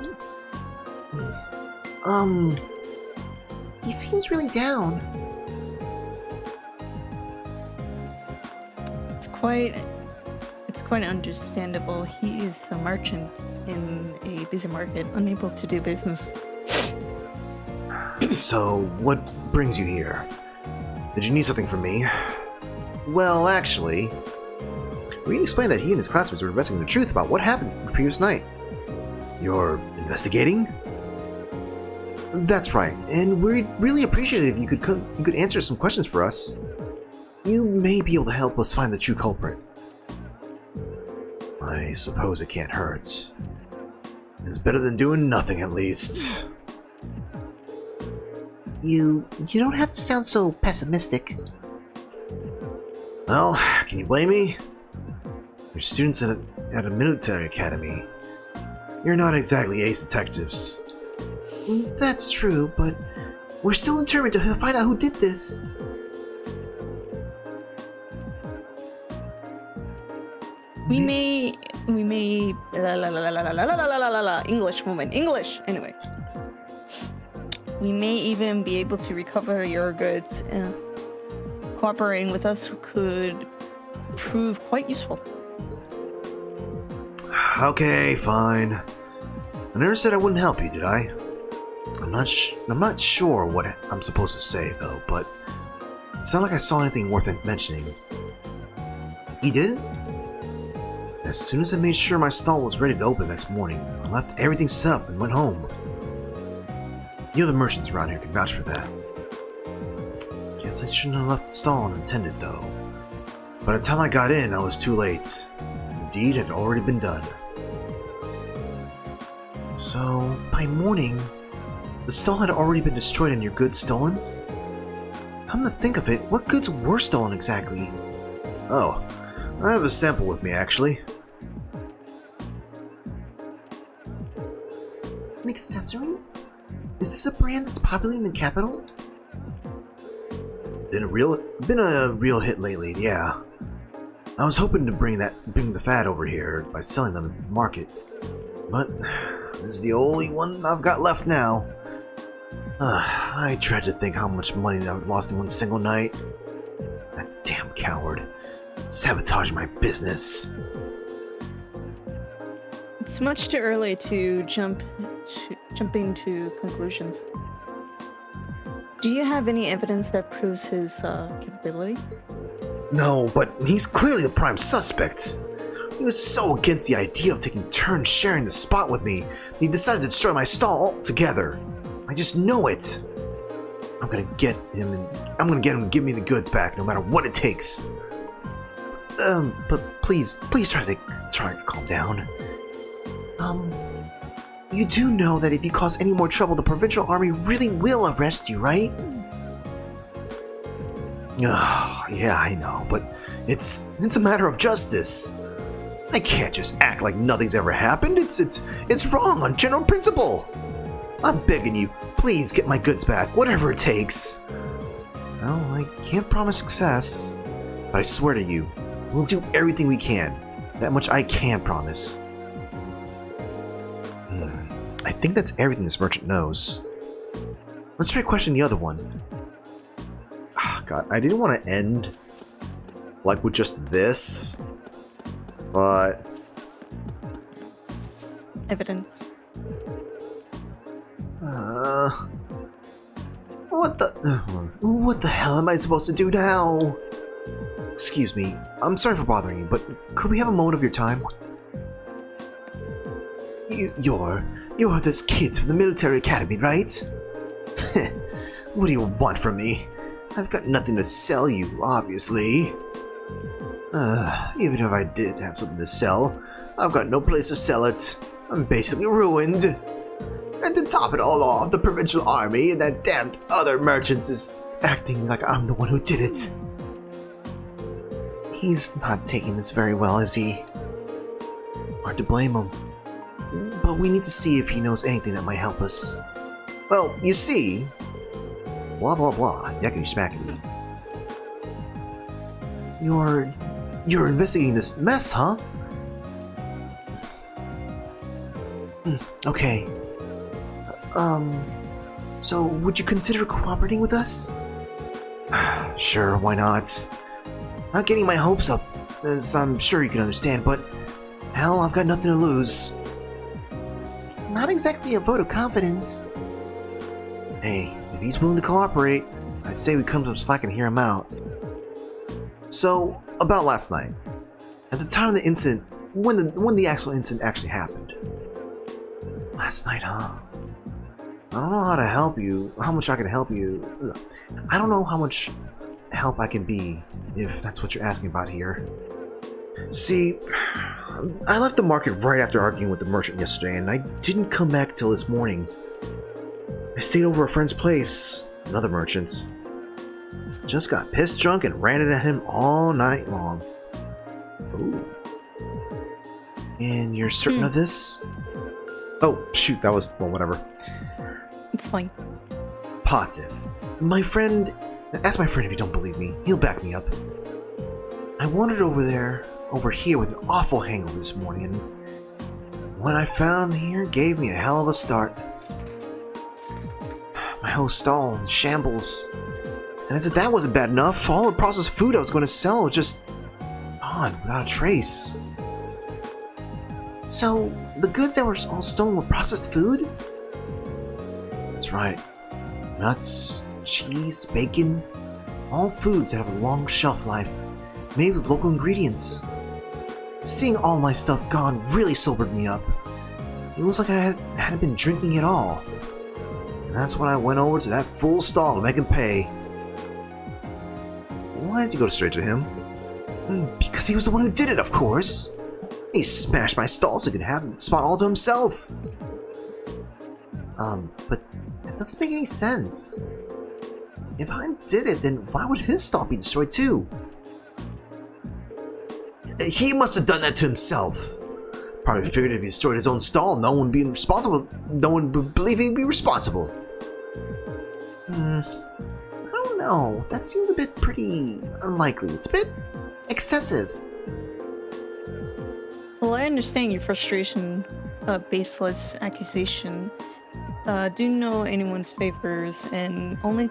He seems really down. It's quite understandable. He is a merchant in a busy market, unable to do business. So, what brings you here? Did you need something from me? Well, actually, Reed explained that he and his classmates were investigating the truth about what happened the previous night. You're investigating? That's right, and we'd really appreciate it if you could answer some questions for us. You may be able to help us find the true culprit. I suppose it can't hurt. It's better than doing nothing, at least. You don't have to sound so pessimistic. Well, can you blame me? You're students at a military academy. You're not exactly ace detectives. That's true, but we're still determined to find out who did this. We may English woman. English anyway. We may even be able to recover your goods. Cooperating with us could prove quite useful. Okay, fine. I never said I wouldn't help you, did I? I'm not sure what I'm supposed to say though, but it's not like I saw anything worth mentioning. You did? As soon as I made sure my stall was ready to open next morning, I left everything set up and went home. The other merchants around here can vouch for that. Guess I shouldn't have left the stall unattended though. By the time I got in, I was too late. The deed had already been done. So, by morning, the stall had already been destroyed and your goods stolen? Come to think of it, what goods were stolen exactly? Oh, I have a sample with me actually. An accessory? Is this a brand that's popular in the capital? Been a real hit lately, yeah. I was hoping to bring the fad over here by selling them at the market, but this is the only one I've got left now. I dread to think how much money I've lost in one single night. That damn coward. Sabotaging my business. It's much too early to jump into conclusions. Do you have any evidence that proves his capability? No, but he's clearly the prime suspect. He was so against the idea of taking turns sharing the spot with me, he decided to destroy my stall altogether. I just know it. I'm gonna get him to give me the goods back, no matter what it takes. But please try to calm down. You do know that if you cause any more trouble, the provincial army really will arrest you, right? Yeah, I know, but it's a matter of justice. I can't just act like nothing's ever happened. It's wrong on general principle. I'm begging you, please get my goods back, whatever it takes. Well, I can't promise success, but I swear to you, we'll do everything we can. That much I can promise. I think that's everything this merchant knows. Let's try questioning the other one. God, I didn't want to end like with just this, but evidence. What the hell am I supposed to do now? Excuse me, I'm sorry for bothering you, but could we have a moment of your time? You're this kid from the military academy, right? What do you want from me? I've got nothing to sell you, obviously. Even if I did have something to sell, I've got no place to sell it. I'm basically ruined. And to top it all off, the provincial army and that damned other merchants is acting like I'm the one who did it. He's not taking this very well, is he? Hard to blame him. But we need to see if he knows anything that might help us. Well, you see... Blah blah blah, yakety smackety. You're investigating this mess, huh? Okay. So would you consider cooperating with us? Sure, why not? Not getting my hopes up, as I'm sure you can understand, but hell, I've got nothing to lose. Not exactly a vote of confidence. Hey, if he's willing to cooperate, I say we cut some slack and hear him out. So, about last night. At the time of the incident, when the actual incident actually happened. Last night, huh? I don't know how to help you, how much I can help you. I don't know how much help I can be, if that's what you're asking about here. See, I left the market right after arguing with the merchant yesterday, and I didn't come back till this morning. I stayed over at a friend's place, another merchant's. Just got pissed drunk and ranted at him all night long. Ooh. And you're certain of this? Oh, shoot, that was, well, whatever. It's fine. Positive. My friend, ask my friend if you don't believe me. He'll back me up. I wandered over here with an awful hangover this morning, and what I found here gave me a hell of a start. My whole stall in shambles. And as if that wasn't bad enough, all the processed food I was going to sell was just gone without a trace. So, the goods that were all stolen were processed food? That's right. Nuts, cheese, bacon, all foods that have a long shelf life, made with local ingredients. Seeing all my stuff gone really sobered me up. It was like I hadn't been drinking at all. And that's when I went over to that fool stall to make him pay. Why did you go straight to him? Because he was the one who did it, of course. He smashed my stall so he could have the spot all to himself. But that doesn't make any sense. If Heinz did it, then why would his stall be destroyed too? He must have done that to himself. Probably figured if he destroyed his own stall, no one would be responsible. No one would believe he'd be responsible. I don't know. That seems a bit pretty unlikely. It's a bit excessive. Well, I understand your frustration, baseless accusation. Do know anyone's favors and only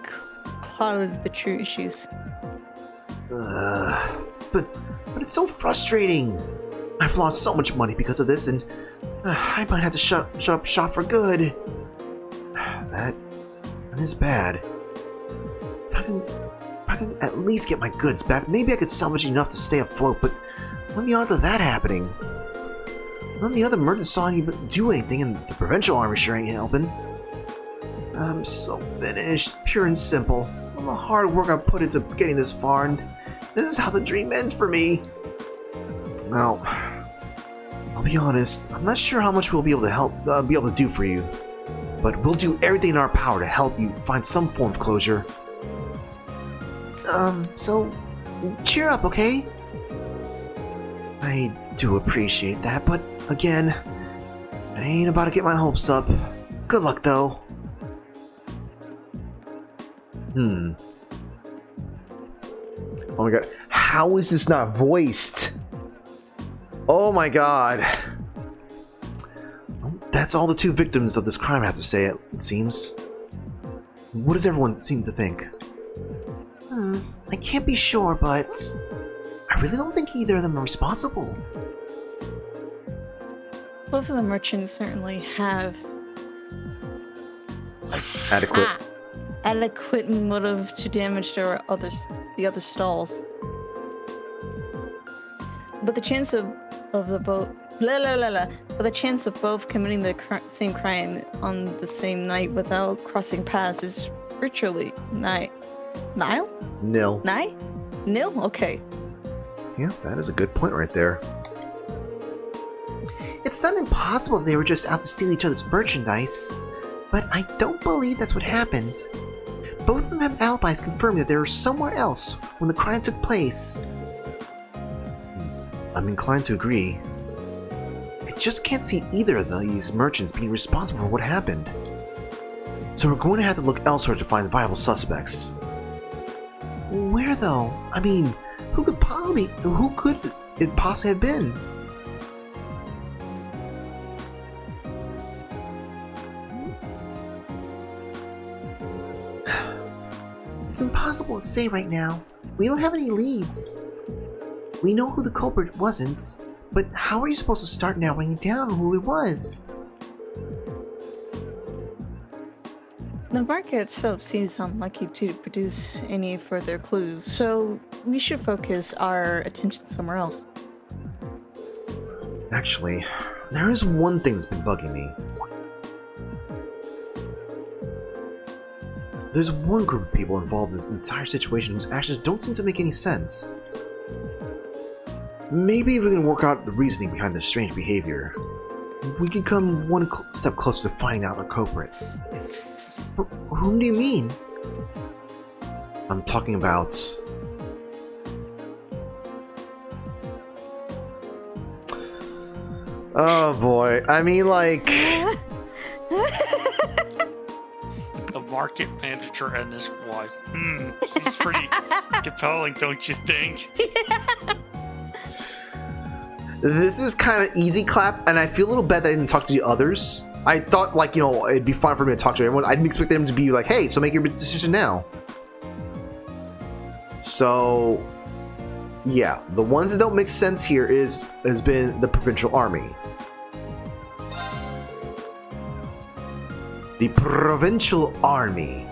clouds the true issues. But it's so frustrating. I've lost so much money because of this, and I might have to shut up shop for good. That is bad. If I can at least get my goods back, maybe I could salvage enough to stay afloat, but what are the odds of that happening? None of the other merchants saw anybody do anything, and the provincial army sure ain't helping. I'm so finished, pure and simple. All the hard work I put into getting this far, and this is how the dream ends for me. Well, I'll be honest, I'm not sure how much we'll be able to do for you, but we'll do everything in our power to help you find some form of closure. So cheer up, okay? I do appreciate that, but again, I ain't about to get my hopes up. Good luck, though. Oh my god, how is this not voiced? Oh my god. That's all the two victims of this crime have to say, it seems. What does everyone seem to think? I can't be sure, but I really don't think either of them are responsible. Both of the merchants certainly have adequate motive to damage the other stalls. But the chance of both committing the same crime on the same night without crossing paths is virtually Nile? Nil. Nil? Okay. Yeah, that is a good point right there. It's not impossible they were just out to steal each other's merchandise, but I don't believe that's what happened. Both of them have alibis confirming that they were somewhere else when the crime took place. I'm inclined to agree. I just can't see either of these merchants being responsible for what happened. So we're going to have to look elsewhere to find viable suspects. Where though? I mean, who could it possibly have been? It's impossible to say right now. We don't have any leads. We know who the culprit wasn't, but how are you supposed to start narrowing down who it was? The market itself seems unlikely to produce any further clues, so we should focus our attention somewhere else. Actually, there is one thing that's been bugging me. There's one group of people involved in this entire situation whose actions don't seem to make any sense. Maybe if we can work out the reasoning behind their strange behavior, we can come one step closer to finding out our culprit. Whom do you mean? I'm talking about... Oh boy, I mean like... The market manager and his wife. She's pretty compelling, don't you think? This is kind of easy clap, and I feel a little bad that I didn't talk to the others. I thought, like, you know, it'd be fun for me to talk to everyone. I didn't expect them to be like, hey, so make your decision now. So, yeah, the ones that don't make sense here has been the provincial army. The provincial army.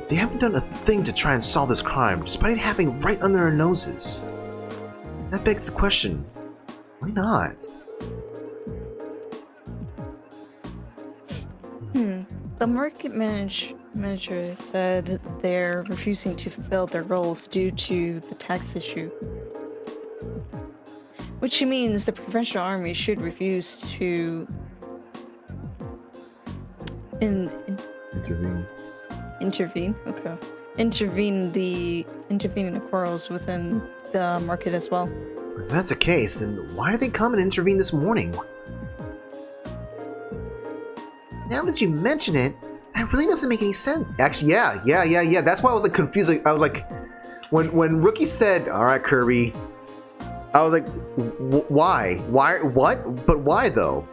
They haven't done a thing to try and solve this crime, despite it happening right under our noses. That begs the question, why not? The market manager said they're refusing to fulfill their roles due to the tax issue. Which means the provincial army should refuse to intervene. Okay. Intervene in the quarrels within the market as well. If that's the case, then why did they come and intervene this morning? Now that you mention it, that really doesn't make any sense. Actually, yeah. That's why I was like confused. I was like, when Rookie said, "All right, Kirby," I was like, "Why? What? But why though?"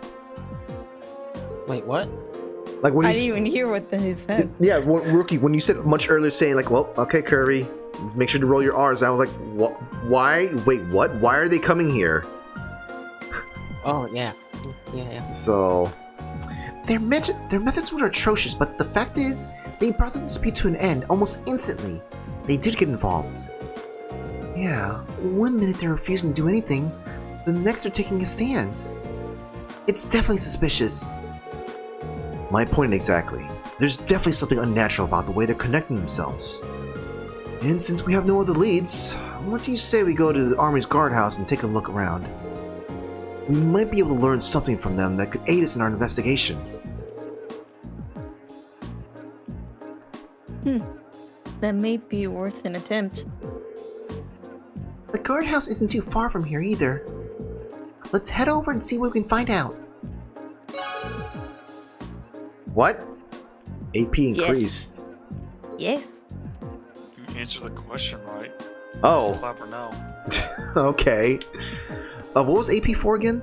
Wait, what? Like when I didn't even hear what he said. Yeah, Rookie, when you said much earlier, saying like, "Well, okay, Kirby, make sure to roll your R's," I was like, "What? Why? Wait, what? Why are they coming here?" Oh yeah. So. Their methods were atrocious, but the fact is, they brought the dispute to an end almost instantly. They did get involved. Yeah, one minute they're refusing to do anything, the next they're taking a stand. It's definitely suspicious. My point exactly. There's definitely something unnatural about the way they're connecting themselves. And since we have no other leads, what do you say we go to the Army's guardhouse and take a look around? We might be able to learn something from them that could aid us in our investigation. That may be worth an attempt. The guardhouse isn't too far from here either. Let's head over and see what we can find out. What? AP increased. Yes. You answered the question right. Oh. Clap or no. Okay. What was AP for again?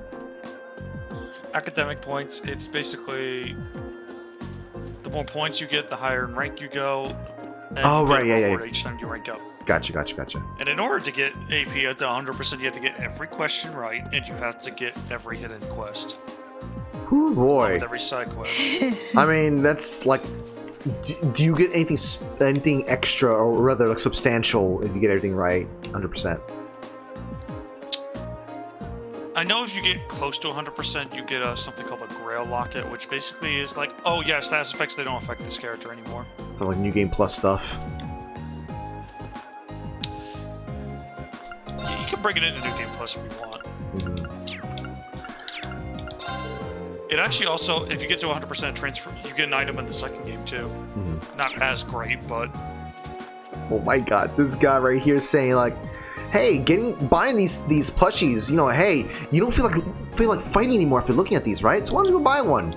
Academic points. It's basically the more points you get, the higher in rank you go. And Oh, you right, get a yeah. reward each time you rank up. Gotcha. And in order to get AP at the 100%, you have to get every question right, and you have to get every hidden quest. Ooh, boy. With every side quest. I mean, that's like... Do you get anything extra, or rather, like, substantial if you get everything right? 100%. I know if you get close to 100%, you get something called a Grail Locket, which basically is like, oh yeah, status effects, they don't affect this character anymore. It's like New Game Plus stuff. Yeah, you can bring it into New Game Plus if you want. It actually also, if you get to 100% transfer, you get an item in the second game too. Not as great, but... Oh my god, this guy right here saying like, hey, buying these plushies, you know, hey, you don't feel like fighting anymore if you're looking at these, right? So why don't you go buy one?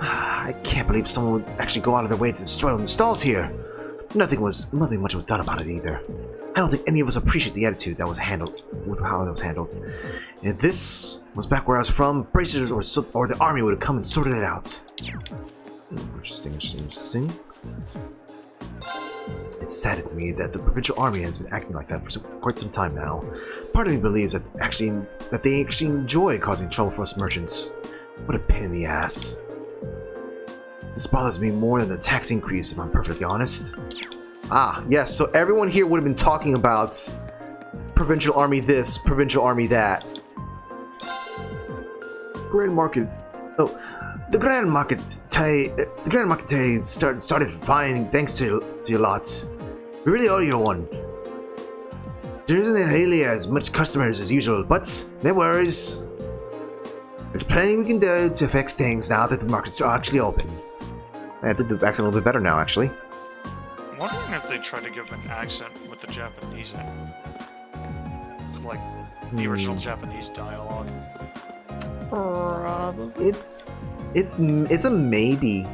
I can't believe someone would actually go out of their way to destroy the stalls here. Nothing much was done about it either. I don't think any of us appreciate the attitude that was handled with how it was handled. If this was back where I was from, bracers or the army would have come and sorted it out. Interesting. It's sad to me that the provincial army has been acting like that for quite some time now. Part of me believes that they actually enjoy causing trouble for us merchants. What a pain in the ass. This bothers me more than the tax increase, if I'm perfectly honest. Ah, yes, so everyone here would have been talking about provincial army this, provincial army that. Grand market. Oh, the grand market today started fine thanks to your lot. We really owe you one. There isn't really as much customers as usual, but no worries. There's plenty we can do to fix things now that the markets are actually open. I did the accent a little bit better now, actually. I'm wondering if they try to give an accent with the Japanese in it. Like, the original Japanese dialogue. Probably. It's a maybe.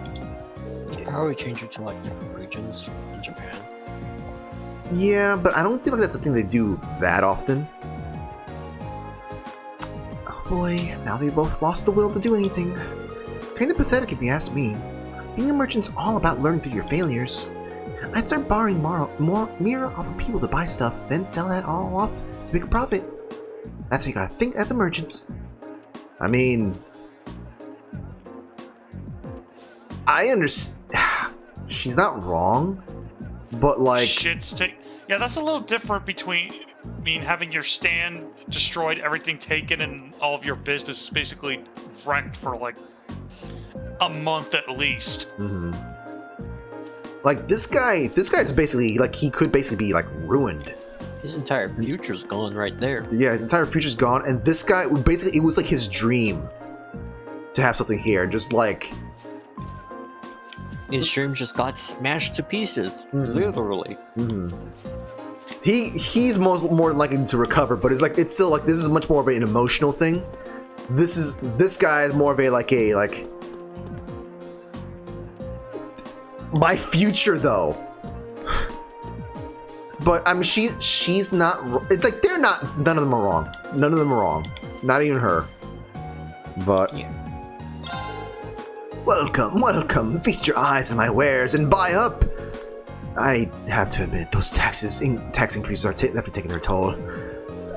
They probably change it to like different regions in Japan. Yeah, but I don't feel like that's a thing they do that often. Oh boy, now they both lost the will to do anything. Kinda pathetic if you ask me. Being a merchant's all about learning through your failures. I'd start borrowing more mirror off of people to buy stuff, then sell that all off to make a profit. That's how you gotta think as a merchant. I mean... I understand... She's not wrong, but like... Yeah, that's a little different between... having your stand destroyed, everything taken, and all of your business is basically wrecked for like a month at least. Like this guy's basically like he could basically be like ruined. His entire future's gone right there. Yeah, his entire future's gone, and this guy basically it was like his dream to have something here, just like his dream just got smashed to pieces, literally. He's more likely to recover, but it's still like this is much more of an emotional thing. This guy is more of a my future though. But I mean she's not. It's like they're not. None of them are wrong. None of them are wrong. Not even her. But yeah. Welcome. Feast your eyes on my wares and buy up. I have to admit, those tax increases are definitely taking their toll.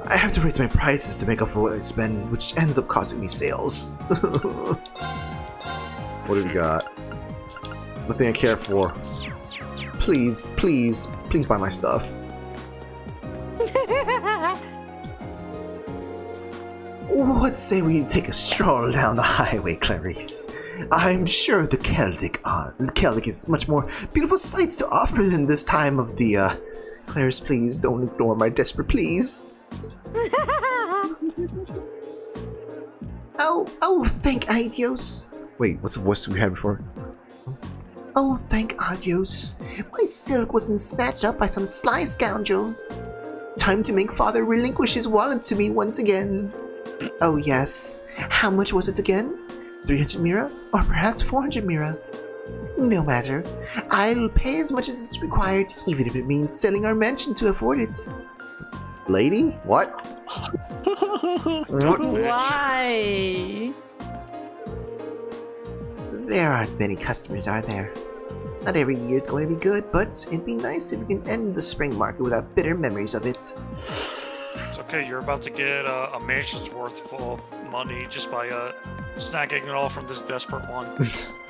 I have to raise my prices to make up for what I spend, which ends up costing me sales. What do we got? Nothing I care for. Please buy my stuff. What say we take a stroll down the highway, Clarice? I'm sure the Celtic is much more beautiful sights to offer than this time of the, Clarice, please don't ignore my desperate pleas. Oh, thank adios. Wait, what's the voice we had before? Oh, thank adios. My silk wasn't snatched up by some sly scoundrel. Time to make father relinquish his wallet to me once again. Oh yes, how much was it again? 300 mira? Or perhaps 400 mira? No matter, I'll pay as much as is required, even if it means selling our mansion to afford it. Lady? What? Why? There aren't many customers, are there? Not every year is going to be good, but it'd be nice if we can end the spring market without bitter memories of it. It's okay, you're about to get a mansion's worth of money just by snagging it all from this desperate one.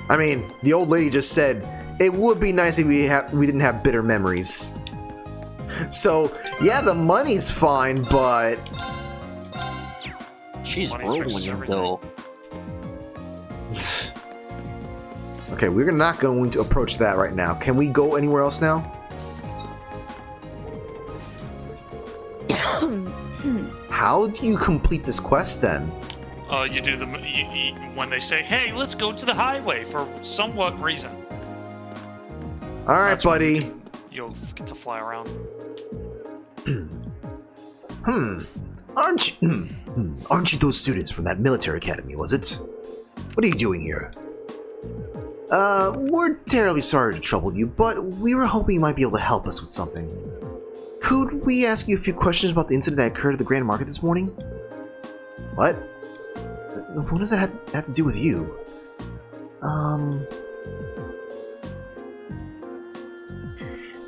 I mean, the old lady just said it would be nice if we didn't have bitter memories. So yeah, the money's fine, but she's rolling though. Okay, we're not going to approach that right now. Can we go anywhere else now? How do you complete this quest then? You do when they say, "Hey, let's go to the highway" for somewhat reason. All right, That's buddy. You'll get to fly around. Aren't you those students from that military academy, was it? What are you doing here? We're terribly sorry to trouble you, but we were hoping you might be able to help us with something. Could we ask you a few questions about the incident that occurred at the Grand Market this morning? What? What does that have to do with you?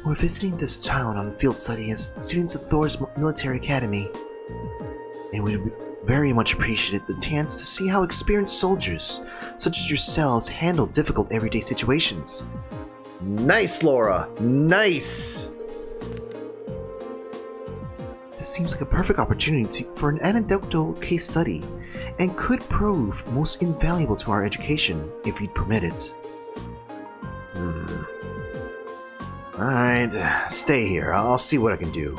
We're visiting this town on field study as students of Thor's military academy, and we'd very much appreciate the chance to see how experienced soldiers, such as yourselves, handle difficult everyday situations. Nice, Laura! Nice! This seems like a perfect opportunity for an anecdotal case study, and could prove most invaluable to our education, if you'd permit it. Alright, stay here. I'll see what I can do.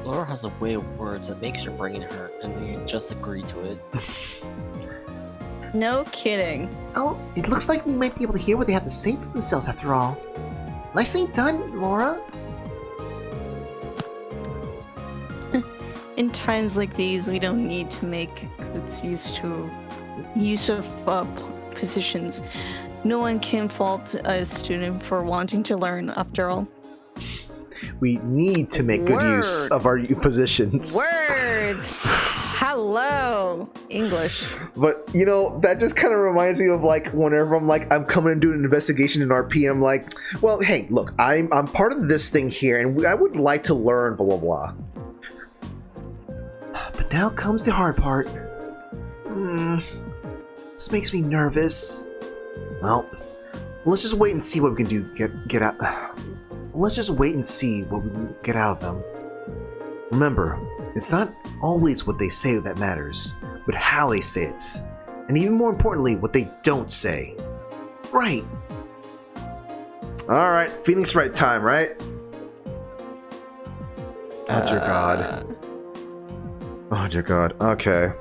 Laura has a way of words that makes your brain hurt, and then you just agree to it. No kidding. Oh, it looks like we might be able to hear what they have to say for themselves after all. Nicely done, Laura. In times like these, we don't need to make good use of positions. No one can fault a student for wanting to learn, after all. We need to make good use of our positions. Words! Hello! English. But, you know, that just kind of reminds me of, like, whenever I'm coming and doing an investigation in RP, and I'm like, well, hey, look, I'm part of this thing here, and I would like to learn, blah, blah, blah. But now comes the hard part. This makes me nervous. Well, let's just wait and see what we can do. Get out. Let's just wait and see what we can get out of them. Remember, it's not always what they say that matters, but how they say it. And even more importantly, what they don't say. Right. Alright, Phoenix Wright time, right? Oh dear god. Oh dear god. Okay.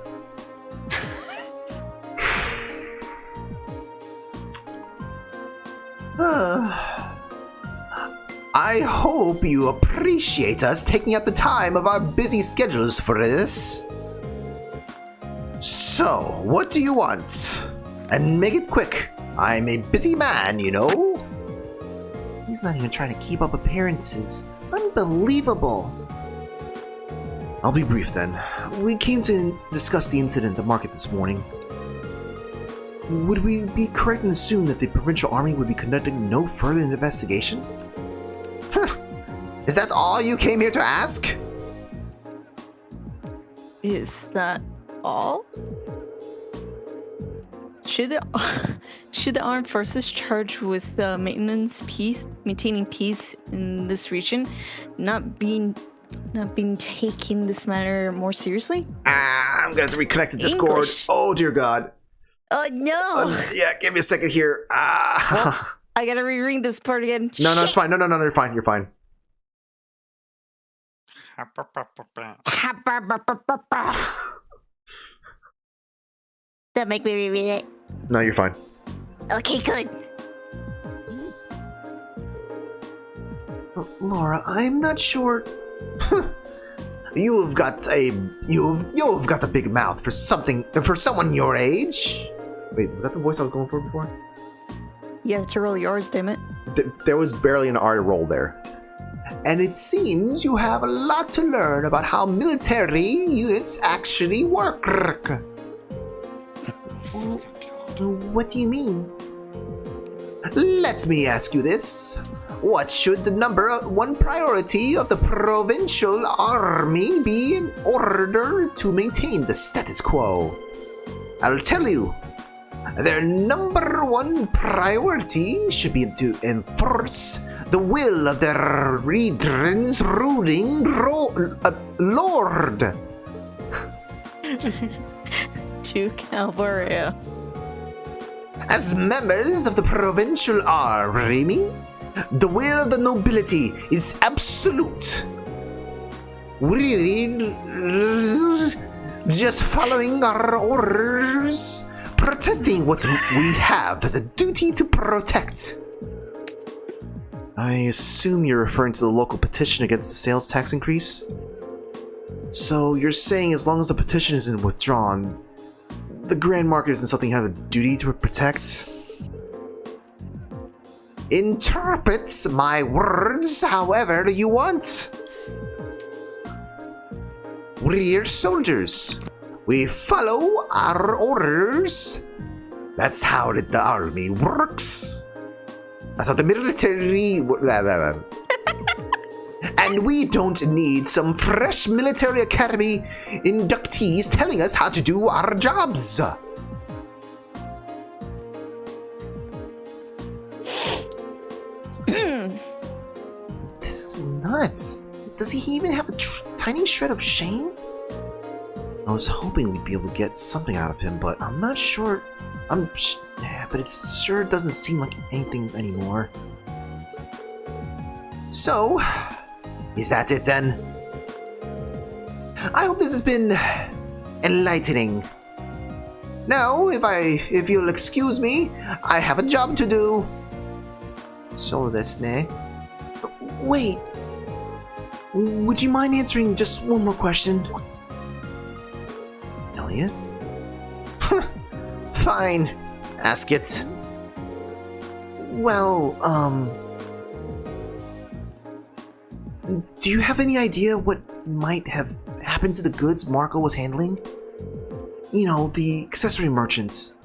I hope you appreciate us taking out the time of our busy schedules for this. So, what do you want? And make it quick. I'm a busy man, you know. He's not even trying to keep up appearances. Unbelievable. I'll be brief then. We came to discuss the incident at the market this morning. Would we be correct in assuming that the provincial army would be conducting no further investigation? Is that all you came here to ask? Is that all? Should the armed forces charged with maintaining peace in this region not being taking this matter more seriously? I'm gonna have to reconnect to Discord. English. Oh dear god. Oh no! Yeah, give me a second here. Well, I gotta reread this part again. No, it's fine. No, you're fine. You're fine. Don't make me reread it. No, you're fine. Okay, good. Laura, I'm not sure. You've got a big mouth for someone your age. Wait, was that the voice I was going for before? You have to roll yours, damn it. There was barely an R roll there. And it seems you have a lot to learn about how military units actually work. What do you mean? Let me ask you this. What should the number one priority of the provincial army be in order to maintain the status quo? I'll tell you. Their number one priority should be to enforce the will of their region's ruling lord. Duke Alvaria. As members of the provincial army, the will of the nobility is absolute. We're just following our orders, protecting what we have as a duty to protect. I assume you're referring to the local petition against the sales tax increase? So you're saying as long as the petition isn't withdrawn, the Grand Market isn't something you have a duty to protect? Interpret my words however you want. We're soldiers. We follow our orders. That's how the army works. That's how the military... And we don't need some fresh military academy inductees telling us how to do our jobs. This is nuts. Does he even have a tiny shred of shame? I was hoping we'd be able to get something out of him, but I'm not sure. But it sure doesn't seem like anything anymore. So, is that it then? I hope this has been enlightening. Now, if you'll excuse me, I have a job to do. So this, ne? Wait. Would you mind answering just one more question? Elliot? Fine. Ask it. Well, do you have any idea what might have happened to the goods Marco was handling? You know, the accessory merchants.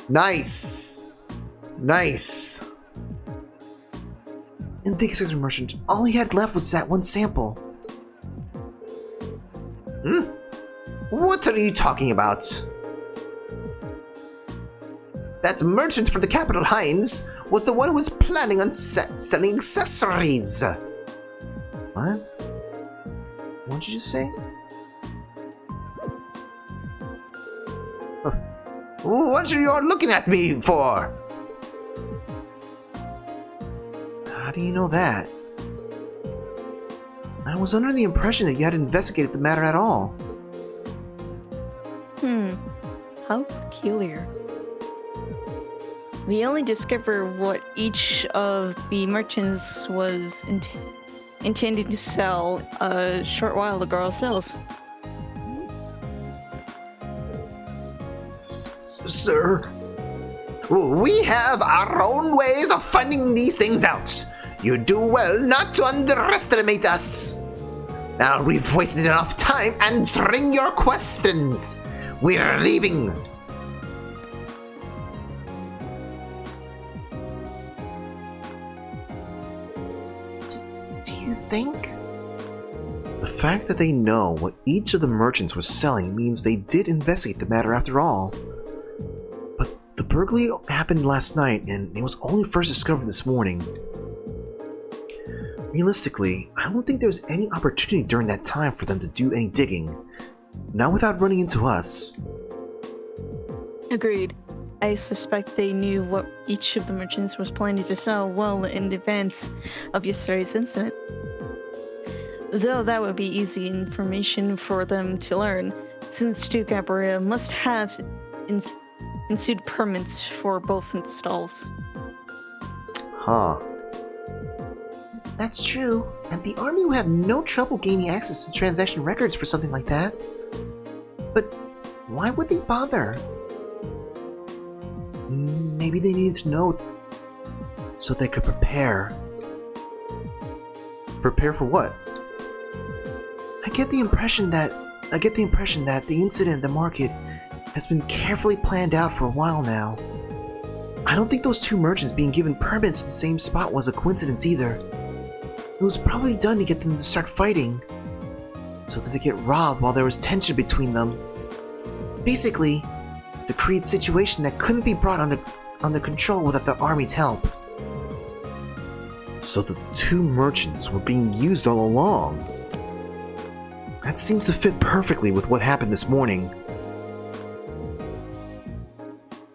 Nice! Nice! And the accessory merchant, all he had left was that one sample. What are you talking about? That merchant for the capital, Heinz, was the one who was planning on selling accessories. What? What did you just say? What are you all looking at me for? How do you know that? I was under the impression that you had investigated the matter at all. How peculiar. We only discovered what each of the merchants was intending to sell a short while ago ourselves. Sir, we have our own ways of finding these things out. You do well not to underestimate us. Now we've wasted enough time answering your questions. We're leaving. Do you think? The fact that they know what each of the merchants was selling means they did investigate the matter after all. But the burglary happened last night and it was only first discovered this morning. Realistically, I don't think there was any opportunity during that time for them to do any digging. Not without running into us. Agreed. I suspect they knew what each of the merchants was planning to sell well in advance of yesterday's incident. Though that would be easy information for them to learn, since Duke Abaria must have ensued permits for both installs. Huh. That's true, and the army would have no trouble gaining access to transaction records for something like that. But why would they bother? Maybe they needed to know so they could prepare. Prepare for what? I get the impression that the incident at the market has been carefully planned out for a while now. I don't think those two merchants being given permits in the same spot was a coincidence either. It was probably done to get them to start fighting, so that they get robbed while there was tension between them. Basically, to create a situation that couldn't be brought under control without the army's help. So the two merchants were being used all along. That seems to fit perfectly with what happened this morning.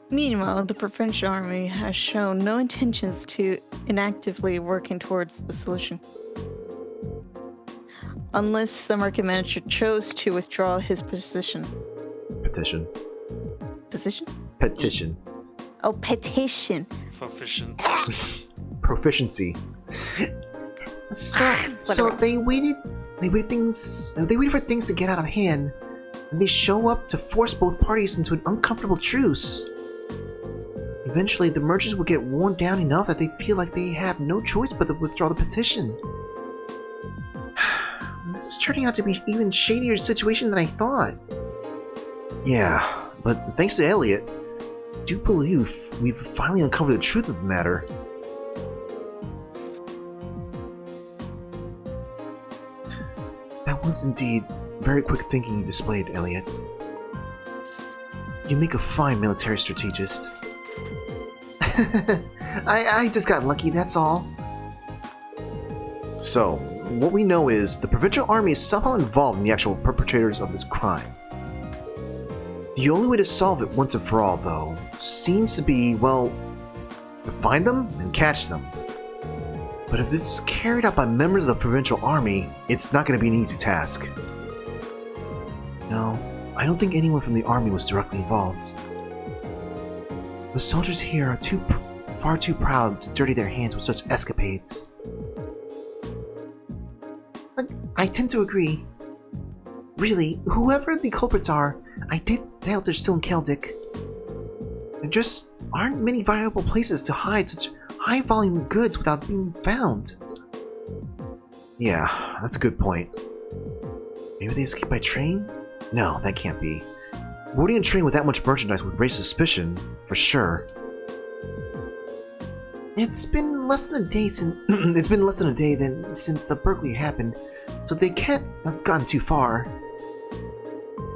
Meanwhile, the provincial army has shown no intentions to inactively working towards the solution. Unless the market manager chose to withdraw his position. Petition. Position? Petition. Oh, petition. Proficient. Proficiency. So they waited for things to get out of hand, and they show up to force both parties into an uncomfortable truce. Eventually, the merchants will get worn down enough that they feel like they have no choice but to withdraw the petition. This is turning out to be even shadier situation than I thought. Yeah, but thanks to Elliot, I do believe we've finally uncovered the truth of the matter. That was indeed very quick thinking you displayed, Elliot. You make a fine military strategist. I just got lucky, that's all. So, what we know is the provincial army is somehow involved in the actual perpetrators of this crime. The only way to solve it once and for all, though, seems to be, well, to find them and catch them. But if this is carried out by members of the provincial army, it's not going to be an easy task. No, I don't think anyone from the army was directly involved. The soldiers here are far too proud to dirty their hands with such escapades. I tend to agree. Really, whoever the culprits are, I doubt they're still in Keldic. There just aren't many viable places to hide such high-volume goods without being found. Yeah, that's a good point. Maybe they escaped by train? No, that can't be. Boarding a train with that much merchandise would raise suspicion, for sure. It's been less than a day since the burglary happened, so they can't have gone too far.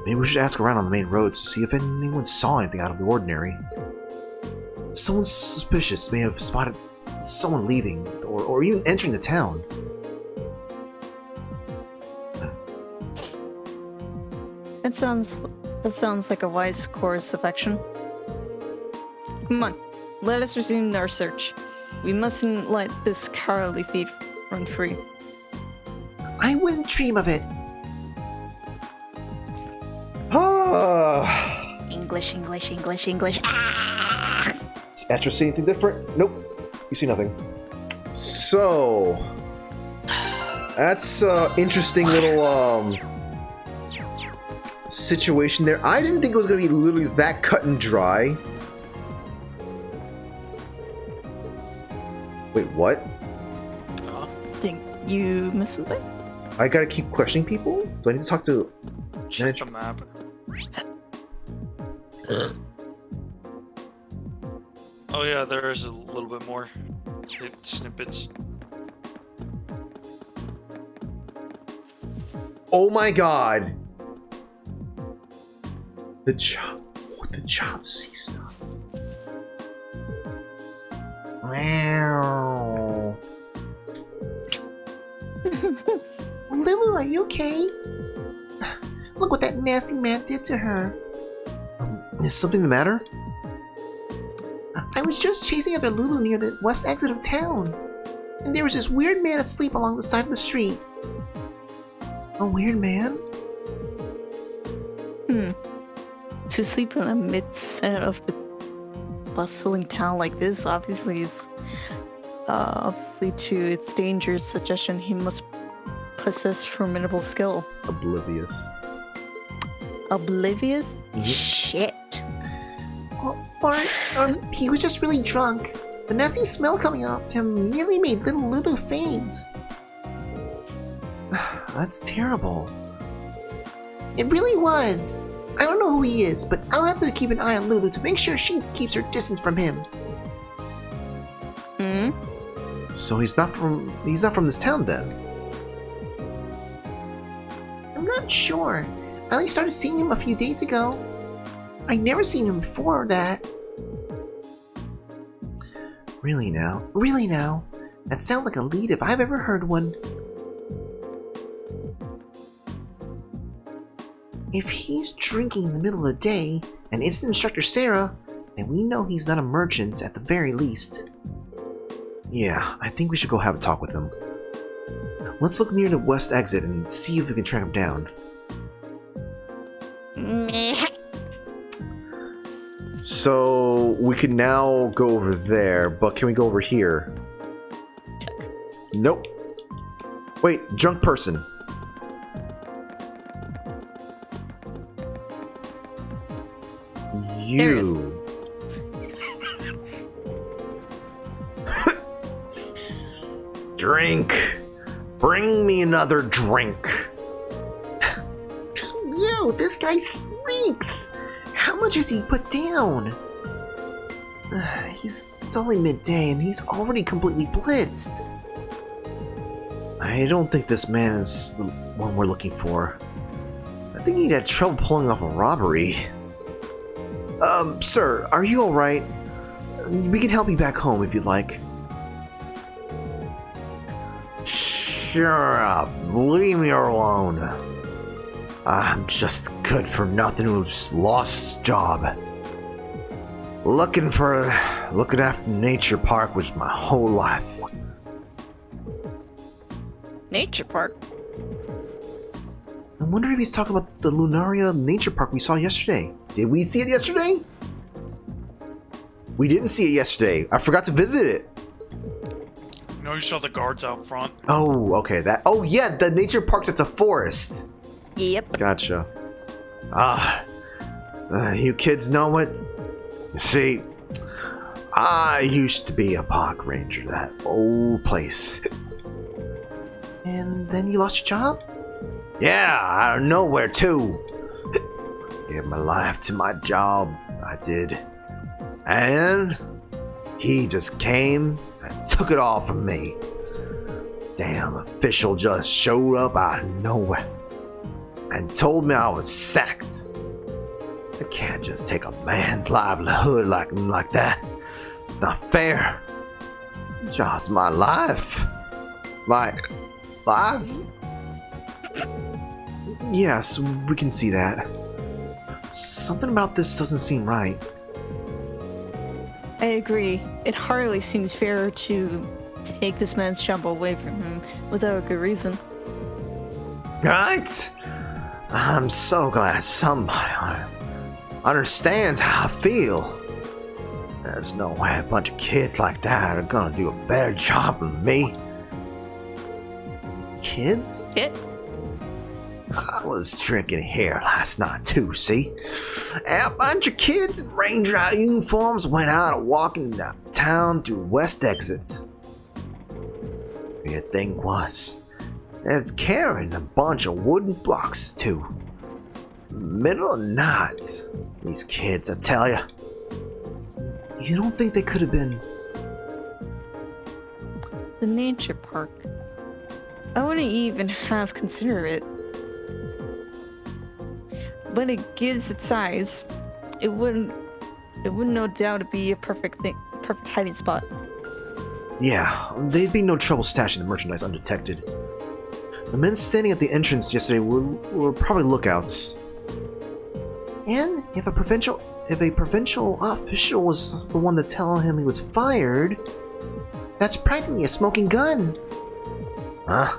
Maybe we should ask around on the main roads to see if anyone saw anything out of the ordinary. Someone suspicious may have spotted someone leaving, or even entering the town. That sounds like a wise course of action. Come on, let us resume our search. We mustn't let this cowardly thief run free. I wouldn't dream of it. English, English, English, English. Ah! Does Atra see anything different? Nope. You see nothing. So that's interesting little situation there. I didn't think it was gonna be literally that cut and dry. Wait, what? Think you missed something? I gotta keep questioning people? Do I need to talk to... Check the map. Oh yeah, there is a little bit more snippets. Oh my god! The child sees stuff. Meow. Lulu, are you okay? Look what that nasty man did to her. Is something the matter? I was just chasing after Lulu near the west exit of town, and there was this weird man asleep along the side of the street. A weird man? To sleep in the midst of the bustling town like this obviously is obviously to its dangerous suggestion he must possess formidable skill. Oblivious. Oblivious? Mm-hmm. Shit. Or he was just really drunk. The nasty smell coming off him nearly made little Lulu faint. That's terrible. It really was. I don't know who he is, but I'll have to keep an eye on Lulu to make sure she keeps her distance from him. So he's not from this town then? I'm not sure. I only started seeing him a few days ago. I'd never seen him before that. Really now? Really now? That sounds like a lead if I've ever heard one. If he's drinking in the middle of the day and isn't Instructor Sarah, then we know he's not a merchant at the very least. Yeah, I think we should go have a talk with him. Let's look near the west exit and see if we can track him down. So, we can now go over there, but can we go over here? Nope. Wait, drunk person. You. Drink. Bring me another drink. Yo, this guy reeks! How much has he put down? It's only midday and he's already completely blitzed. I don't think this man is the one we're looking for. I think he'd had trouble pulling off a robbery. Sir, are you alright? We can help you back home if you'd like. Shut up. Leave me alone. I'm just good for nothing who's lost his job. Looking after Nature Park was my whole life. Nature Park? I wonder if he's talking about the Lunaria Nature Park we saw yesterday. Did we see it yesterday? We didn't see it yesterday. I forgot to visit it. No, you saw the guards out front. Oh, okay. Oh, yeah, the nature park that's a forest. Yep. Gotcha. You kids know it? You see, I used to be a park ranger, that old place. And then you lost your job? Yeah, out of nowhere, too. Gave my life to my job, I did. And he just came and took it all from me. Damn official just showed up out of nowhere and told me I was sacked. I can't just take a man's livelihood like that. It's not fair. Just my life. My life? Yes, we can see that. Something about this doesn't seem right. I agree. It hardly seems fair to take this man's job away from him without a good reason. Right? I'm so glad somebody understands how I feel. There's no way a bunch of kids like that are gonna do a better job than me. Kids? Kid? I was drinking here last night too, see? And a bunch of kids in ranger uniforms went out walking downtown through west exits. Weird thing was, they're carrying a bunch of wooden blocks too. Middle of the night, these kids, I tell ya. You don't think they could have been... The nature park. I wouldn't even have considered it. But it gives it size. It would no doubt be a perfect hiding spot. Yeah, they'd be no trouble stashing the merchandise undetected. The men standing at the entrance yesterday were probably lookouts. And if a provincial official was the one to tell him he was fired, that's practically a smoking gun. Huh?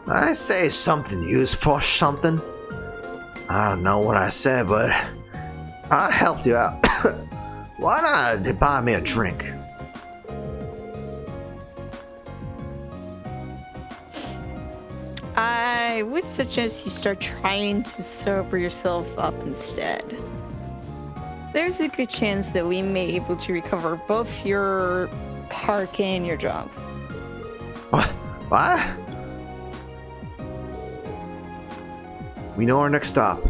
I say something useful or something. I don't know what I said, but I helped you out. Why not buy me a drink? I would suggest you start trying to sober yourself up instead. There's a good chance that we may be able to recover both your park and your job. What? We know our next stop.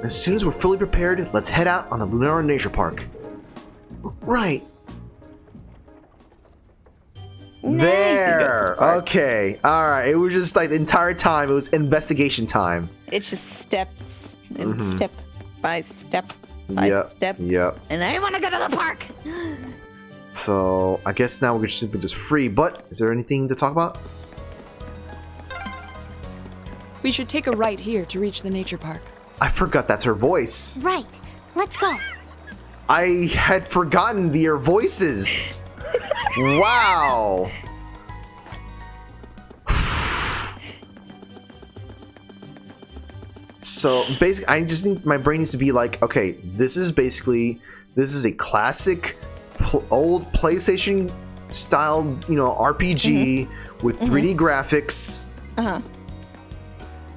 As soon as we're fully prepared, let's head out on the Lunar Nature Park. Right. There! Okay, alright. It was just like the entire time, it was investigation time. It's just steps and step by step by step. Yep. And I want to go to the park! So, I guess now we're simply just free, but is there anything to talk about? We should take a right here to reach the nature park. I forgot that's her voice. Right. Let's go. I had forgotten their voices. Wow. So basically, I just think my brain needs to be like, okay, this is a classic old PlayStation style, RPG with 3D graphics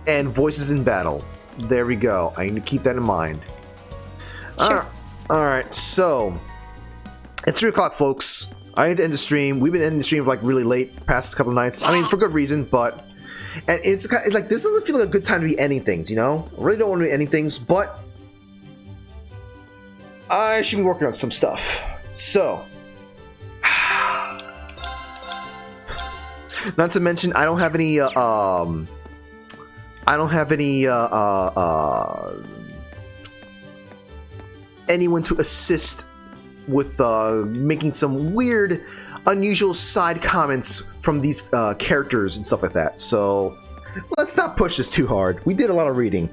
and voices in battle. There we go. I need to keep that in mind. Sure. All right, so it's 3 o'clock, folks. I need to end the stream. We've been ending the stream like really late, past a couple of nights. I mean, for good reason, but it's like this doesn't feel like a good time to be ending things. I really don't want to be ending things, but I should be working on some stuff. So, not to mention, I don't have any. Anyone to assist with making some weird, unusual side comments from these characters and stuff like that. So let's not push this too hard. We did a lot of reading.